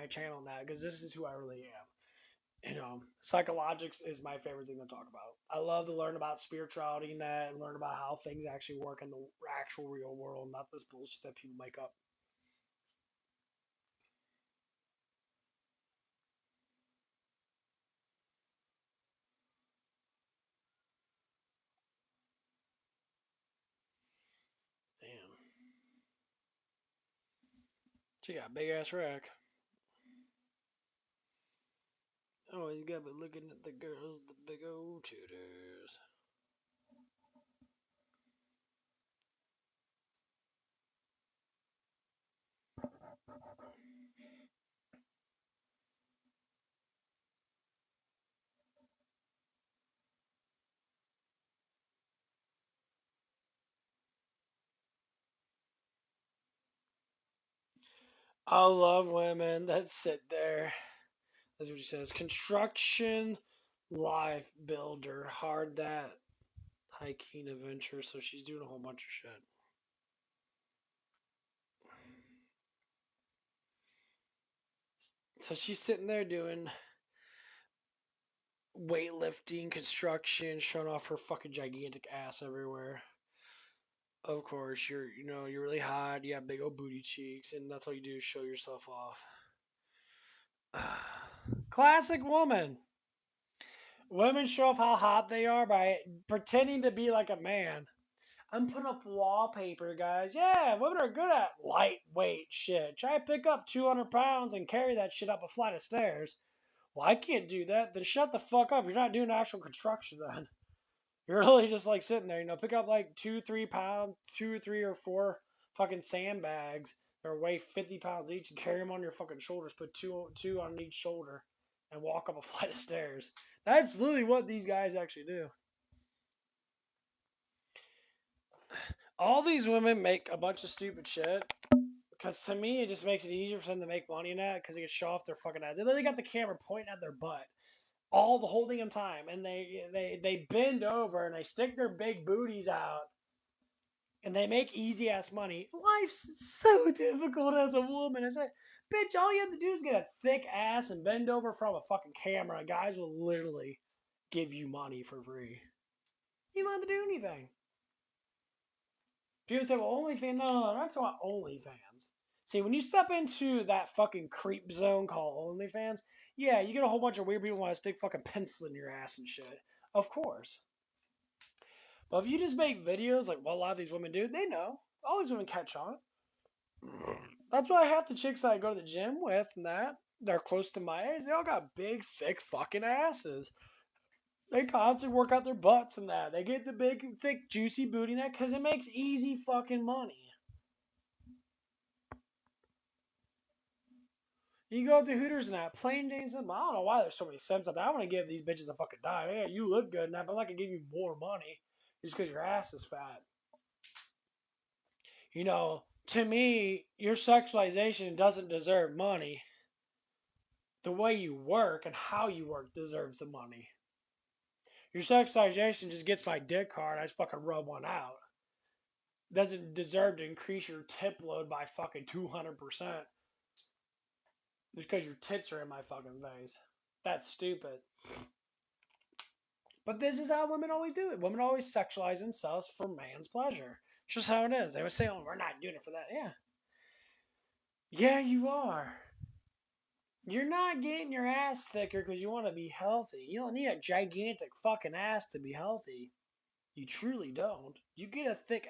channel now because this is who I really am. Psychologics is my favorite thing to talk about. I love to learn about spirituality and that, and learn about how things actually work in the actual real world, not this bullshit that people make up. Damn. She got a big ass rack. Always got me looking at the girls with the big old tutors. I love women that sit there. That's what she says. Construction life builder. Hard that hiking adventure. So she's doing a whole bunch of shit. So she's sitting there doing weightlifting, construction, showing off her fucking gigantic ass everywhere. Of course, you're really hot. You have big old booty cheeks, and that's all you do is show yourself off. Classic woman. Women show off how hot they are by pretending to be like a man. I'm putting up wallpaper, guys. Yeah, women are good at lightweight shit. Try to pick up 200 pounds and carry that shit up a flight of stairs. Well, I can't do that. Then shut the fuck up. You're not doing actual construction then. You're really just like sitting there, pick up like 2, 3 pounds, 2 or 3 or 4 fucking sandbags that weigh 50 pounds each and carry them on your fucking shoulders. Put two on each shoulder and walk up a flight of stairs. That's literally what these guys actually do. All these women make a bunch of stupid shit because to me it just makes it easier for them to make money in that because they can show off their fucking ass. They literally got the camera pointing at their butt all the whole damn time, and they bend over and they stick their big booties out and they make easy ass money. Life's so difficult as a woman. It's like, bitch, all you have to do is get a thick ass and bend over from a fucking camera, and guys will literally give you money for free. You don't have to do anything. People say, well, OnlyFans. No, I'm not talking about OnlyFans. See, when you step into that fucking creep zone called OnlyFans, yeah, you get a whole bunch of weird people who want to stick fucking pencils in your ass and shit. Of course. But if you just make videos like what a lot of these women do, they know. All these women catch on. That's why half the chicks I go to the gym with and that, they're close to my age, they all got big, thick fucking asses. They constantly work out their butts and that. They get the big, thick, juicy booty and that because it makes easy fucking money. You go to Hooters and that, plain Jane simple. I don't know why there's so many cents up there. I want to give these bitches a fucking dime. Yeah, you look good and that, but I'm not going to give you more money just because your ass is fat. To me, your sexualization doesn't deserve money. The way you work and how you work deserves the money. Your sexualization just gets my dick hard. I just fucking rub one out. Doesn't deserve to increase your tip load by fucking 200%. Just because your tits are in my fucking face. That's stupid. But this is how women always do it. Women always sexualize themselves for man's pleasure. It's just how it is. They would say, oh, we're not doing it for that. Yeah. Yeah, you are. You're not getting your ass thicker because you want to be healthy. You don't need a gigantic fucking ass to be healthy. You truly don't. You get a thick.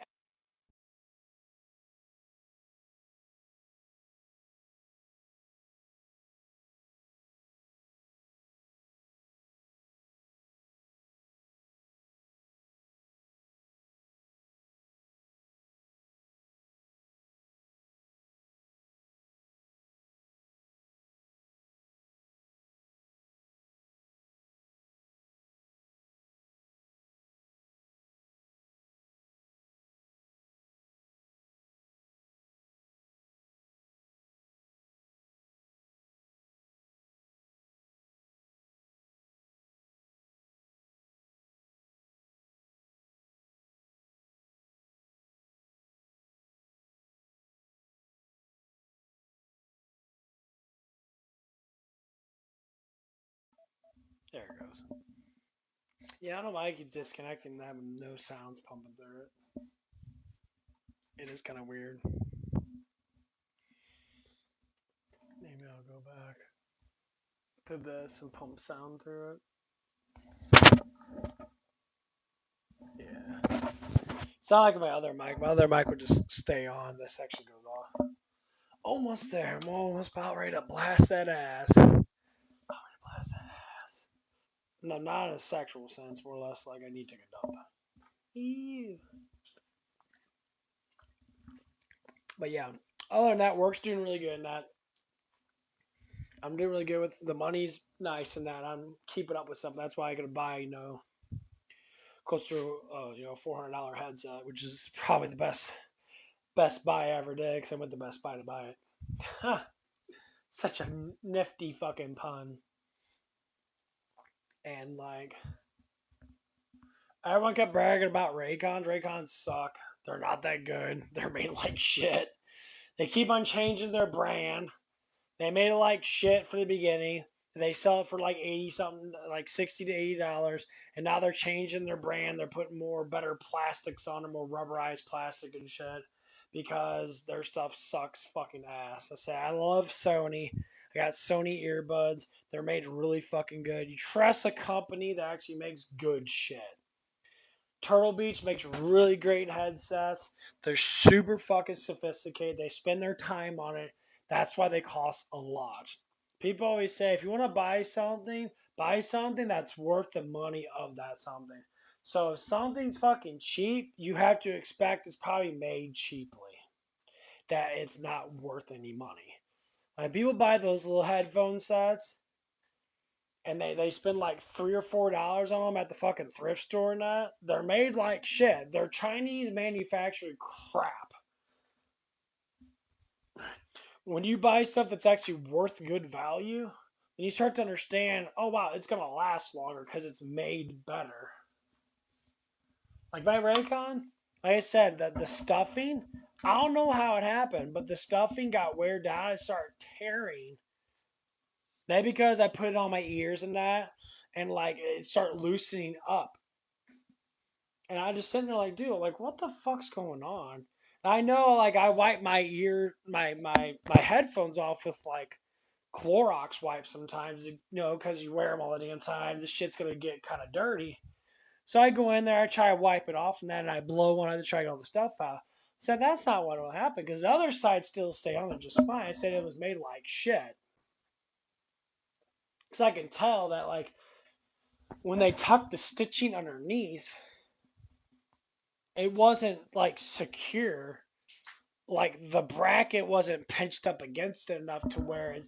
There it goes. Yeah, I don't like you disconnecting that with no sounds pumping through it. It is kind of weird. Maybe I'll go back to this and pump sound through it. Yeah. It's not like my other mic. My other mic would just stay on. This section goes off. Almost there. I'm almost about ready to blast that ass. Blast that ass. No, not in a sexual sense. More or less like I need to take a dump. Ew. But yeah, other than that, work's doing really good in that. I'm doing really good with the money's nice in that. I'm keeping up with something. That's why I gotta buy, close to $400 headset, which is probably the best buy I ever did because I went to Best Buy to buy it. Such a nifty fucking pun. And like everyone kept bragging about Raycons. Raycons suck. They're not that good. They're made like shit. They keep on changing their brand. They made it like shit for the beginning. They sell it for like 80 something, like $60 to $80, and now they're changing their brand. They're putting more better plastics on them, more rubberized plastic and shit, because their stuff sucks fucking ass. I say I love Sony. I got Sony earbuds. They're made really fucking good. You trust a company that actually makes good shit. Turtle Beach makes really great headsets. They're super fucking sophisticated. They spend their time on it. That's why they cost a lot. People always say if you want to buy something that's worth the money of that something. So if something's fucking cheap, you have to expect it's probably made cheaply. That it's not worth any money. Like people buy those little headphone sets and they spend like $3 or $4 on them at the fucking thrift store and that. They're made like shit. They're Chinese manufactured crap. When you buy stuff that's actually worth good value, then you start to understand, oh wow, it's gonna last longer because it's made better. Like my Raycon, like I said, the stuffing, I don't know how it happened, but the stuffing got wear down and started tearing. Maybe because I put it on my ears and that, and like it started loosening up. And I just sitting there like, dude, like what the fuck's going on? And I know like I wipe my headphones off with like Clorox wipes sometimes, because you wear them all the damn time. This shit's gonna get kind of dirty. So I go in there, I try to wipe it off, and then I blow one out to try to get all the stuff out. So that's not what will happen because the other side still stay on there just fine. I said it was made like shit. Because I can tell that like when they tucked the stitching underneath, it wasn't like secure. Like the bracket wasn't pinched up against it enough to where it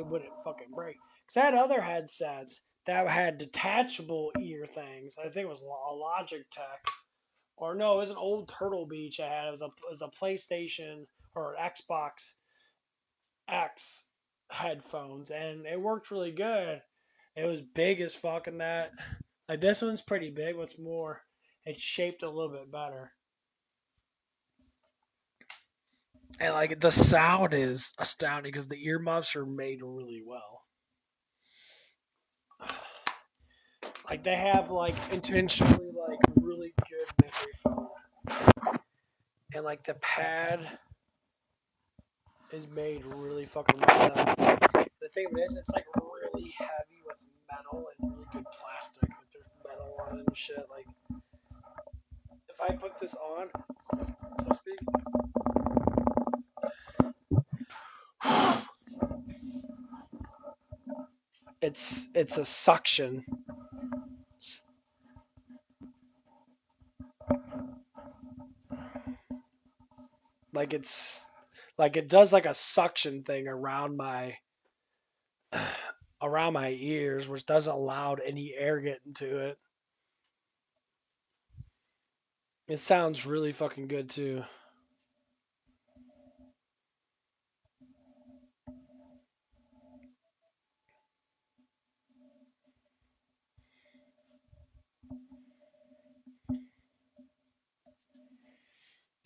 wouldn't fucking break. Because I had other headsets that had detachable ear things. I think it was a Logitech, or no, it was an old Turtle Beach I had. It was a PlayStation or Xbox X headphones, and it worked really good. It was big as fuck in that. Like this one's pretty big. What's more, it's shaped a little bit better. And like the sound is astounding because the earmuffs are made really well. Like they have like intentionally like really good memory foam, and like the pad is made really fucking well. The thing is, it's like really heavy with metal and really good plastic. Like there's metal on it and shit. Like if I put this on, so to speak, it's a suction. Like it does like a suction thing around my ears, which doesn't allow any air getting to it. It sounds really fucking good too.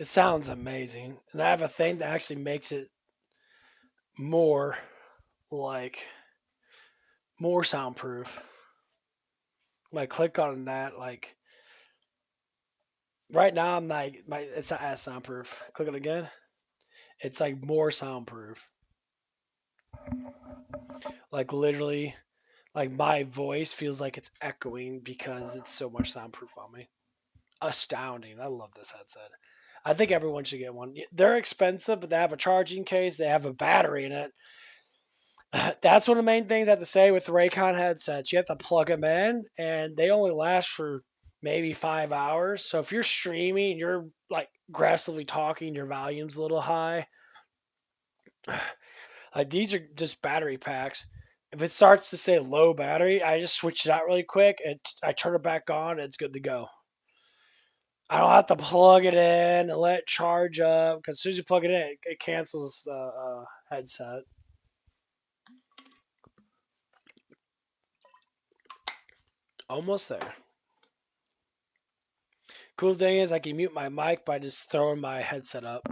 It sounds amazing. And I have a thing that actually makes it more like more soundproof. When I click on that, like right now I'm like it's not as soundproof. Click it again. It's like more soundproof. Like literally like my voice feels like it's echoing because it's so much soundproof on me. Astounding. I love this headset. I think everyone should get one. They're expensive, but they have a charging case. They have a battery in it. That's one of the main things I have to say with the Raycon headsets. You have to plug them in, and they only last for maybe 5 hours. So if you're streaming and you're like aggressively talking, your volume's a little high. Like these are just battery packs. If it starts to say low battery, I just switch it out really quick and I turn it back on. And it's good to go. I don't have to plug it in and let it charge up because as soon as you plug it in, it cancels the headset. Almost there. Cool thing is I can mute my mic by just throwing my headset up.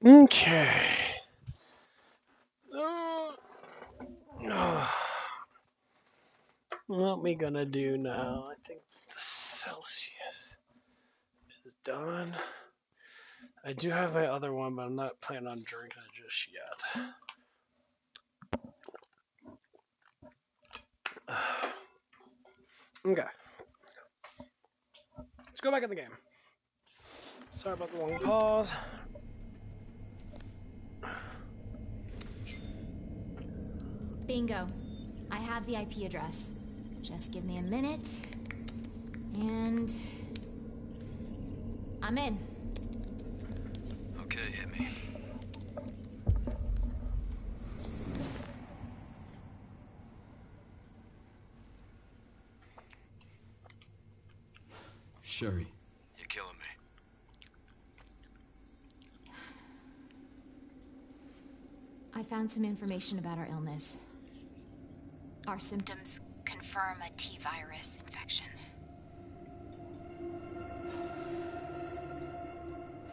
Okay. What we gonna do now? I think the Celsius is done. I do have my other one, but I'm not planning on drinking it just yet. Okay. Let's go back in the game. Sorry about the long pause. Bingo. I have the IP address. Just give me a minute. And... I'm in. Okay, hit me. Sherry. You're killing me. I found some information about our illness. Our symptoms Confirm a T-virus infection.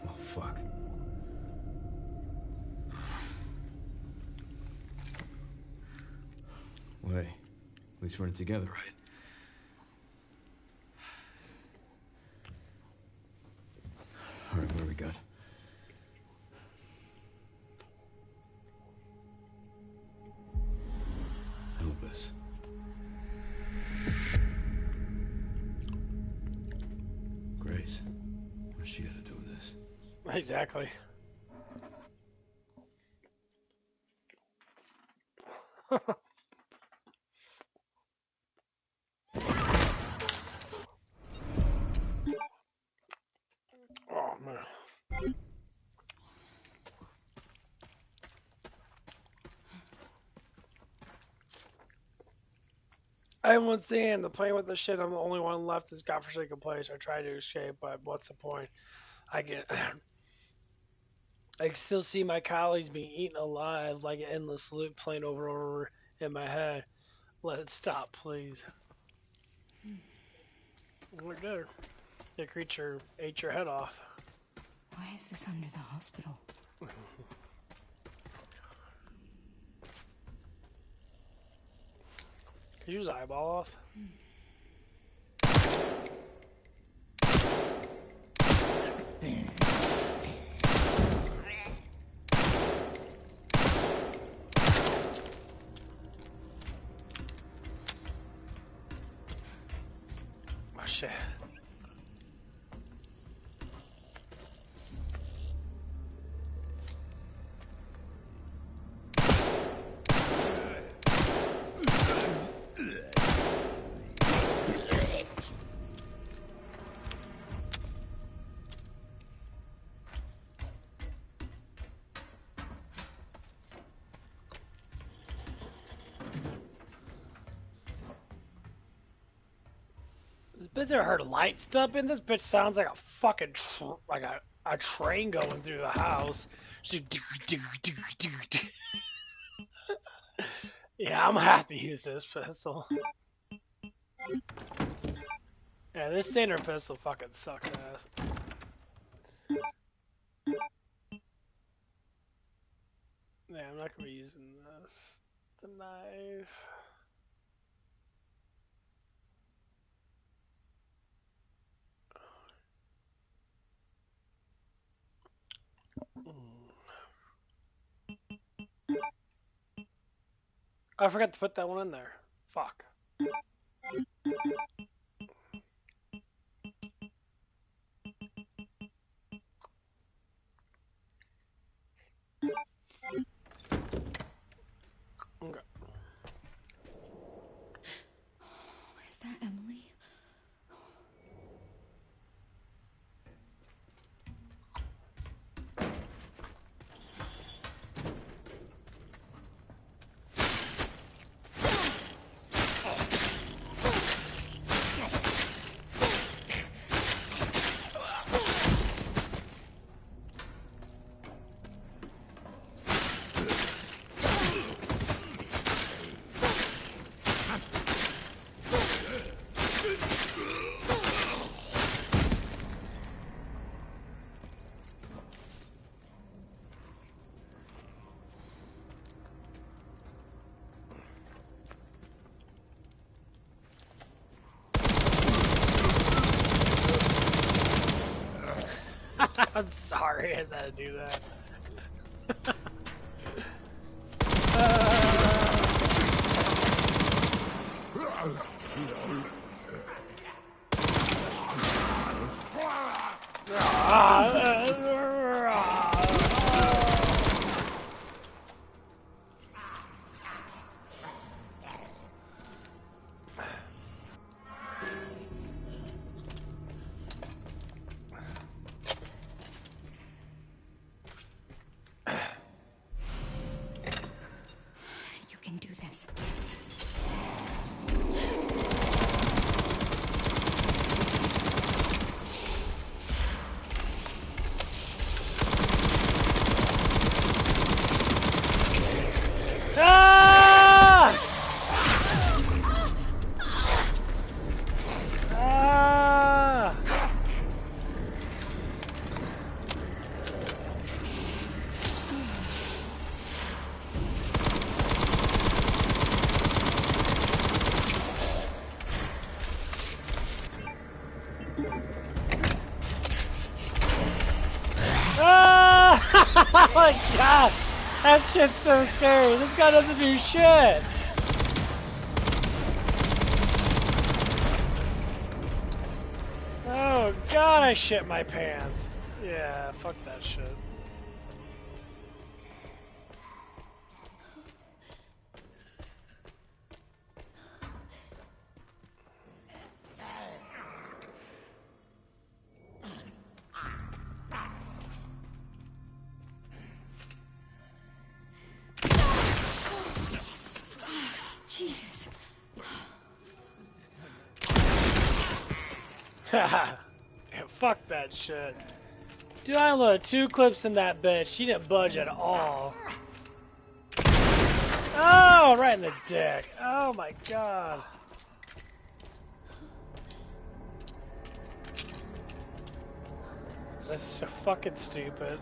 Oh, fuck. Well, hey, at least we're in it together, right? All right, what do we got? Elvis. Grace. What's she got to do with this? Exactly. Oh man. Everyone's saying the playing with the shit. I'm the only one left. This godforsaken place. I tried to escape, but what's the point? I get. I can still see my colleagues being eaten alive like an endless loop playing over and over in my head. Let it stop, please. Look there. The creature ate your head off. Why is this under the hospital? Could you use eyeball off? Oh shit. This bitch ever heard light stuff in this bitch sounds like a fucking like a train going through the house. Yeah, I'm gonna have to use this pistol. Yeah, this standard pistol fucking sucks ass. Yeah, I'm not gonna be using this. The knife. I forgot to put that one in there. Fuck. Okay. Is that Emily? I'm sorry I had to do that. You can do this. Ah! Ah! Ah! Oh my god! That shit's so scary. This guy doesn't do shit. Oh god, I shit my pants. Yeah, fuck that shit. Jesus. Haha. Yeah, fuck that shit. Dude, I loaded 2 clips in that bitch. She didn't budge at all. Oh, right in the dick. Oh my god. That's so fucking stupid.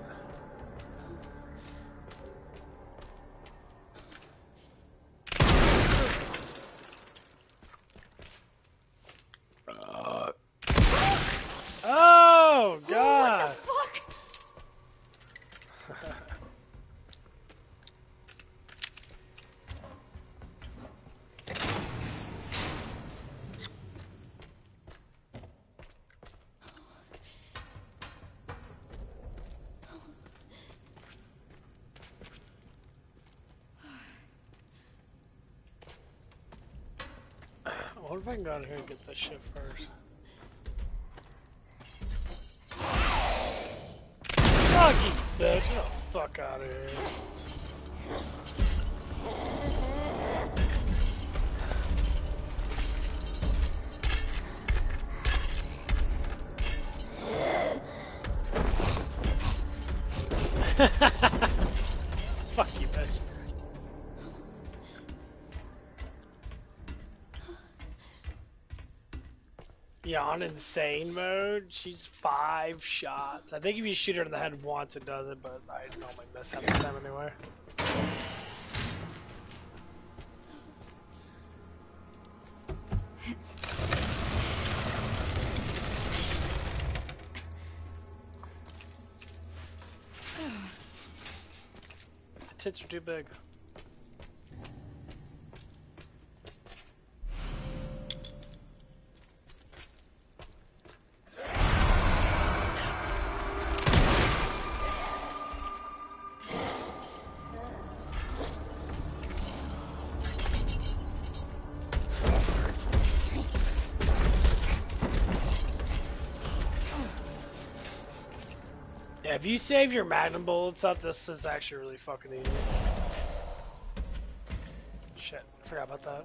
Oh god. Fuck! What if I can go out here and get this shit first? Fuck you, bitch. Get the fuck out of here. Fuck you, bitch. Yeah, on insane mode, she's 5 shots. I think if you shoot her in the head once, it does it, but I normally miss half the time anyway. The tits are too big. Yeah, if you save your magnum bullets up, this is actually really fucking easy. Shit, I forgot about that.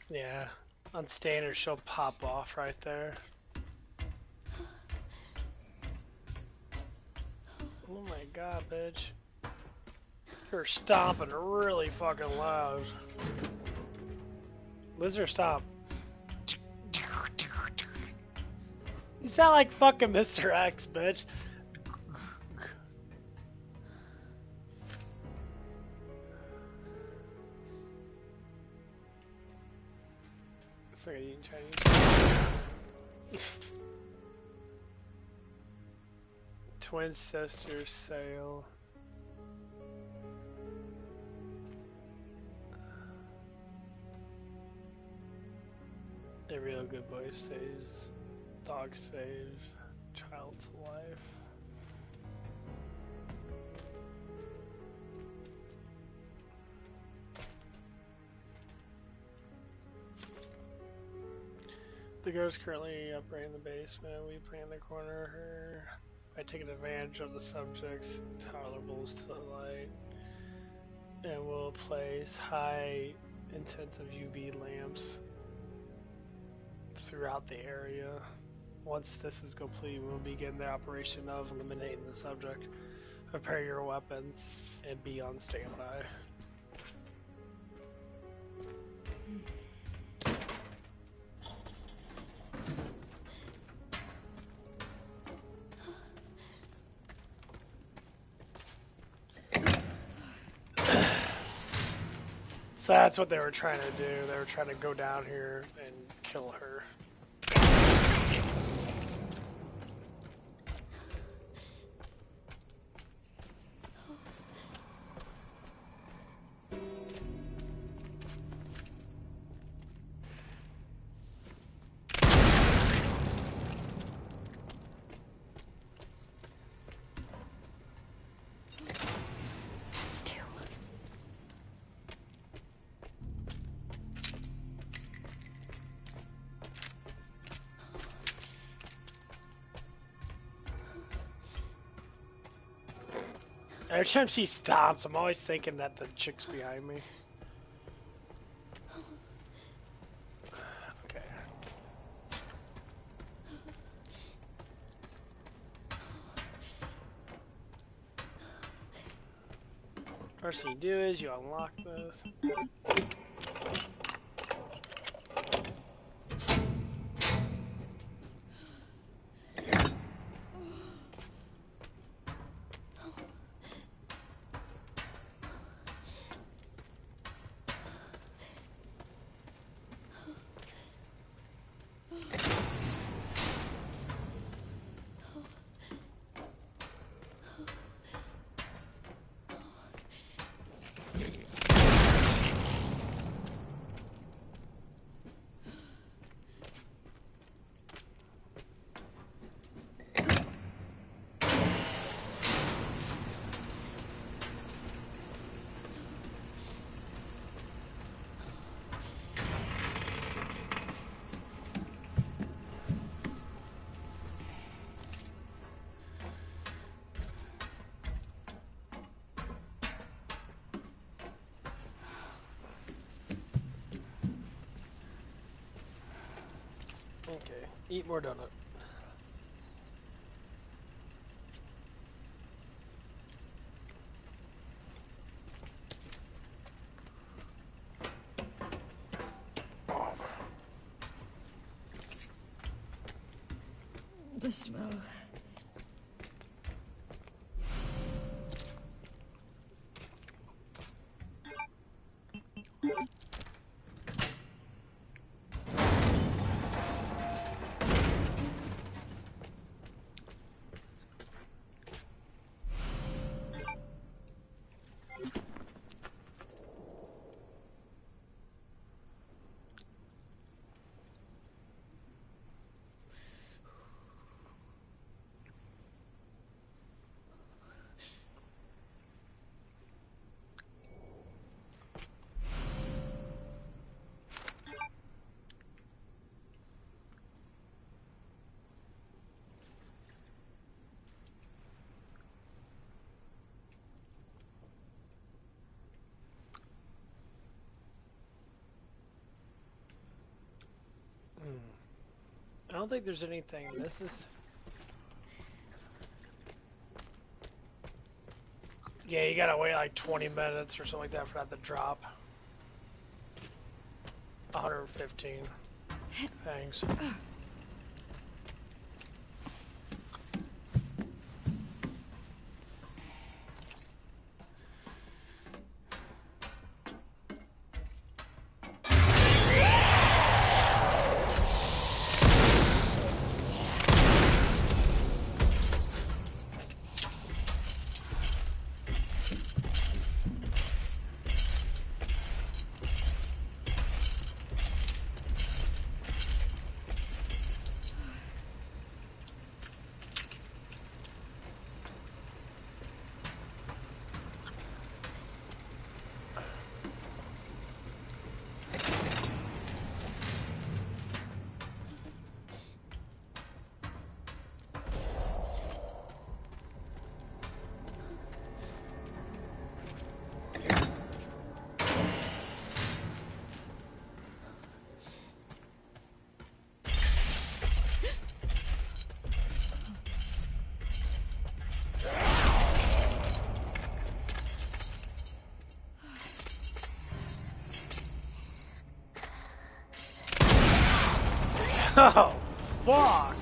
Yeah, on standard she'll pop off right there. Ooh, Oh my god, bitch. You're stomping really fucking loud. Lizard, stop. You sound like fucking Mr. X, bitch. It's like eating Chinese. Twin sisters sail. A real good boy saves, dog saves, child's life. The girl's currently operating the basement. We plan to corner her by taking advantage of the subject's tolerables to the light. And we'll place high intensive UV lamps throughout the area. Once this is complete, we'll begin the operation of eliminating the subject. Prepare your weapons and be on standby. So that's what they were trying to do. They were trying to go down here and kill her. That's two. Every time she stops, I'm always thinking that the chick's behind me. Okay. First thing you do is you unlock this. Okay, eat more donut. The smell. I don't think there's anything. This is... Yeah, you gotta wait like 20 minutes or something like that for that to drop. 115. Thanks. Oh, fuck!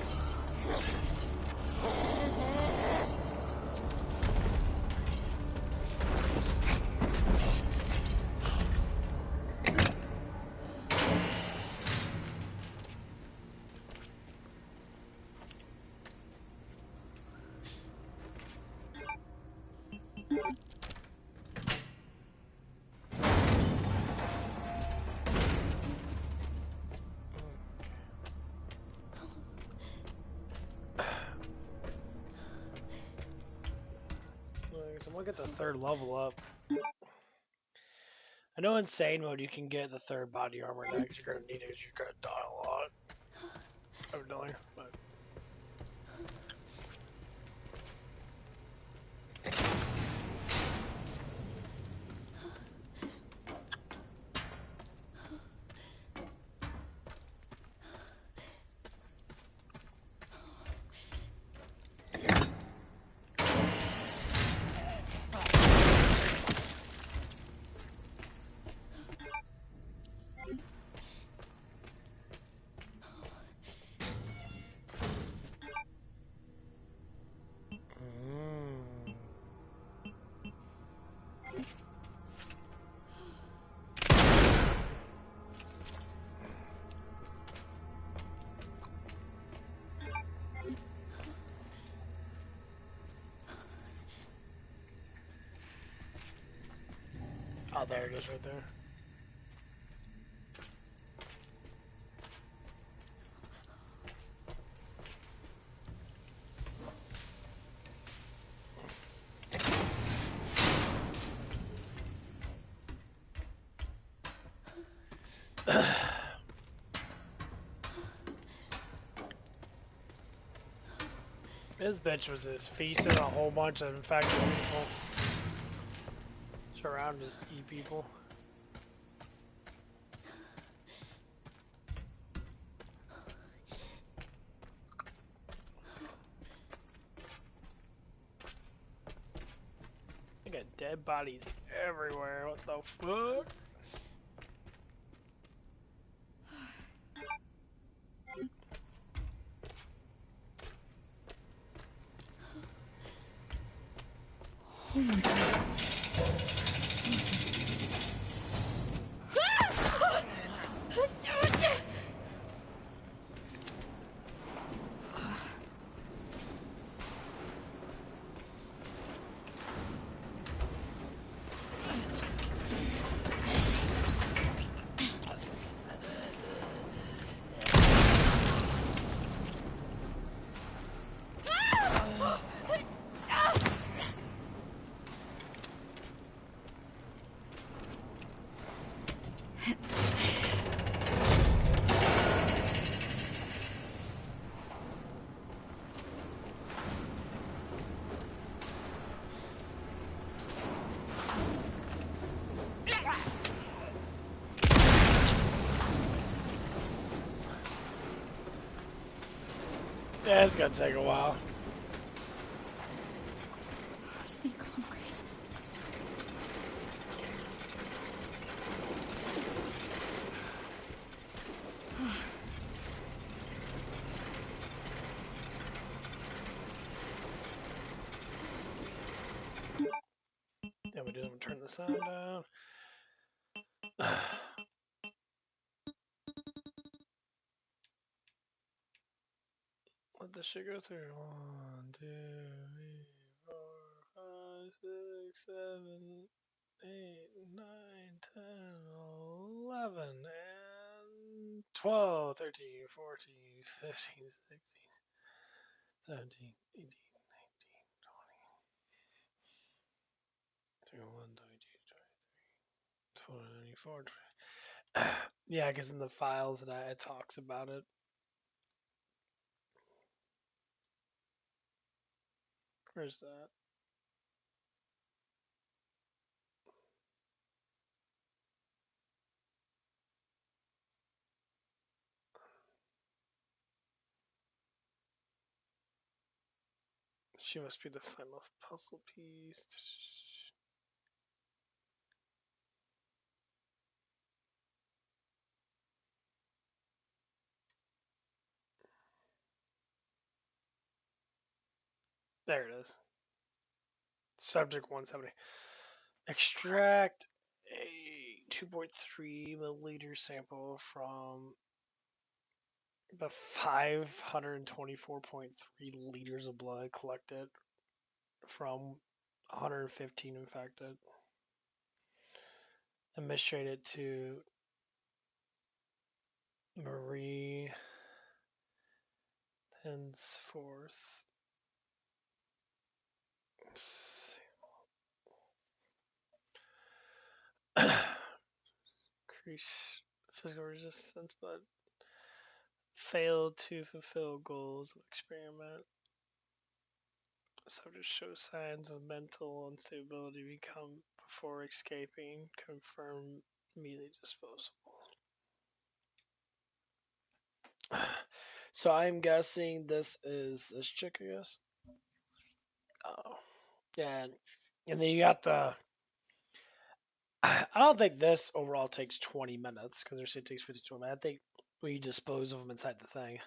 So I'm gonna get the third level up. I know insane mode you can get the third body armor now because you're gonna need it because you're gonna die a lot. Evidently, but oh, there it is right there. This bitch was just feasting a whole bunch of infected people. Just around just eat people. I got dead bodies everywhere. What the fuck? Oh my god. Yeah, it's gonna take a while. Stay calm, Grace. sound out. Let this shit go through. 1, 2, 3, 4, 5, 6, 7, 8, 9, 10, 11, and 12, 13, 14, 15, 16, 17, 18, 19, 20, 21, 22, 23, 24. Yeah, because in the files that it talks about it. Where's that? She must be the final puzzle piece. There it is. Subject 170. Extract a 2.3 milliliter sample from the 524.3 liters of blood collected from 115 infected. Administrate it to Marie henceforth. Increase physical resistance, but failed to fulfill goals of experiment. Subject shows signs of mental instability become before escaping. Confirm immediately disposable. So I'm guessing this is this chick, I guess. Oh, yeah. And then you got the. I don't think this overall takes 20 minutes because they're saying it takes 52 minutes. I think we dispose of them inside the thing.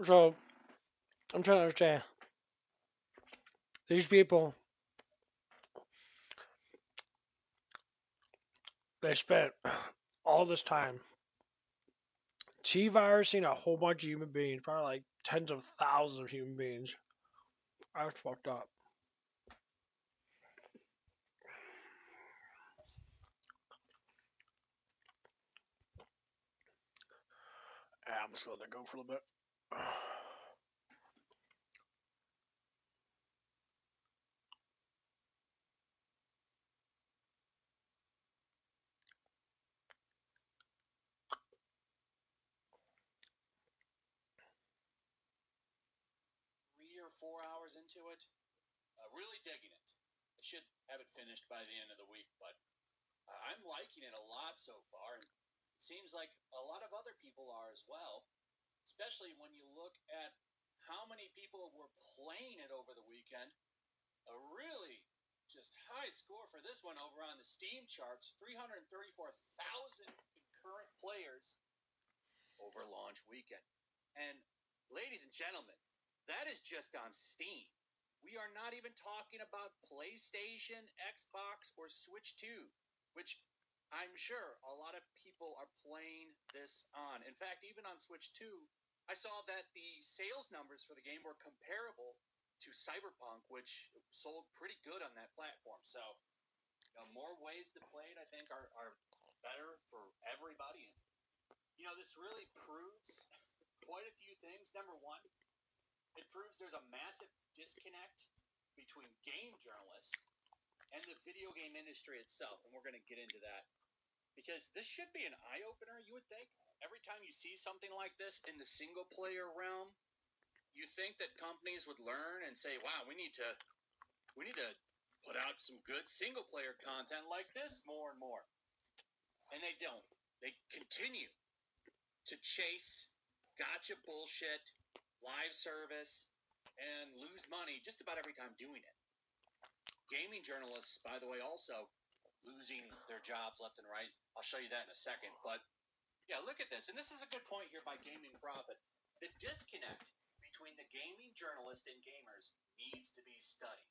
So I'm trying to understand. These people, they spent all this time T-virusing a whole bunch of human beings, probably like tens of thousands of human beings. That's fucked up. Yeah, I'm just gonna let that go for a little bit. Or 4 hours into it, really digging it. I should have it finished by the end of the week, but I'm liking it a lot so far, and it seems like a lot of other people are as well, especially when you look at how many people were playing it over the weekend. A really just high score for this one over on the Steam charts, 334,000 concurrent players over launch weekend. And ladies and gentlemen, that is just on Steam. We are not even talking about PlayStation, Xbox, or Switch 2, which I'm sure a lot of people are playing this on. In fact, even on Switch 2, I saw that the sales numbers for the game were comparable to Cyberpunk, which sold pretty good on that platform. So, more ways to play it, I think, are better for everybody. And, this really proves quite a few things. Number one, it proves there's a massive disconnect between game journalists and the video game industry itself, and we're going to get into that Because this should be an eye-opener, you would think. Every time you see something like this in the single-player realm, you think that companies would learn and say, wow, we need to put out some good single-player content like this more and more. And they don't. They continue to chase gotcha bullshit, live service, and lose money just about every time doing it. Gaming journalists, by the way, also losing their jobs left and right. I'll show you that in a second. But yeah, look at this. And this is a good point here by Gaming Prophet. The disconnect between the gaming journalist and gamers needs to be studied.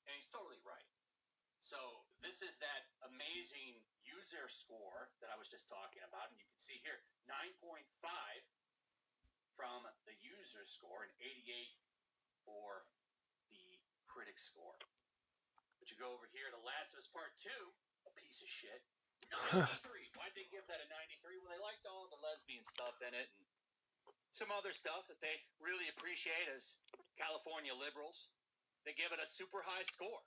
And he's totally right. So this is that amazing user score that I was just talking about. And you can see here, 9.5 from the user score and 88 for the critic score. But you go over here to Last of Us Part 2, a piece of shit. 93. Why'd they give that a 93? Well, they liked all the lesbian stuff in it and some other stuff that they really appreciate as California liberals. They give it a super high score.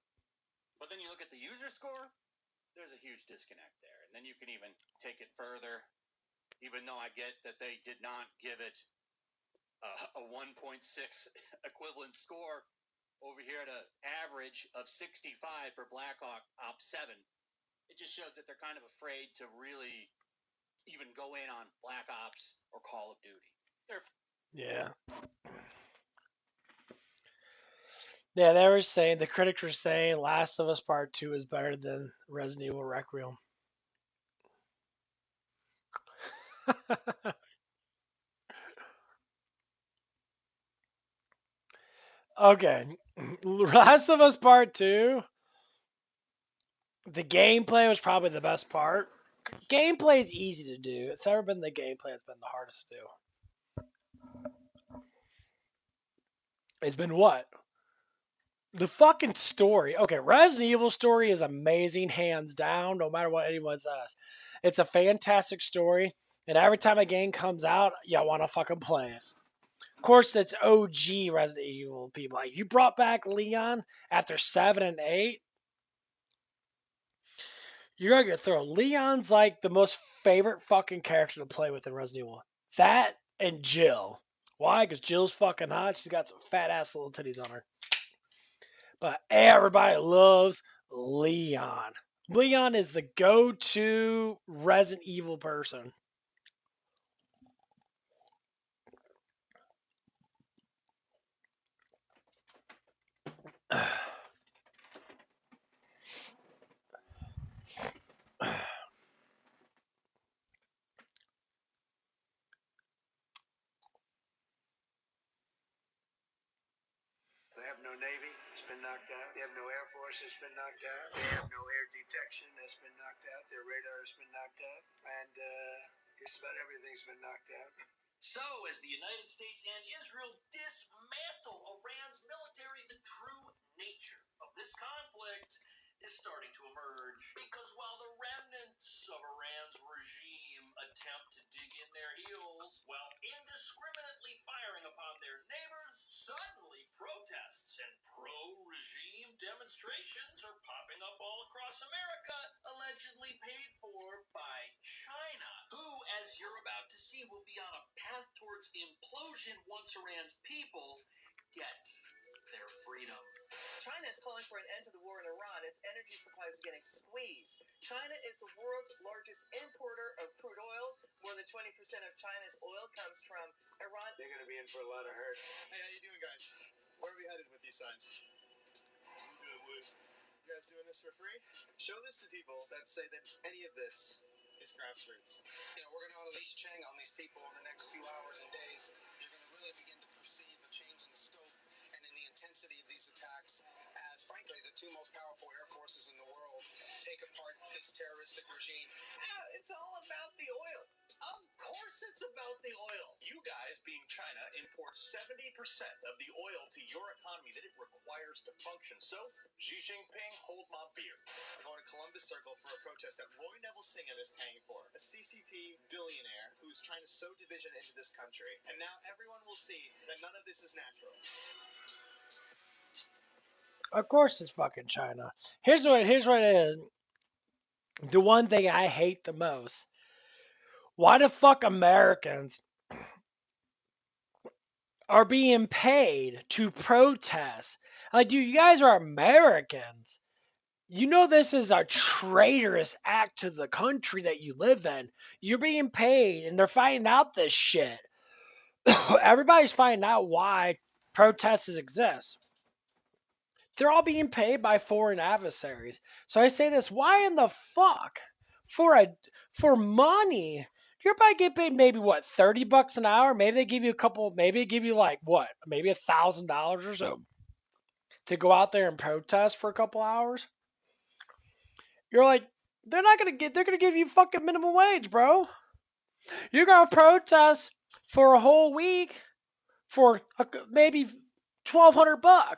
But then you look at the user score, there's a huge disconnect there. And then you can even take it further, even though I get that they did not give it a 1.6 equivalent score over here at an average of 65 for Black Ops 7. It just shows that they're kind of afraid to really even go in on Black Ops or Call of Duty. Yeah. Yeah, they were saying, the critics were saying Last of Us Part 2 is better than Resident Evil Requiem. Okay. Last of Us Part 2, the gameplay was probably the best part. Gameplay is easy to do. It's never been the gameplay that's been the hardest to do. It's been what? The fucking story. Okay, Resident Evil story is amazing, hands down, no matter what anyone says. It's a fantastic story, and every time a game comes out, you want to fucking play it. Of course, it's OG Resident Evil people. Like, you brought back Leon after 7 and 8. You're gonna get thrown. Leon's like the most favorite fucking character to play with in Resident Evil. That and Jill. Why? Because Jill's fucking hot. She's got some fat ass little titties on her. But everybody loves Leon. Leon is the go-to Resident Evil person. They have no Navy, it's been knocked out. They have no Air Force, it's been knocked out. They have no air detection, that's been knocked out. Their radar has been knocked out. And just about everything's been knocked out. So, as the United States and Israel dismantle Iran's military, the true nature of this conflict is starting to emerge. Because while the remnants of Iran's regime attempt to dig in their heels while indiscriminately firing upon their neighbors, suddenly protests and pro-regime demonstrations are popping up all across America, allegedly paid for by China, who, as you're about to see, will be on a path towards implosion once Iran's people get their freedom. China is calling for an end to the war in Iran. Its energy supplies are getting squeezed. China is the world's largest importer of crude oil. More than 20% of China's oil comes from Iran. They're going to be in for a lot of hurt. Hey, how you doing, guys? Where are we headed with these signs? You guys doing this for free? Show this to people that say that any of this is grassroots. You know, we're going to unleash Chang on these people in the next few hours and days. You're going to really begin to perceive a change in the scope and in the intensity of these attacks as, frankly, the two most powerful air forces in the world take apart this terroristic regime. Yeah, it's all about the oil. Of course it's about the oil. You guys, being China, import 70% of the oil to your economy that it requires to function. So, Xi Jinping, hold my beer. We're going to Columbus Circle for a protest that Roy Neville Singham is paying for. A CCP billionaire who's trying to sow division into this country. And now everyone will see that none of this is natural. Of course it's fucking China. Here's what it is. The one thing I hate the most. Why the fuck Americans are being paid to protest? Like, dude, you guys are Americans. You know this is a traitorous act to the country that you live in. You're being paid, and they're finding out this shit. Everybody's finding out why protests exist. They're all being paid by foreign adversaries. So I say this: why in the fuck for money? You're probably get paid maybe what, $30 an hour? Maybe they give you a couple. Maybe they give you like what, maybe $1,000 or so to go out there and protest for a couple hours. You're like, they're gonna give you fucking minimum wage, bro. You're gonna protest for a whole week for maybe $1,200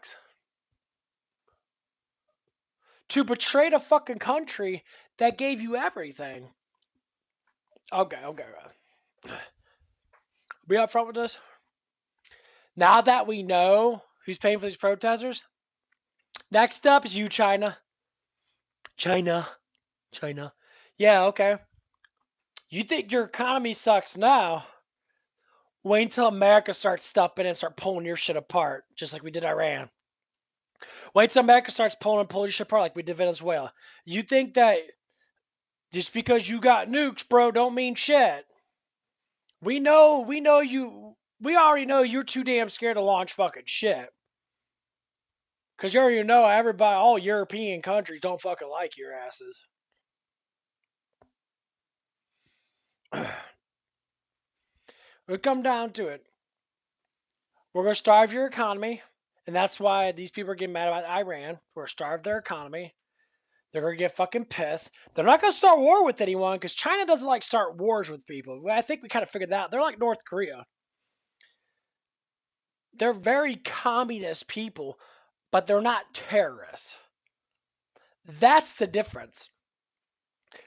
to betray the fucking country that gave you everything. Okay. Be upfront with this. Now that we know who's paying for these protesters, next up is you, China. China. Yeah, okay. You think your economy sucks now? Wait until America starts stepping in and start pulling your shit apart, just like we did Iran. Wait till America starts pulling your shit apart like we did Venezuela. You think that just because you got nukes, bro, don't mean shit. We know you. We already know you're too damn scared to launch fucking shit. Because you already know everybody, all European countries don't fucking like your asses. It'll come down to it. We're going to starve your economy. And that's why these people are getting mad about Iran. We're going to starve their economy. They're going to get fucking pissed. They're not going to start war with anyone because China doesn't like start wars with people. I think we kind of figured that out. They're like North Korea. They're very communist people, but they're not terrorists. That's the difference.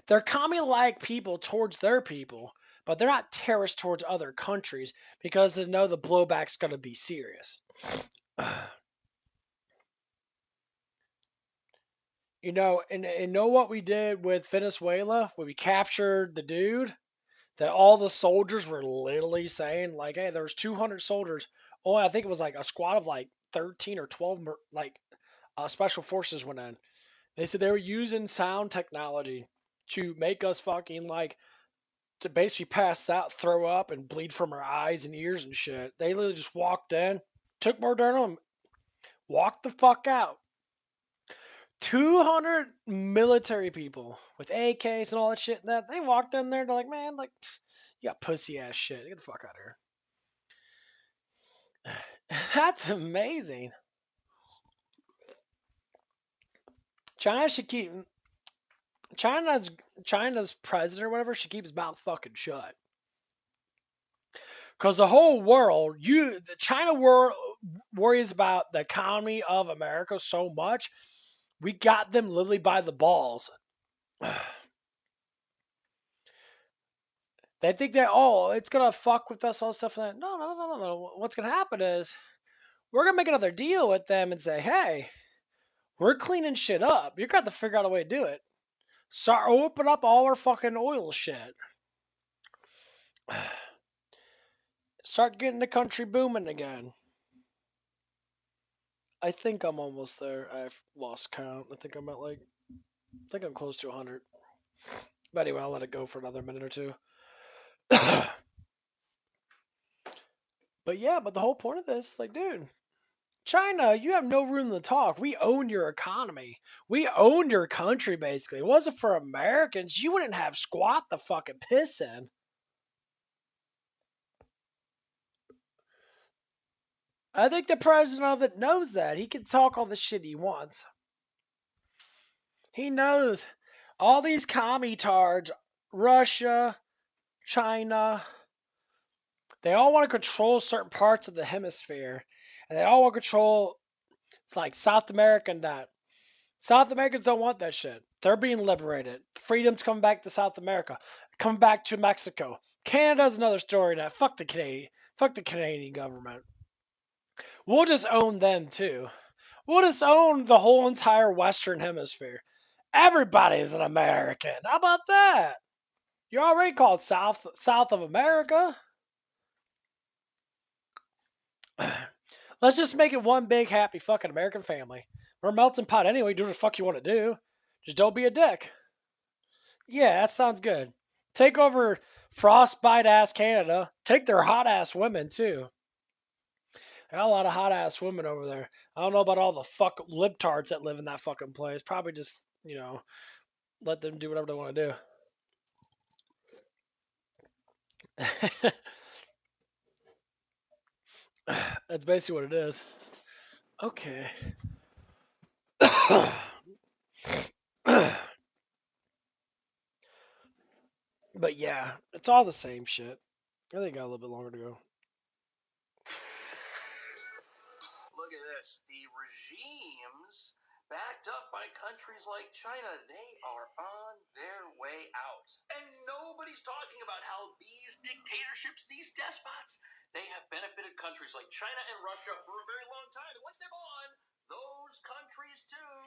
They're commie-like people towards their people, but they're not terrorists towards other countries because they know the blowback's going to be serious. You know, and know what we did with Venezuela when we captured the dude? That all the soldiers were literally saying, like, hey, there was 200 soldiers. Oh, I think it was like a squad of like 13 or 12, like, special forces went in. They said they were using sound technology to make us fucking, like, to basically pass out, throw up, and bleed from our eyes and ears and shit. They literally just walked in, took Moderna, walked the fuck out. 200 military people with AKs and all that shit. That they walked in there, they're like, man, like, you got pussy ass shit. Get the fuck out of here. That's amazing. China should keep China's president or whatever should keep his mouth fucking shut. Because the whole world, China worries about the economy of America so much, we got them literally by the balls. They think that, oh, it's gonna fuck with us, all stuff like that. No. What's gonna happen is we're gonna make another deal with them and say, hey, we're cleaning shit up. You're gonna have to figure out a way to do it. Start open up all our fucking oil shit. Start getting the country booming again. I think I'm almost there. I've lost count. I think I'm close to 100. But anyway, I'll let it go for another minute or two. But the whole point of this, like, dude, China, you have no room to talk. We own your economy. We own your country, basically. If it wasn't for Americans, you wouldn't have squat the fucking piss in. I think the president of it knows that. He can talk all the shit he wants. He knows all these commie-tards, Russia, China, they all want to control certain parts of the hemisphere. And they all want to control, like, South America and that. South Americans don't want that shit. They're being liberated. Freedom's coming back to South America. Coming back to Mexico. Canada's another story now. Fuck the Canadian government. We'll just own them too. We'll just own the whole entire Western Hemisphere. Everybody is an American. How about that? You're already called South of America. Let's just make it one big happy fucking American family. We're a melting pot anyway. Do what the fuck you want to do. Just don't be a dick. Yeah, that sounds good. Take over frostbite ass Canada. Take their hot ass women too. I got a lot of hot ass women over there. I don't know about all the fuck libtards that live in that fucking place. Probably just, let them do whatever they want to do. That's basically what it is. Okay. But yeah, it's all the same shit. I think I got a little bit longer to go. Look at this. The regimes backed up by countries like China, they are on their way out. And nobody's talking about how these dictatorships, these despots, they have benefited countries like China and Russia for a very long time. And once they're gone, those countries too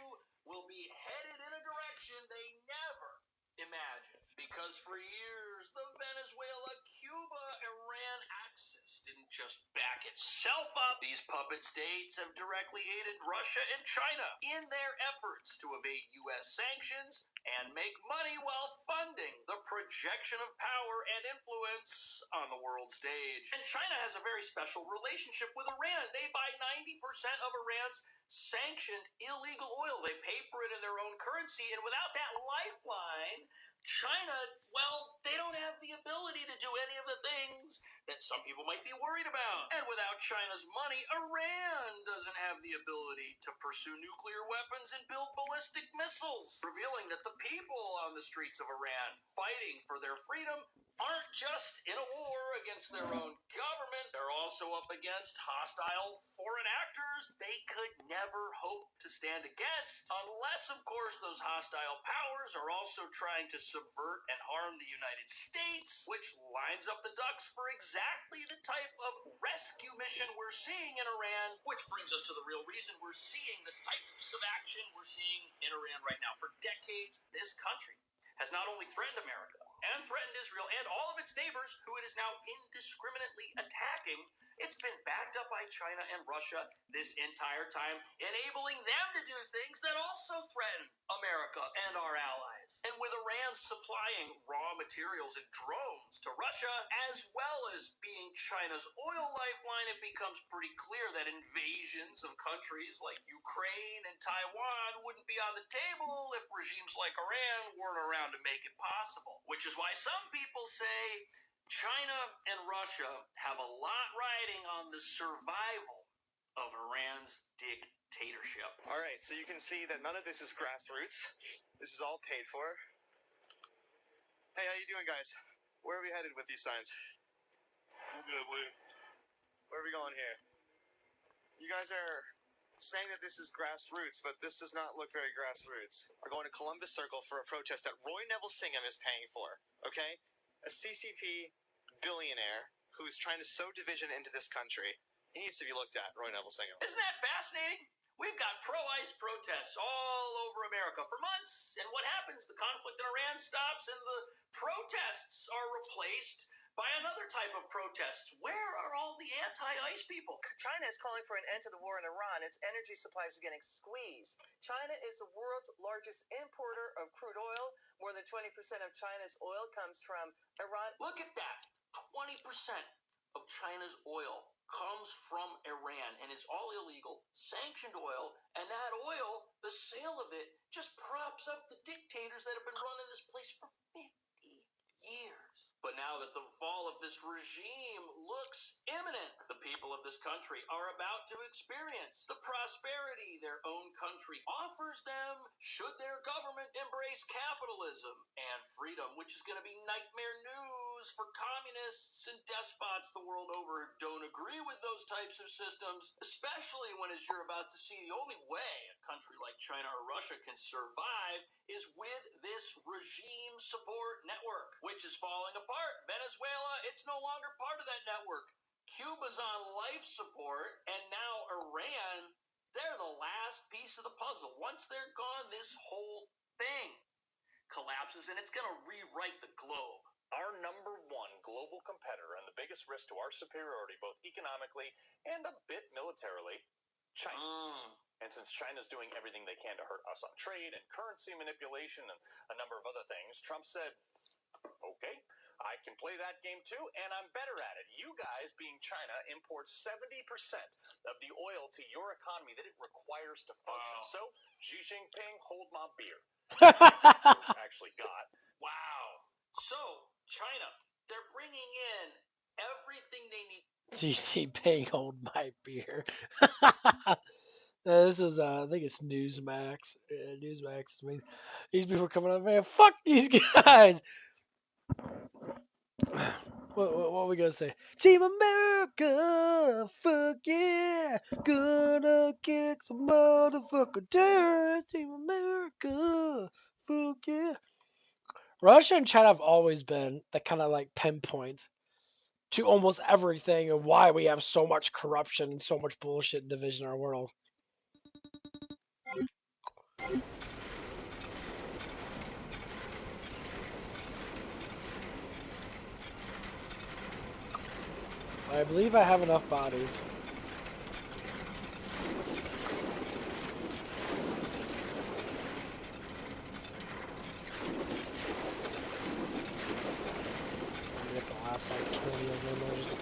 will be headed in a direction they never imagined. Because for years, the Venezuela-Cuba Iran axis didn't just back itself up. These puppet states have directly aided Russia and China in their efforts to evade U.S. sanctions and make money while funding the projection of power and influence on the world stage. And China has a very special relationship with Iran. They buy 90% of Iran's sanctioned illegal oil. They pay for it in their own currency, and without that lifeline, China, well, they don't have the ability to do any of the things that some people might be worried about. And without China's money, Iran doesn't have the ability to pursue nuclear weapons and build ballistic missiles, revealing that the people on the streets of Iran fighting for their freedom aren't just in a war against their own government, they're also up against hostile foreign actors they could never hope to stand against, unless, of course, those hostile powers are also trying to subvert and harm the United States, which lines up the ducks for exactly the type of rescue mission we're seeing in Iran, which brings us to the real reason we're seeing the types of action we're seeing in Iran right now. For decades, this country has not only threatened America and threatened Israel and all of its neighbors, who it is now indiscriminately attacking, it's been backed up by China and Russia this entire time, enabling them to do things that also threaten America and our allies. And with Iran supplying raw materials and drones to Russia, as well as being China's oil lifeline, it becomes pretty clear that invasions of countries like Ukraine and Taiwan wouldn't be on the table if regimes like Iran weren't around to make it possible. Which is why some people say China and Russia have a lot riding on the survival of Iran's dictatorship. All right, so you can see that none of this is grassroots. This is all paid for. Hey, how you doing, guys? Where are we headed with these signs? I'm good, William. Where are we going here? You guys are saying that this is grassroots, but this does not look very grassroots. We're going to Columbus Circle for a protest that Roy Neville Singham is paying for, okay? A CCP billionaire who's trying to sow division into this country. He needs to be looked at, Roy Neville Singham. Isn't that fascinating? We've got pro-ICE protests all over America for months, and what happens? The conflict in Iran stops, and the protests are replaced by another type of protests. Where are all the anti-ICE people? China is calling for an end to the war in Iran. Its energy supplies are getting squeezed. China is the world's largest importer of crude oil. More than 20% of China's oil comes from Iran. Look at that. 20% of China's oil comes from Iran and is all illegal, sanctioned oil, and that oil, the sale of it, just props up the dictators that have been running this place for 50 years. But now that the fall of this regime looks imminent, the people of this country are about to experience the prosperity their own country offers them should their government embrace capitalism and freedom, which is going to be nightmare news for communists and despots the world over who don't agree with those types of systems, especially when, as you're about to see, the only way a country like China or Russia can survive is with this regime support network, which is falling apart. Venezuela, it's no longer part of that network. Cuba's on life support, and now Iran, they're the last piece of the puzzle. Once they're gone, this whole thing collapses and it's going to rewrite the globe. Our number one global competitor and the biggest risk to our superiority, both economically and a bit militarily, China. And since China's doing everything they can to hurt us on trade and currency manipulation and a number of other things, Trump said, okay, I can play that game too, and I'm better at it. You guys, being China, import 70% of the oil to your economy that it requires to function. Wow. So, Xi Jinping, hold my beer. Actually got. Wow. So, China, they're bringing in everything they need. Xi Jinping, hold my beer. This is, I think it's Newsmax. Yeah, Newsmax. I mean, these people coming up, man, fuck these guys. What are we gonna say? Team America, fuck yeah, gonna kick some motherfucker down. Team America, fuck yeah. Russia and China have always been the kind of like pinpoint to almost everything and why we have so much corruption and so much bullshit and division in our world. I believe I have enough bodies. I get the last like 20 of them or just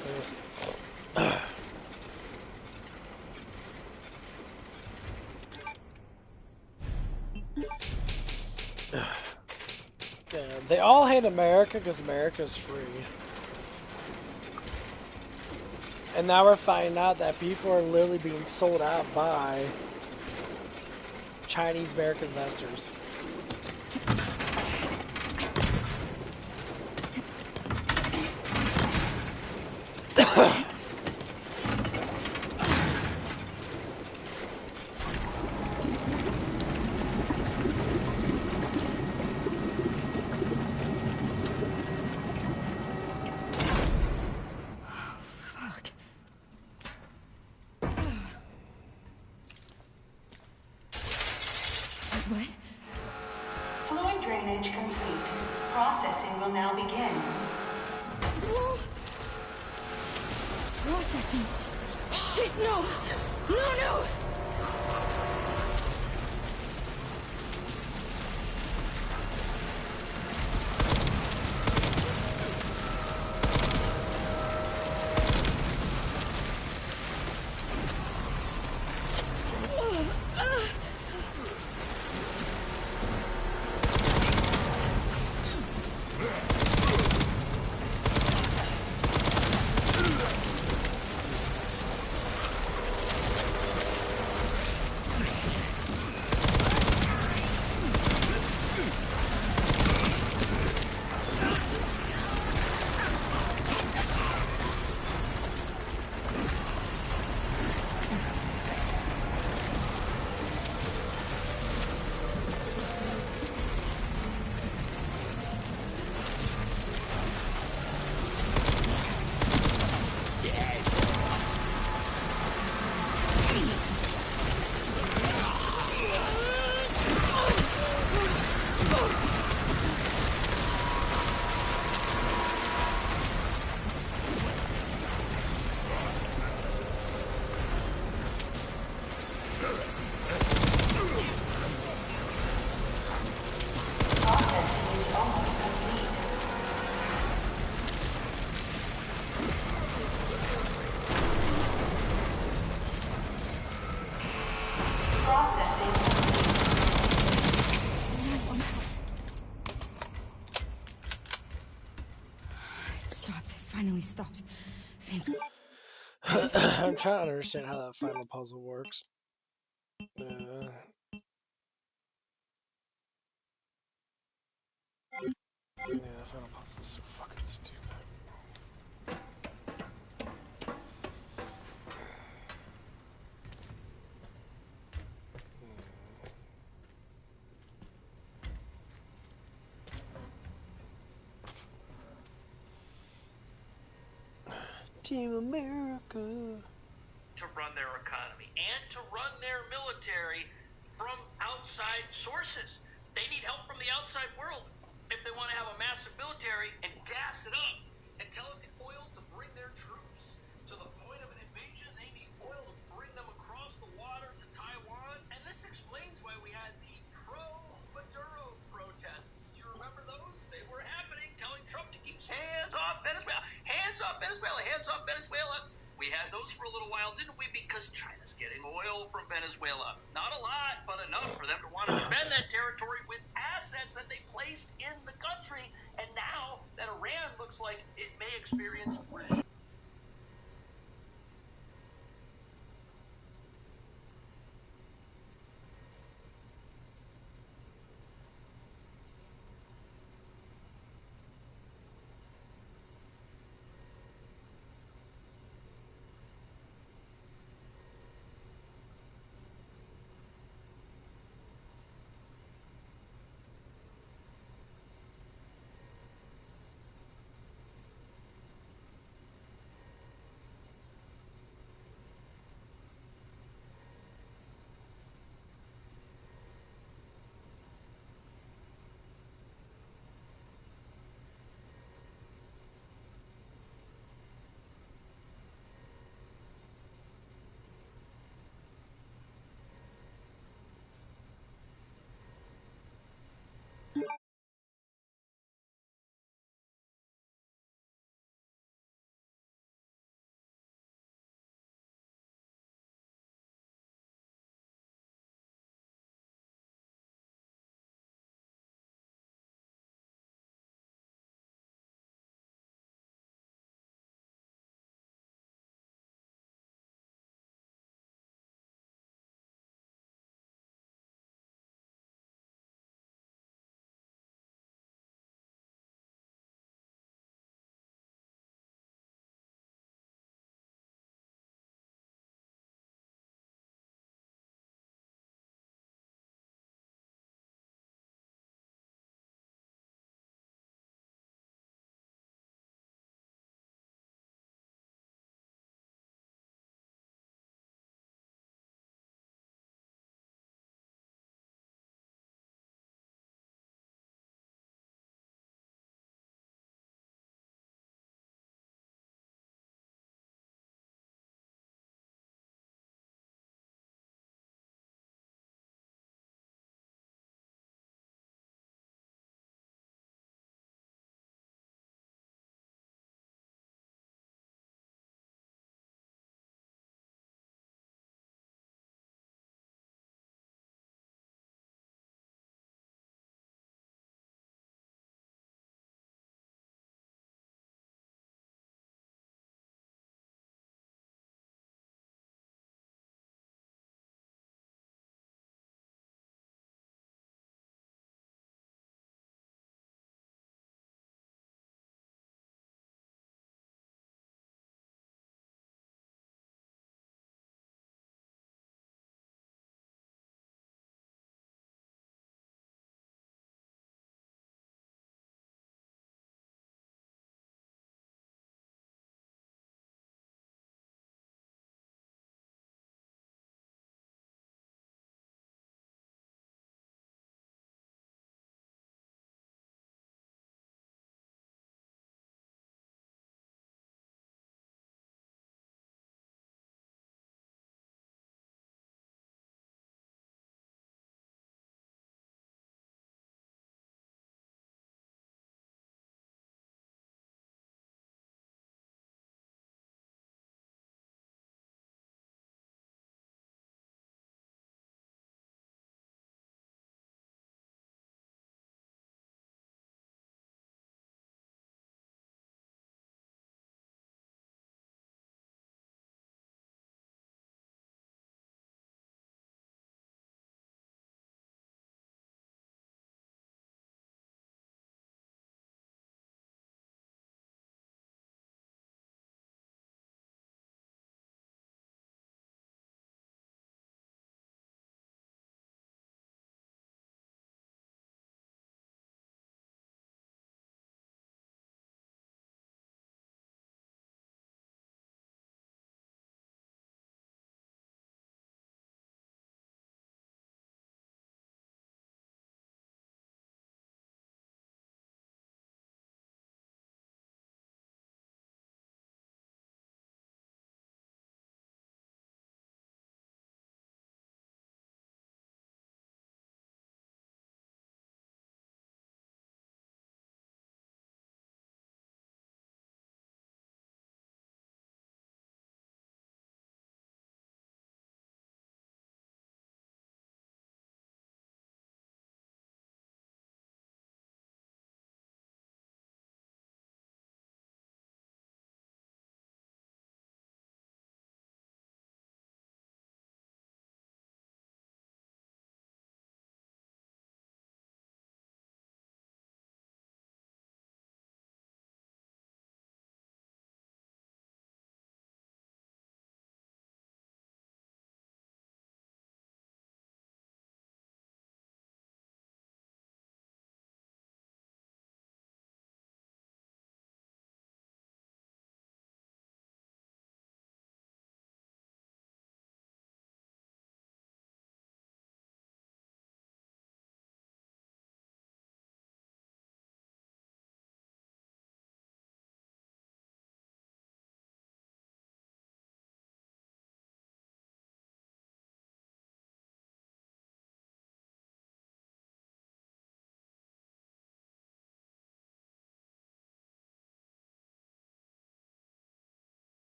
yeah, they all hate America because America's free. And now we're finding out that people are literally being sold out by Chinese American investors. What? Fluid drainage complete. Processing will now begin. Processing. Shit, no! No, no! Finally stopped. Thank you. I'm trying to understand how that final puzzle works. Yeah, final puzzle is so fucking stupid. Team America. To run their economy and to run their military from outside sources. They need help from the outside world if they want to have a massive military and gas it up and tell it oil to bring their troops to the point of an invasion. They need oil to bring them across the water to Taiwan. And this explains why we had the pro-Maduro protests. Do you remember those? They were happening, telling Trump to keep his hands off Venezuela. Hands off Venezuela. Hands off Venezuela. We had those for a little while, didn't we? Because China's getting oil from Venezuela. Not a lot, but enough for them to want to defend that territory with assets that they placed in the country. And now that Iran looks like it may experience regime.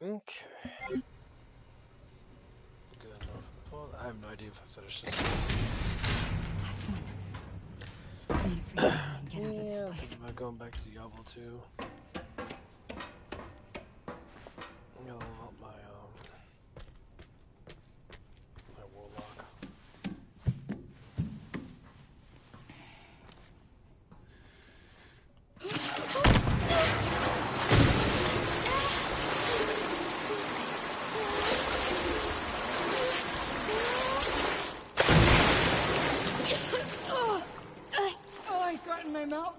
Okay. Good enough. Well, I have no idea if I finished this. Last one. I need to free Emily and get out of this Yeah, I'm place. thinking about going back to Diablo 2. I'm gonna level up my warlock. Oh, I got in my mouth.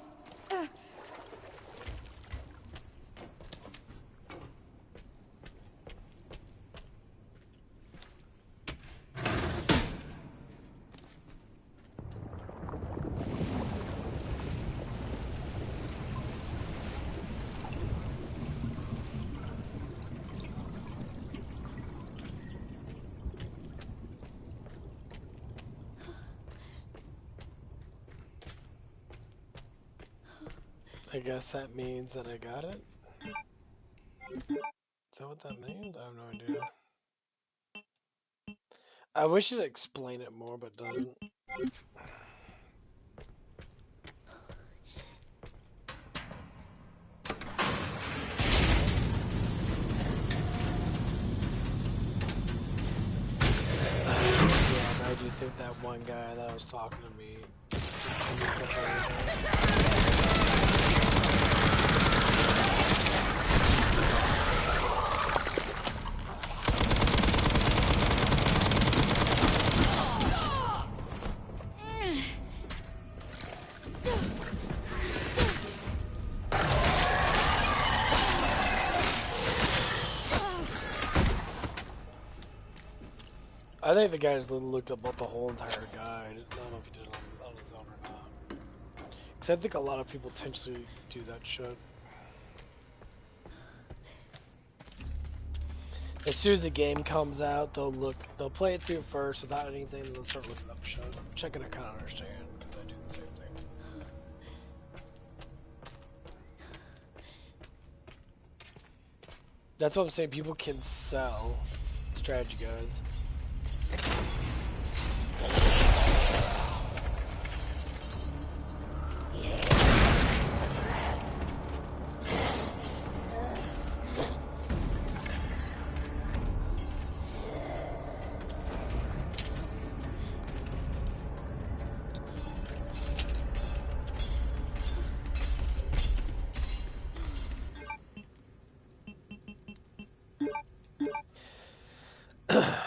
I guess that means that I got it? Is that what that means? I have no idea. I wish it'd explain it more, but it doesn't. Yeah, I do think that one guy that was talking to me I think the guy's looked up the whole entire guide. I don't know if he did it on his own or not. Because I think a lot of people potentially do that shit. As soon as the game comes out, they'll play it through first without anything, and they'll start looking up shit, which I can kind of understand, because I do the same thing. That's what I'm saying, people can sell strategy guides.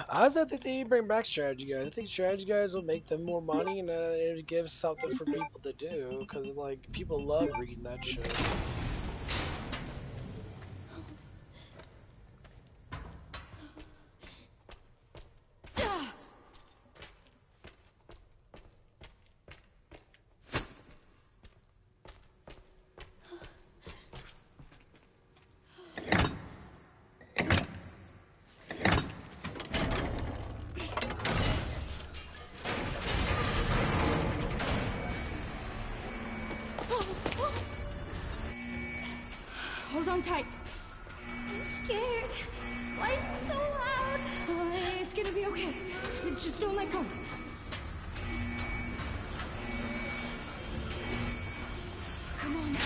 I also think they need to bring back strategy guys. I think strategy guys will make them more money, and it gives something for people to do, because like people love reading that shit. Hold on tight. I'm scared. Why is it so loud? It's gonna be okay. Just don't let go. Come on.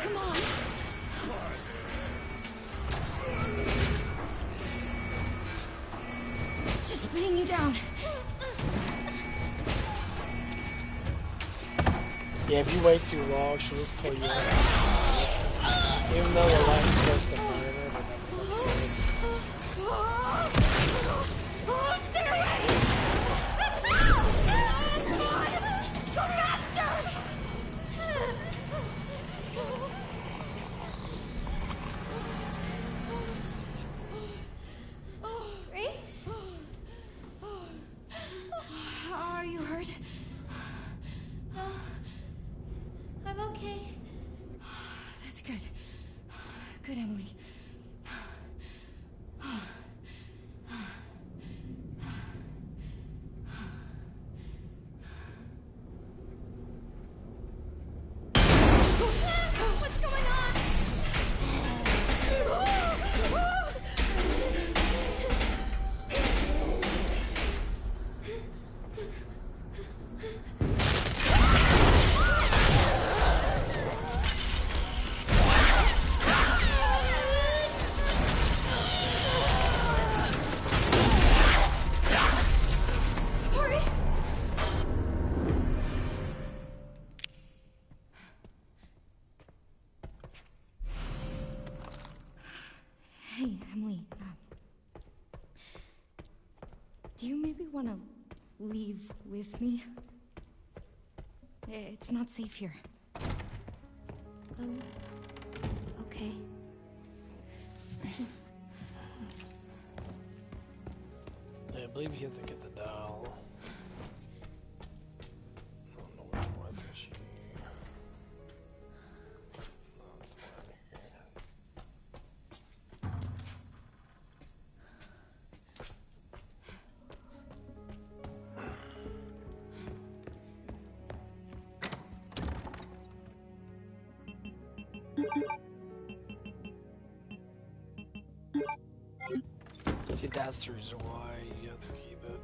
Come on. It's just pinning you down. Yeah, if you wait too long, she'll just pull you out. Even though the light's supposed to burn her, but that's Oh, stay away! Come on! Go faster! Grace? Are you hurt? I'm okay. That's good. Good, Emily. What's going on? Hey, Emily. Do you maybe want to leave with me? It's not safe here. Okay. I believe you have to get the doll. I don't know which one she... No, it's the one here. See, that's the reason why you have to keep it.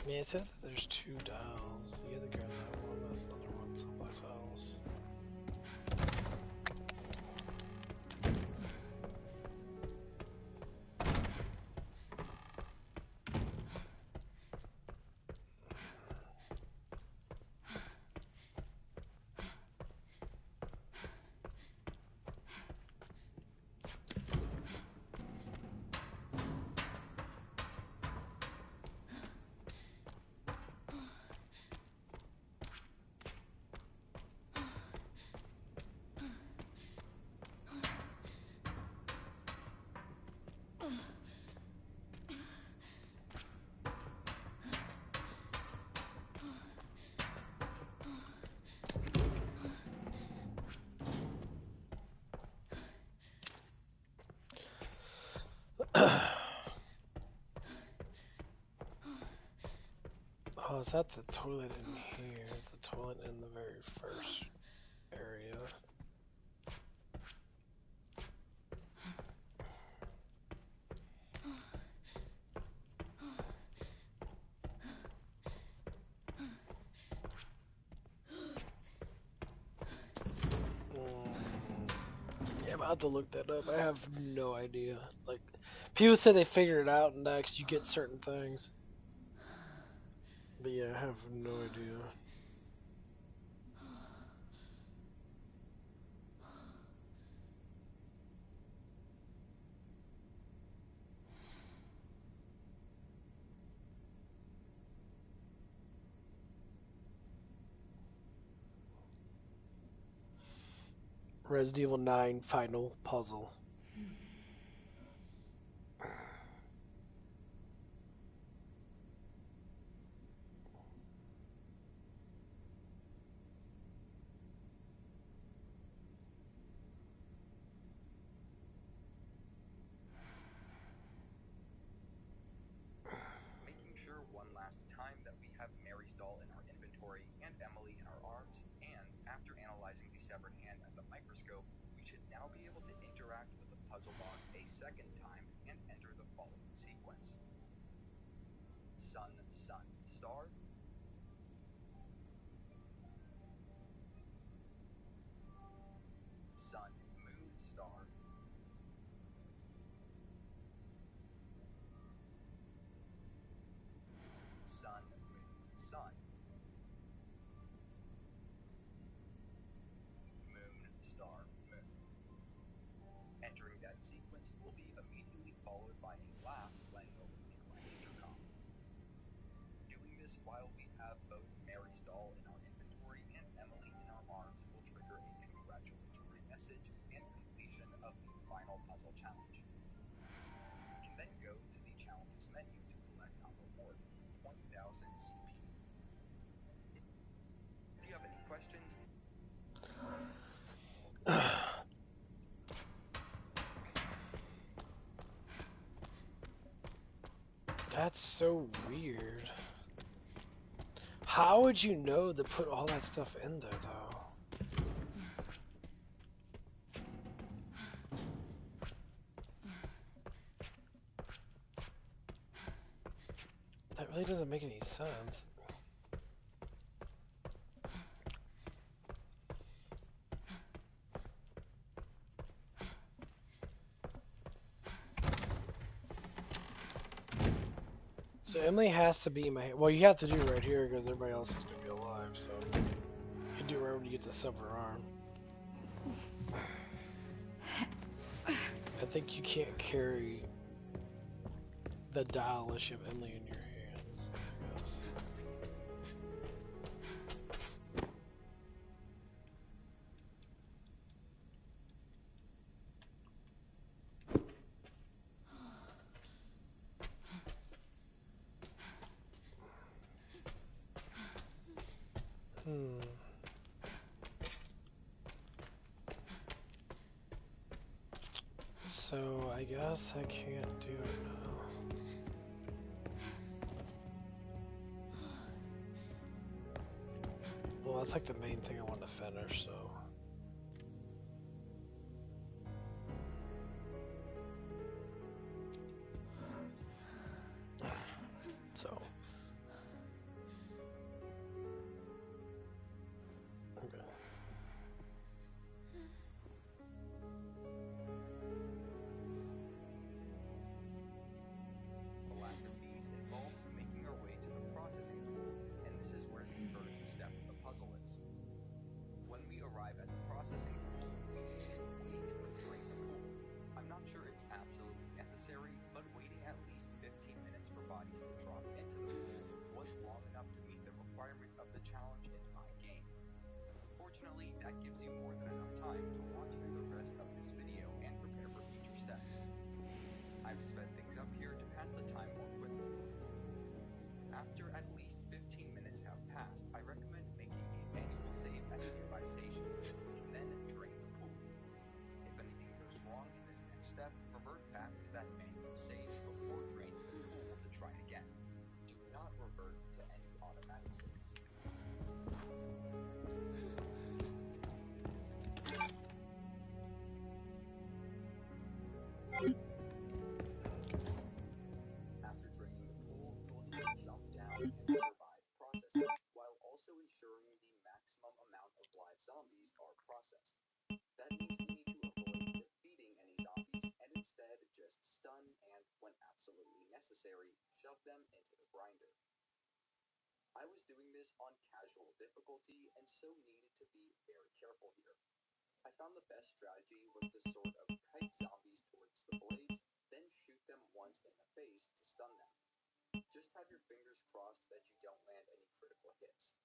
Yeah, it says that there's 2 dolls. You gotta grab that one, there's another one someplace else. Oh, is that the toilet in here? It's the toilet in the very first area. Yeah, I'm about to look that up. I have no idea. Like, people say they figured it out next you get certain things. But yeah, I have no idea. Resident Evil 9 final puzzle. Making sure one last time that we have Mary's doll in our inventory and Emily in our arms, and after analyzing the severed hand at the microscope, we should now be able to interact with the puzzle box a second time and enter the following sequence. Sun, sun, star. Sun, moon, star. Sun, moon, sun. Moon, star, moon. Entering that sequence will be immediately followed by a laugh playing over the inline intercom. Doing this while we have both Mary's doll in our inventory and Emily in our arms will trigger a congratulatory message and completion of the final puzzle challenge. We can then go to the challenges menu to collect our reward, 20,000 CP. If you have any questions, That's so weird. How would you know to put all that stuff in there, though? That really doesn't make any sense. So Emily has to be my... Well, you have to do it right here because everybody else is going to be alive, so... You do it right when you get the severed arm. I think you can't carry the dial unless you have Emily in your hands, I guess. So, I guess I can't do it now. Well, that's like the main thing I want to finish, so... So... Okay. The last of these involves making our way to the processing pool, and this is where the first step of the puzzle is. When we arrive at the processing pool, we need to wait to drink the pool. I'm not sure it's absolutely necessary, but waiting at least 15 minutes for bodies to drop into the pool was long enough to meet the requirements of the challenge in my game. Fortunately, that gives you more than enough time to watch through the rest of this video and prepare for future steps. I've sped things up here to pass the time more quickly. After at least 15 minutes have passed, I recommend making a manual save at a nearby station, and then drink the pool. If anything goes wrong in this next step, revert back to that manual save before draining the pool to try again. Do not revert to any automatic saves. After draining the pool, you'll need to jump down and survive processing, while also ensuring the maximum amount of live zombies are processed. That means we need to avoid defeating any zombies, and instead just stun and, when absolutely necessary, shove them into the grinder. I was doing this on casual difficulty, and so needed to be very careful here. I found the best strategy was to sort of kite zombies towards the blades, then shoot them once in the face to stun them. Just have your fingers crossed that you don't land any critical hits.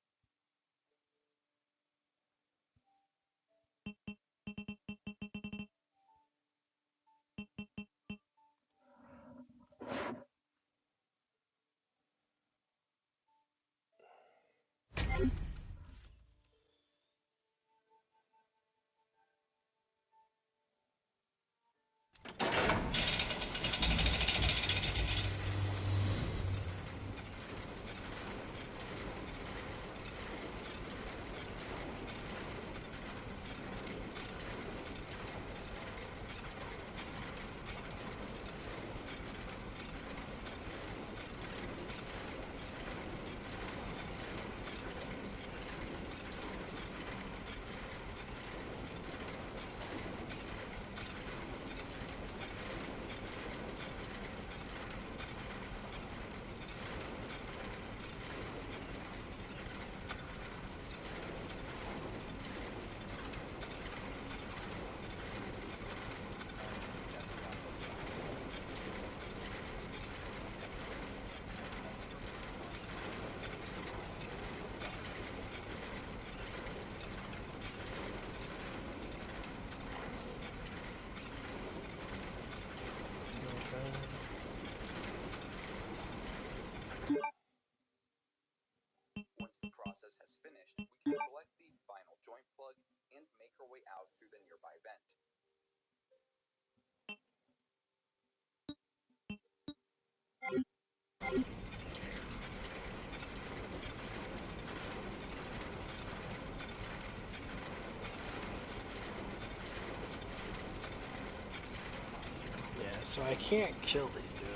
I can't kill these dudes.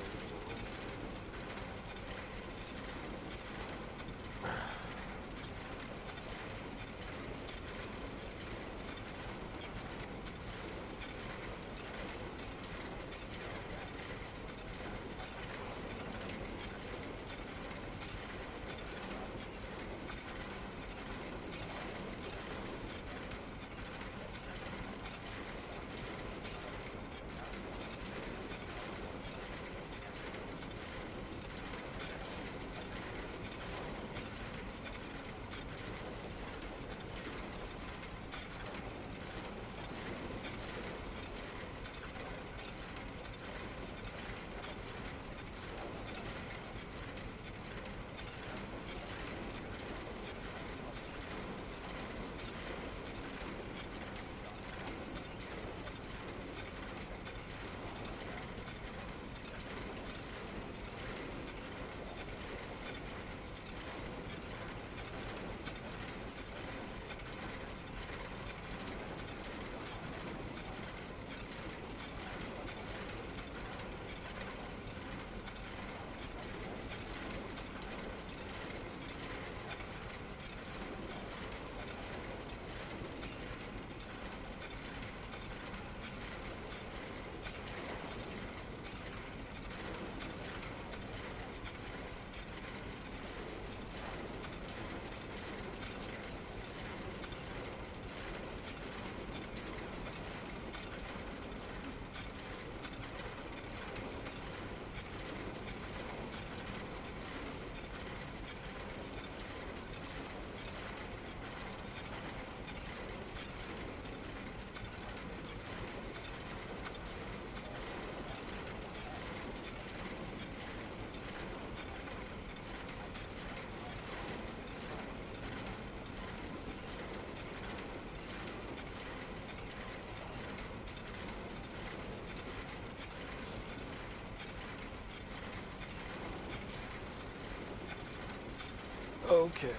Okay,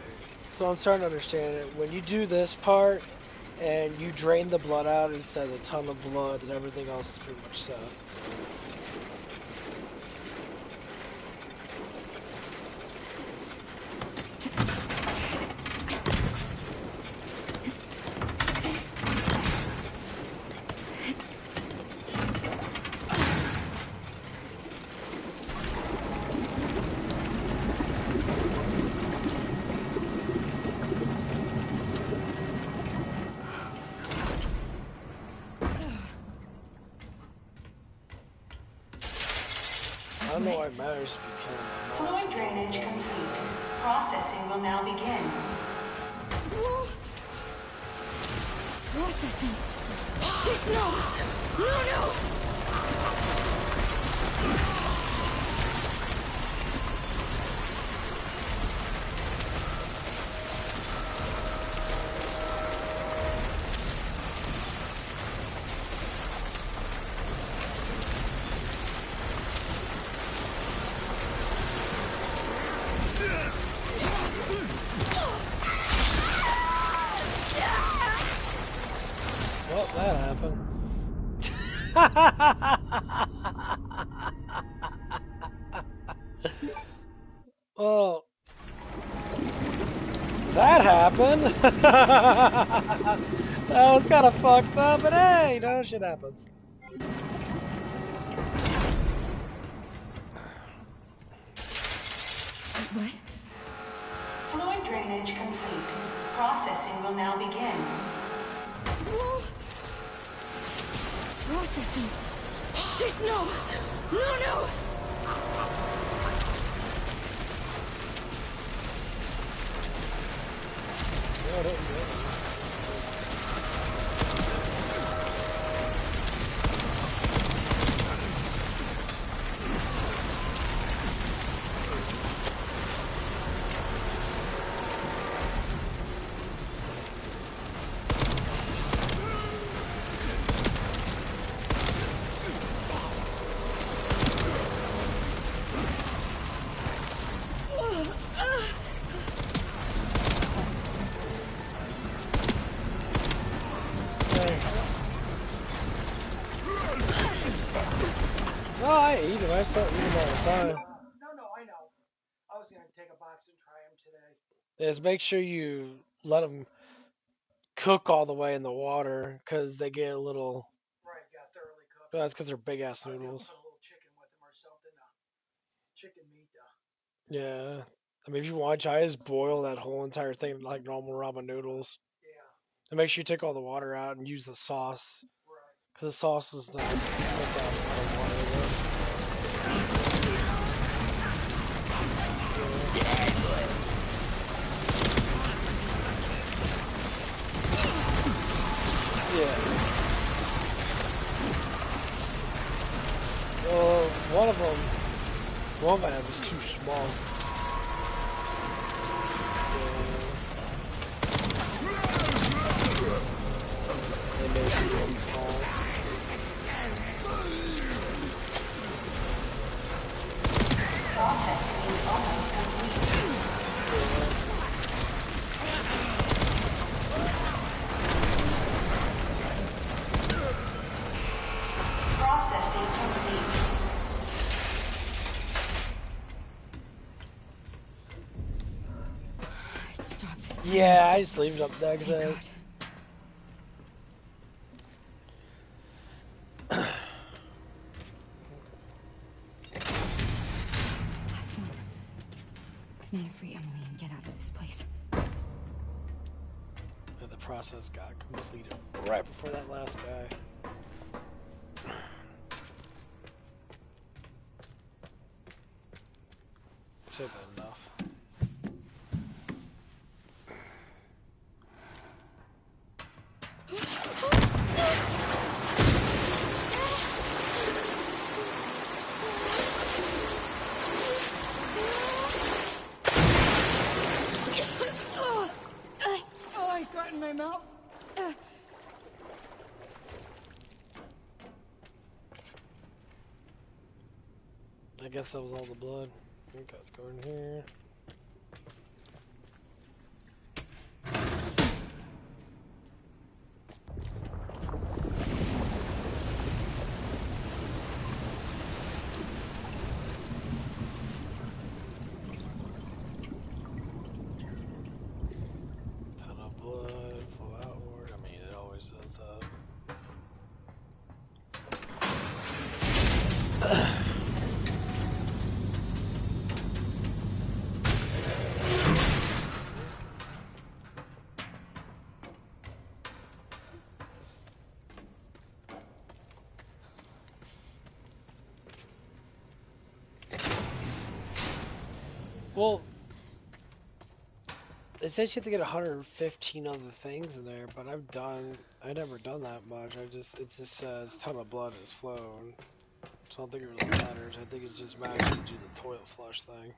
so I'm starting to understand it. When you do this part, and you drain the blood out instead of a ton of blood, and everything else is pretty much set. I don't know why it matters if you kill them. Fluid drainage complete. Processing will now begin. Processing. Shit, no! No! Well, that happened. Well, that happened. That was kind of fucked up, but hey, you know, shit happens. What? Fluid drainage complete. Processing will now begin. Processing. Shit, no! No! I eat them. I start eating them all the time. No, I know. I was gonna take a box and try them today. Just make sure you let them cook all the way in the water, because they get a little. Right, got thoroughly cooked. That's because they're big ass I was gonna noodles. put a little chicken with them or something. Chicken meat. Yeah. I mean, if you want, I just boil that whole entire thing like normal ramen noodles. Yeah. And make sure you take all the water out and use the sauce. Right. Because the sauce is not that water. Yeah. Well, one of them was too small. They made it really small. Processing complete. It stopped. Yeah, I just leave it up there because Last one. Need to free Emily and get out of this place. the process got completed right before that last guy. Should have been enough. Oh, I got in my mouth. I guess that was all the blood. I think let's go in here. Ton of blood, flow outward. I mean, it always does that. Well, it says you have to get 115 other things in there, but I've never done that much. It just says a ton of blood has flown. So I don't think it really matters. I think it's just matters to do the toilet flush thing.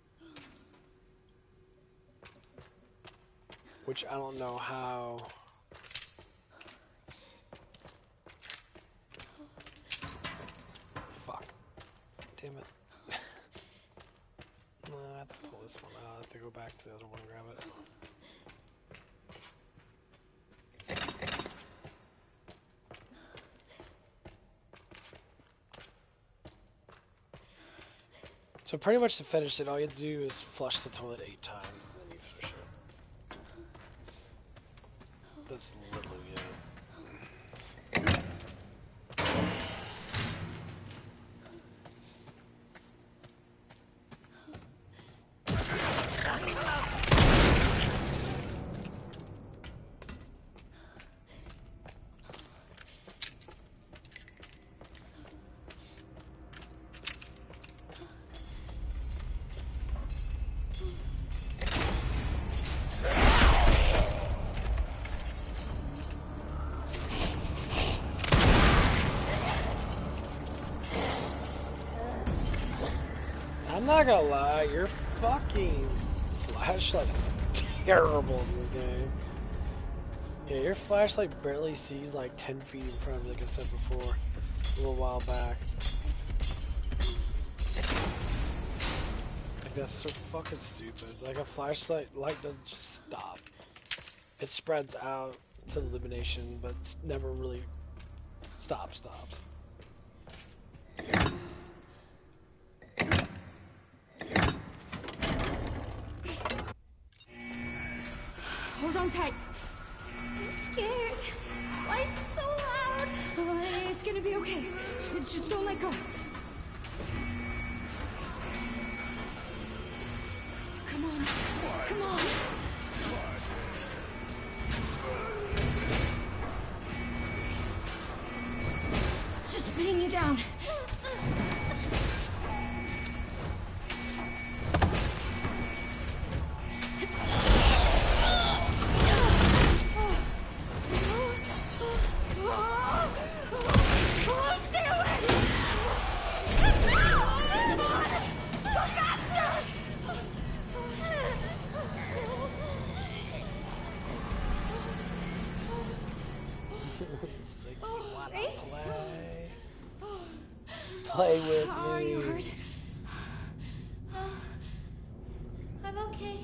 Which I don't know how. Fuck. Damn it. No, I have to pull this one out. I have to go back to the other one and grab it. So pretty much to finish it, all you have to do is flush the toilet 8 times, and then you finish it. That's literally it. I'm not gonna lie, your fucking flashlight is terrible in this game. Yeah, your flashlight barely sees like 10 feet in front of you, like I said before, a little while back. Like, that's so fucking stupid. Like, a flashlight light doesn't just stop. It spreads out to illumination, but it's never really stops. on tight. I'm scared. Why is it so loud? Oh, it's gonna be okay. Just don't let go. Come on. Come on. It's just pinning you down. It's like, you wanna play? Play with me. Are you hurt? I'm okay.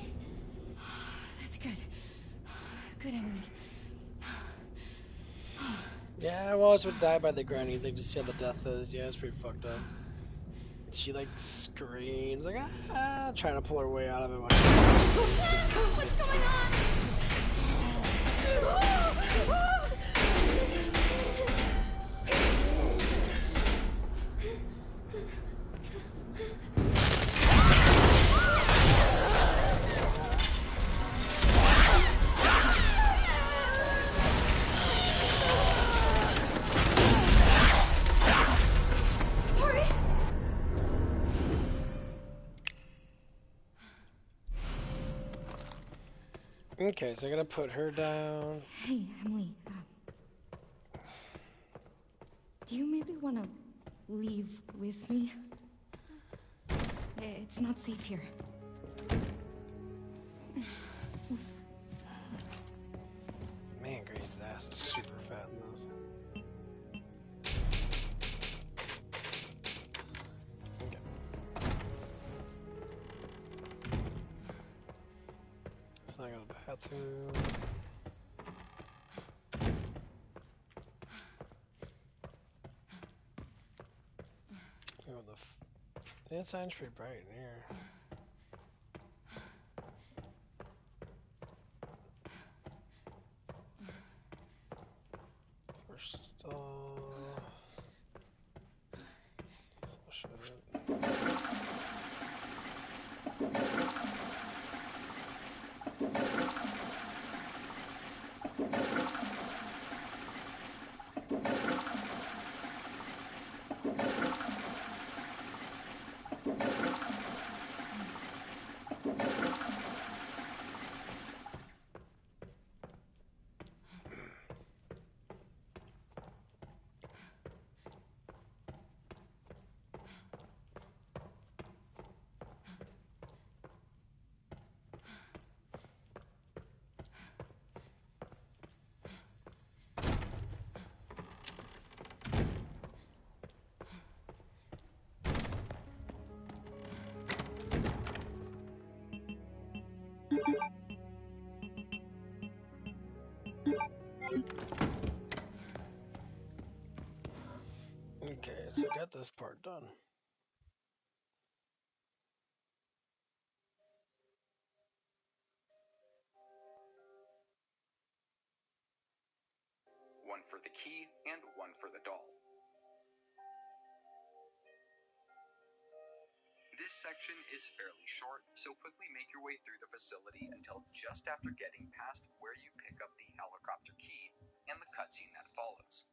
That's good. Good, Emily. Yeah, I always would die by the grinding thing to see how the death is. Yeah, it's pretty fucked up. She like screams, like trying to pull her way out of it. What's going on? Okay, so I gotta put her down. Hey, Emily. Do you maybe want to leave with me? It's not safe here. Man, Grace's ass is super fat in this. Okay. So I got a bathroom. Oh, the inside's pretty bright in here. First flush it. Okay, so I got this part done. One for the key and one for the doll. This section is fairly short, so quickly make your way through the facility until just after getting past where you pick up the helicopter key and the cutscene that follows.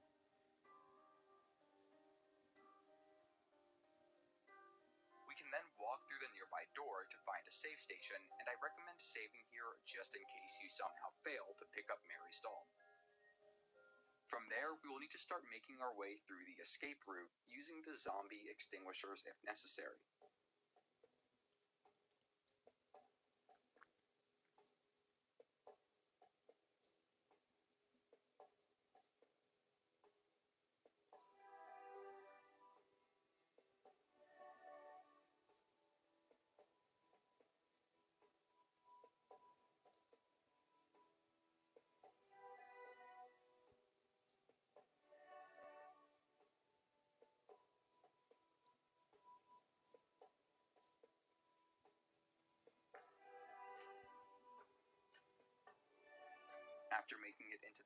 We can then walk through the nearby door to find a save station, and I recommend saving here just in case you somehow fail to pick up Mary's doll. From there, we will need to start making our way through the escape route using the zombie extinguishers if necessary.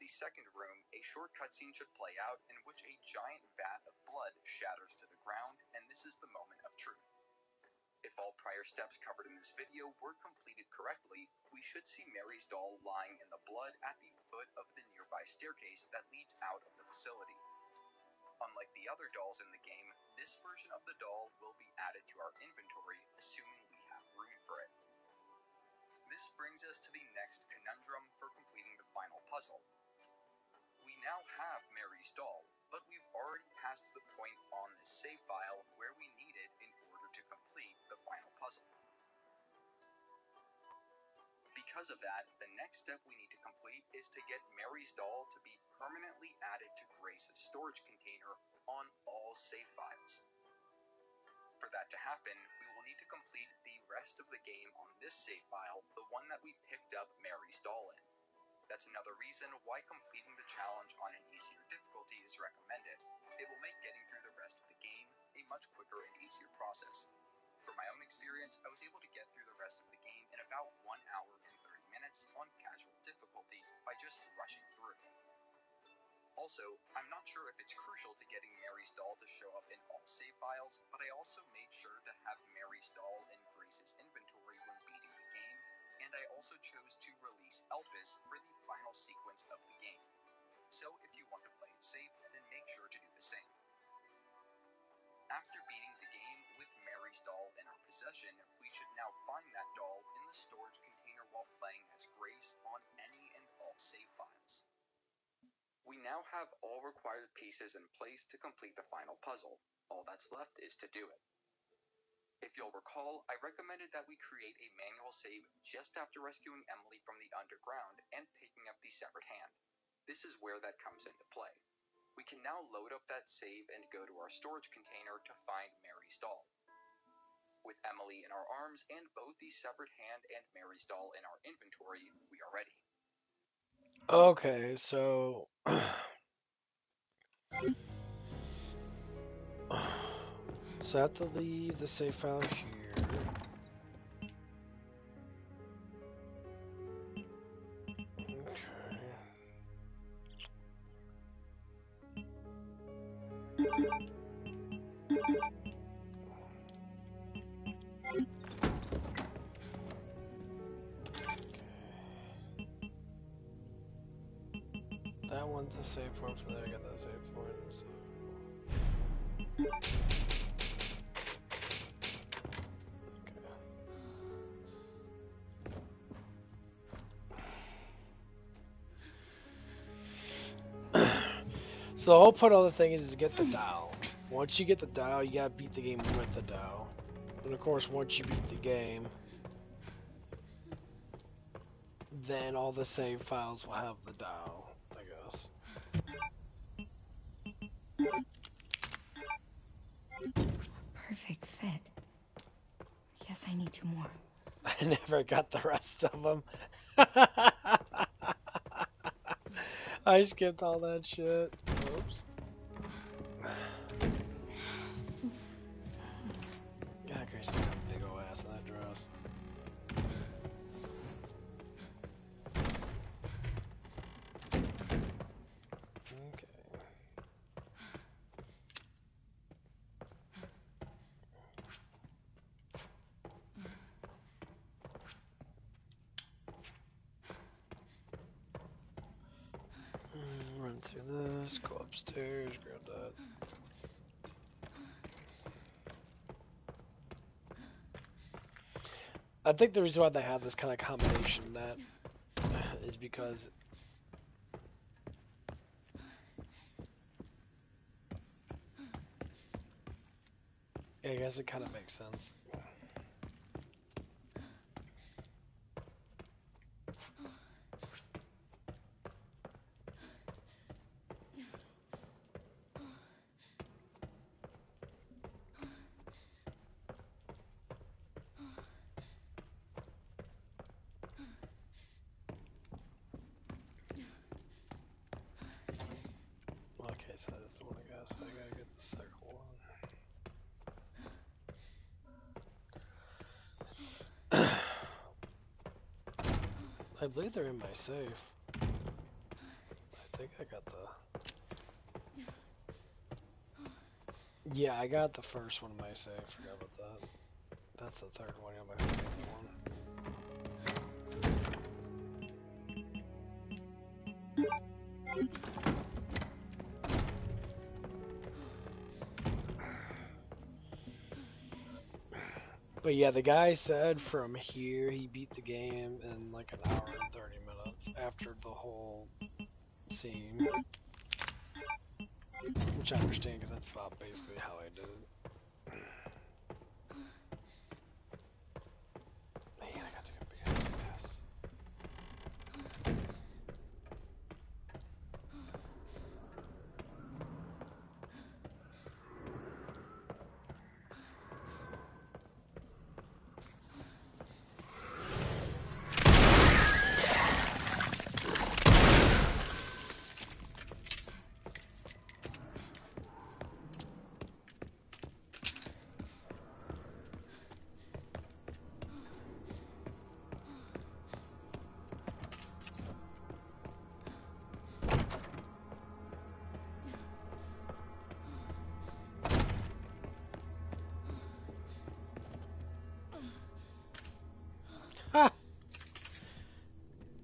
the second room, a short cutscene should play out in which a giant vat of blood shatters to the ground, and this is the moment of truth. If all prior steps covered in this video were completed correctly, we should see Mary's doll lying in the blood at the foot of the nearby staircase that leads out of the facility. Unlike the other dolls in the game, this version of the doll will be added to our inventory, assuming we have room for it. This brings us to the next conundrum for completing the final puzzle. We now have Mary's doll, but we've already passed the point on this save file where we need it in order to complete the final puzzle. Because of that, the next step we need to complete is to get Mary's doll to be permanently added to Grace's storage container on all save files. For that to happen, we will need to complete the rest of the game on this save file, the one that we picked up Mary's doll in. That's another reason why completing the challenge on an easier difficulty is recommended. It will make getting through the rest of the game a much quicker and easier process. From my own experience, I was able to get through the rest of the game in about 1 hour and 30 minutes on casual difficulty by just rushing through. Also, I'm not sure if it's crucial to getting Mary's doll to show up in all save files, but I also made sure to have Mary's doll in Grace's inventory when beating the game, and I also chose to release Elvis for the final sequence of the game. So if you want to play it safe, then make sure to do the same. After beating the game with Mary's doll in our possession, we should now find that doll in the storage container while playing as Grace on any and all save files. We now have all required pieces in place to complete the final puzzle. All that's left is to do it. If you'll recall, I recommended that we create a manual save just after rescuing Emily from the underground and picking up the severed hand. This is where that comes into play. We can now load up that save and go to our storage container to find Mary's doll. With Emily in our arms and both the severed hand and Mary's doll in our inventory, we are ready. Okay, so I have to leave the save file here. That one's a save point from there. I got that save point. So. So the whole point of the thing is to get the Dow. Once you get the Dow, you gotta beat the game with the Dow. And of course, once you beat the game, then all the save files will have the Dow, I guess. Perfect fit. Guess I need 2 more. I never got the rest of them. I skipped all that shit. Oops. God, Grace got a big ol' ass in that dress. Okay. Run through this, go upstairs, grab that. I think the reason why they have this kind of combination that is because I guess it kind of makes sense. Okay, so that's the one I got, so I gotta get the second one. I believe they're in my safe. I think I got the... Yeah, I got the first one in my save. Forgot about that. That's the third one on my fifth one. But yeah, the guy said from here he beat the game in like an hour and 30 minutes after the whole scene. Which I understand because that's about basically how I did it. Man, I got to go big ass pass.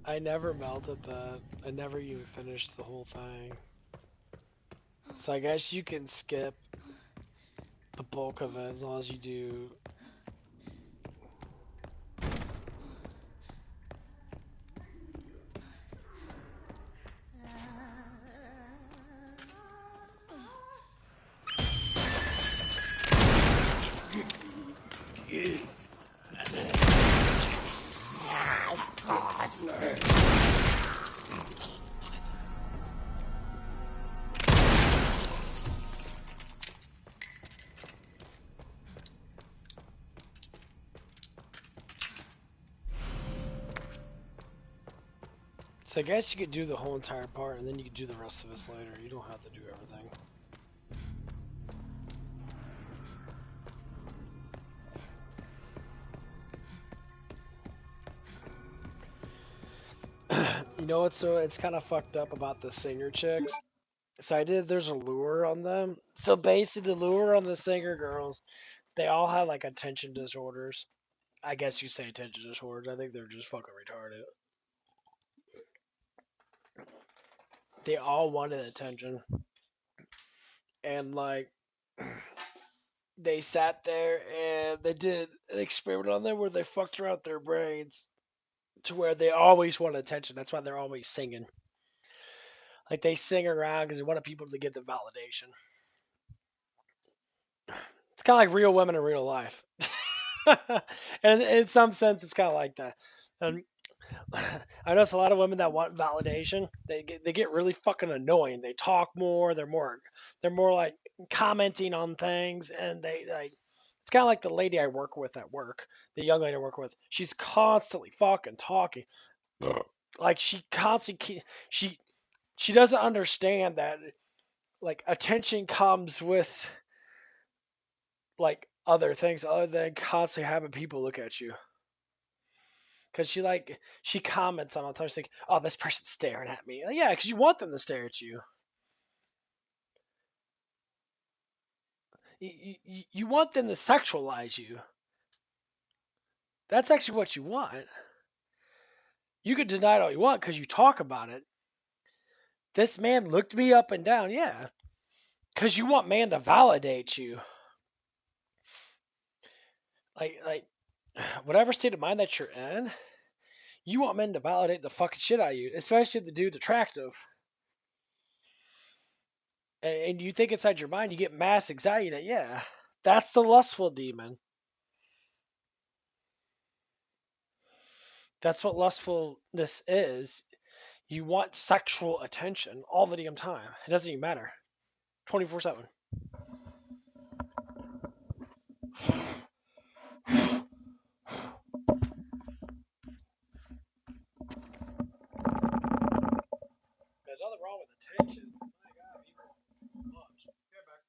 I never melted that. I never even finished the whole thing. So I guess you can skip the bulk of it as long as you do. So I guess you could do the whole entire part and then you could do the rest of this later. You don't have to do everything. You know what's so it's kind of fucked up about the singer chicks? So there's a lure on them. So basically the lure on the singer girls, they all have like attention disorders. I guess you say attention disorders. I think they're just fucking retarded. They all wanted attention. And like they sat there and they did an experiment on them where they fucked around their brains to where they always want attention. That's why they're always singing. Like they sing around because they want people to get the validation. It's kind of like real women in real life. And in some sense, it's kind of like that. And I notice a lot of women that want validation. They get really fucking annoying. They talk more. They're more like commenting on things, and they like. It's kind of like the lady I work with at work, the young lady I work with. She's constantly fucking talking. Like she doesn't understand that like attention comes with like other things other than constantly having people look at you. Cause she comments on all the time. She's like, "Oh, this person's staring at me." Like, yeah, cause you want them to stare at you. You want them to sexualize you. That's actually what you want. You can deny it all you want because you talk about it. This man looked me up and down, yeah. Because you want man to validate you. Like, whatever state of mind that you're in, you want men to validate the fucking shit out of you, especially if the dude's attractive. And you think inside your mind, you get mass anxiety that, yeah, that's the lustful demon. That's what lustfulness is. You want sexual attention all the damn time. It doesn't even matter. 24/7. There's nothing wrong with attention. My God, even much. Get back.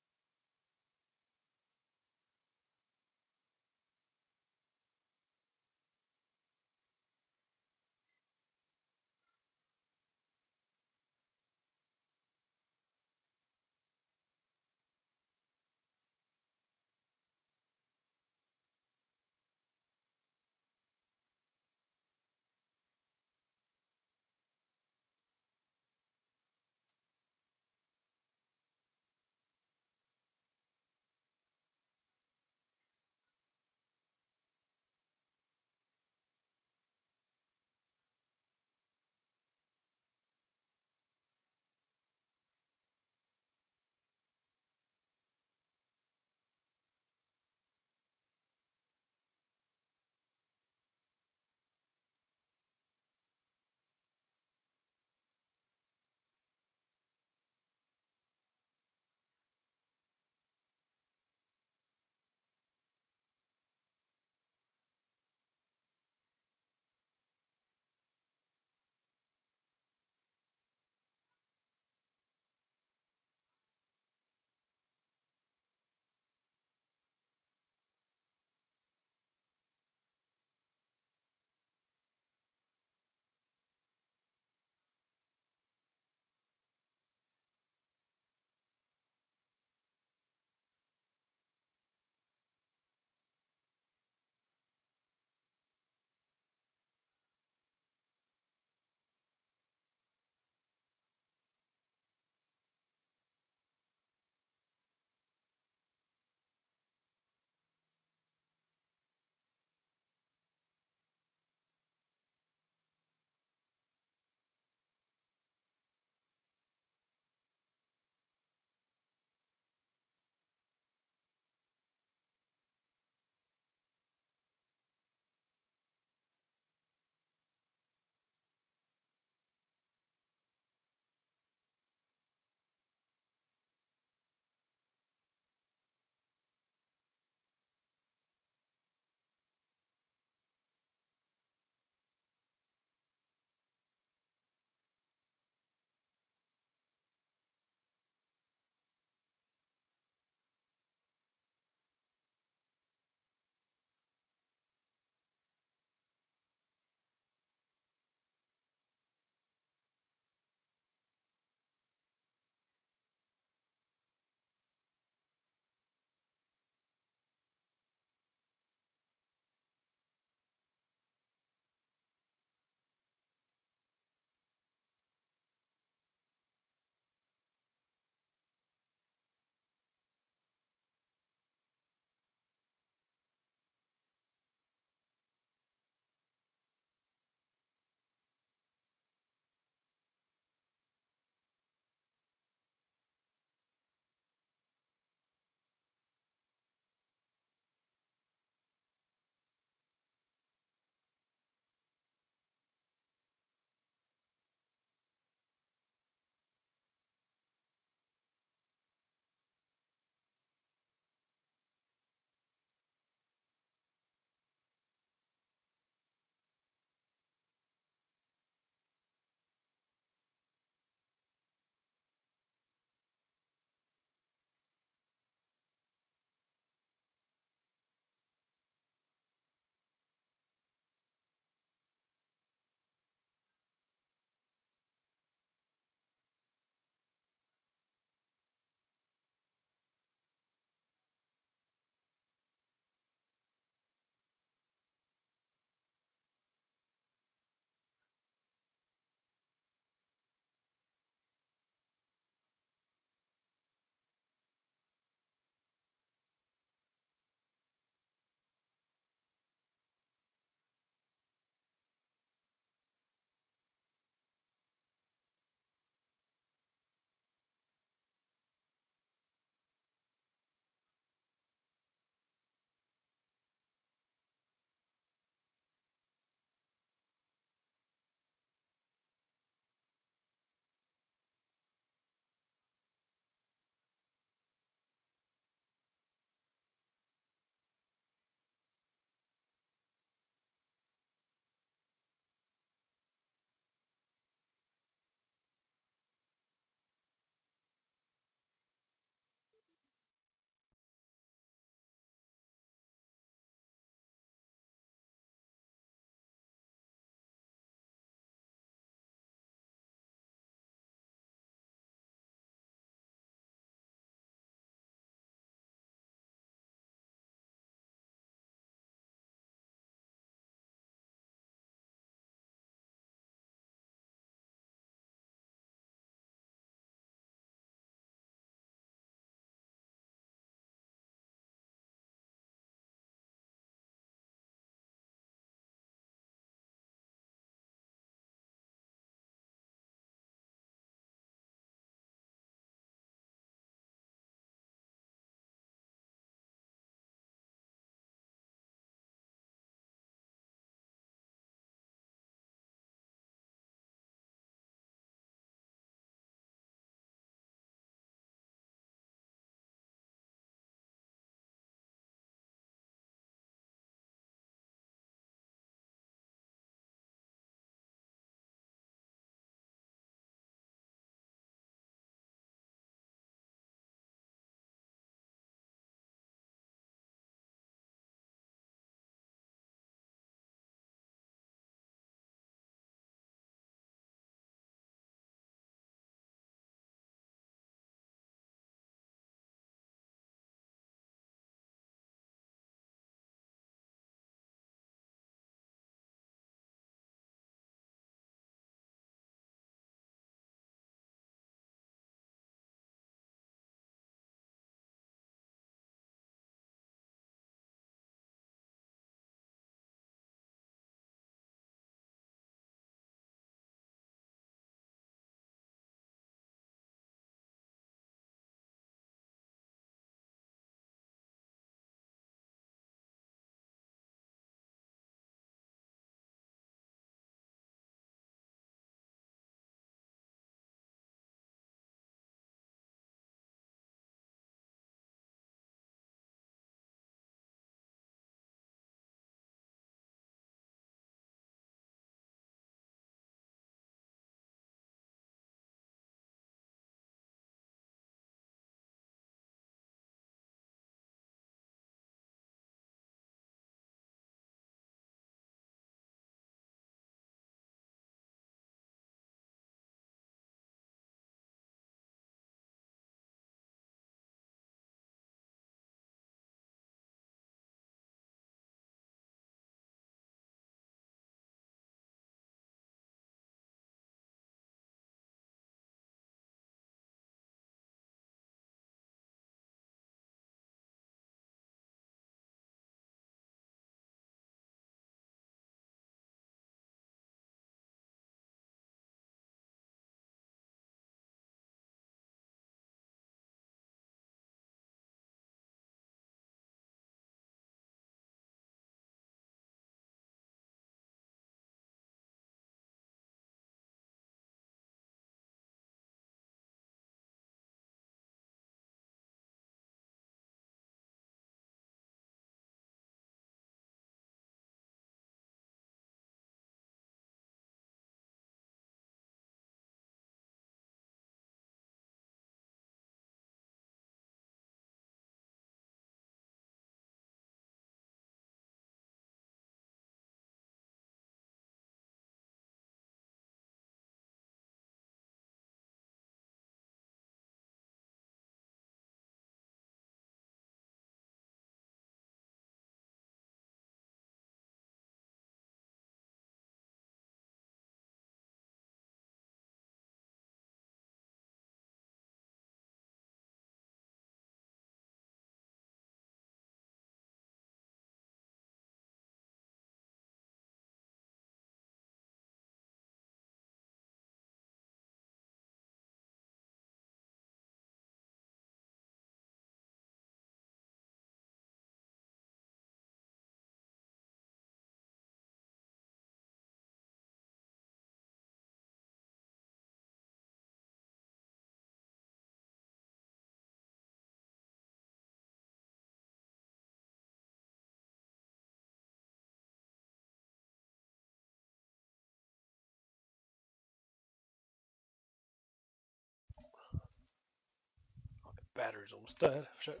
battery's almost dead. Shit.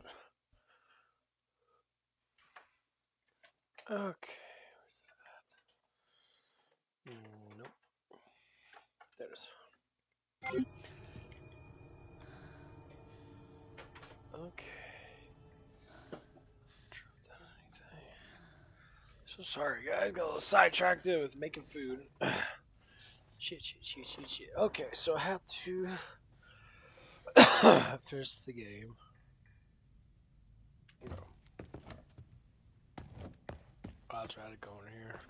Okay. Nope. There it is. Okay. So sorry, guys. Got a little sidetracked there with making food. Shit. Okay, so I have to finish the game. I'll try to go in here.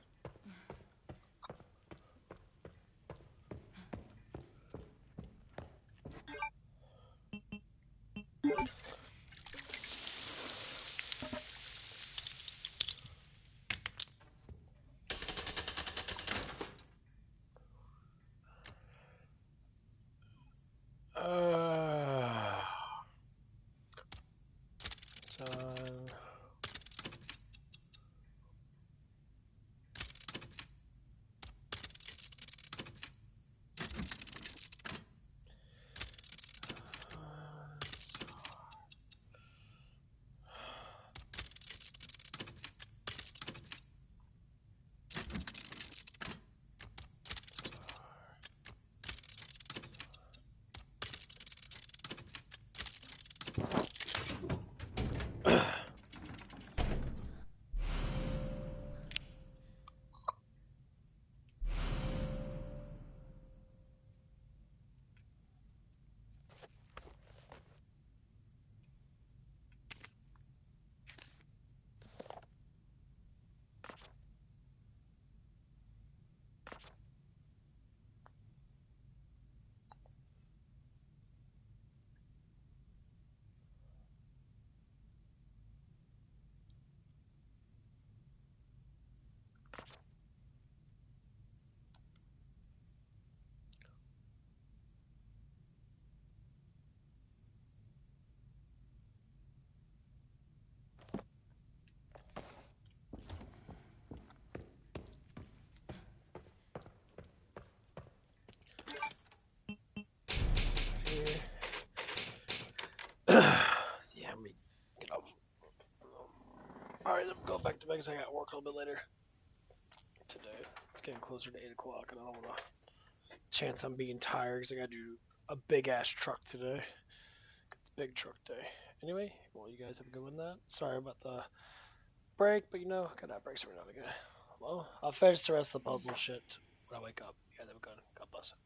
Yeah, let me get off. Alright, I'm going back to bed because I got work a little bit later today. It's getting closer to 8 o'clock, and I don't want to chance I'm being tired because I got to do a big ass truck today. It's big truck day. Anyway, well, you guys have a good one. Sorry about the break, but you know, gotta have breaks every now and again. Well, I'll finish the rest of the puzzle shit when I wake up. You guys have a good one. God bless.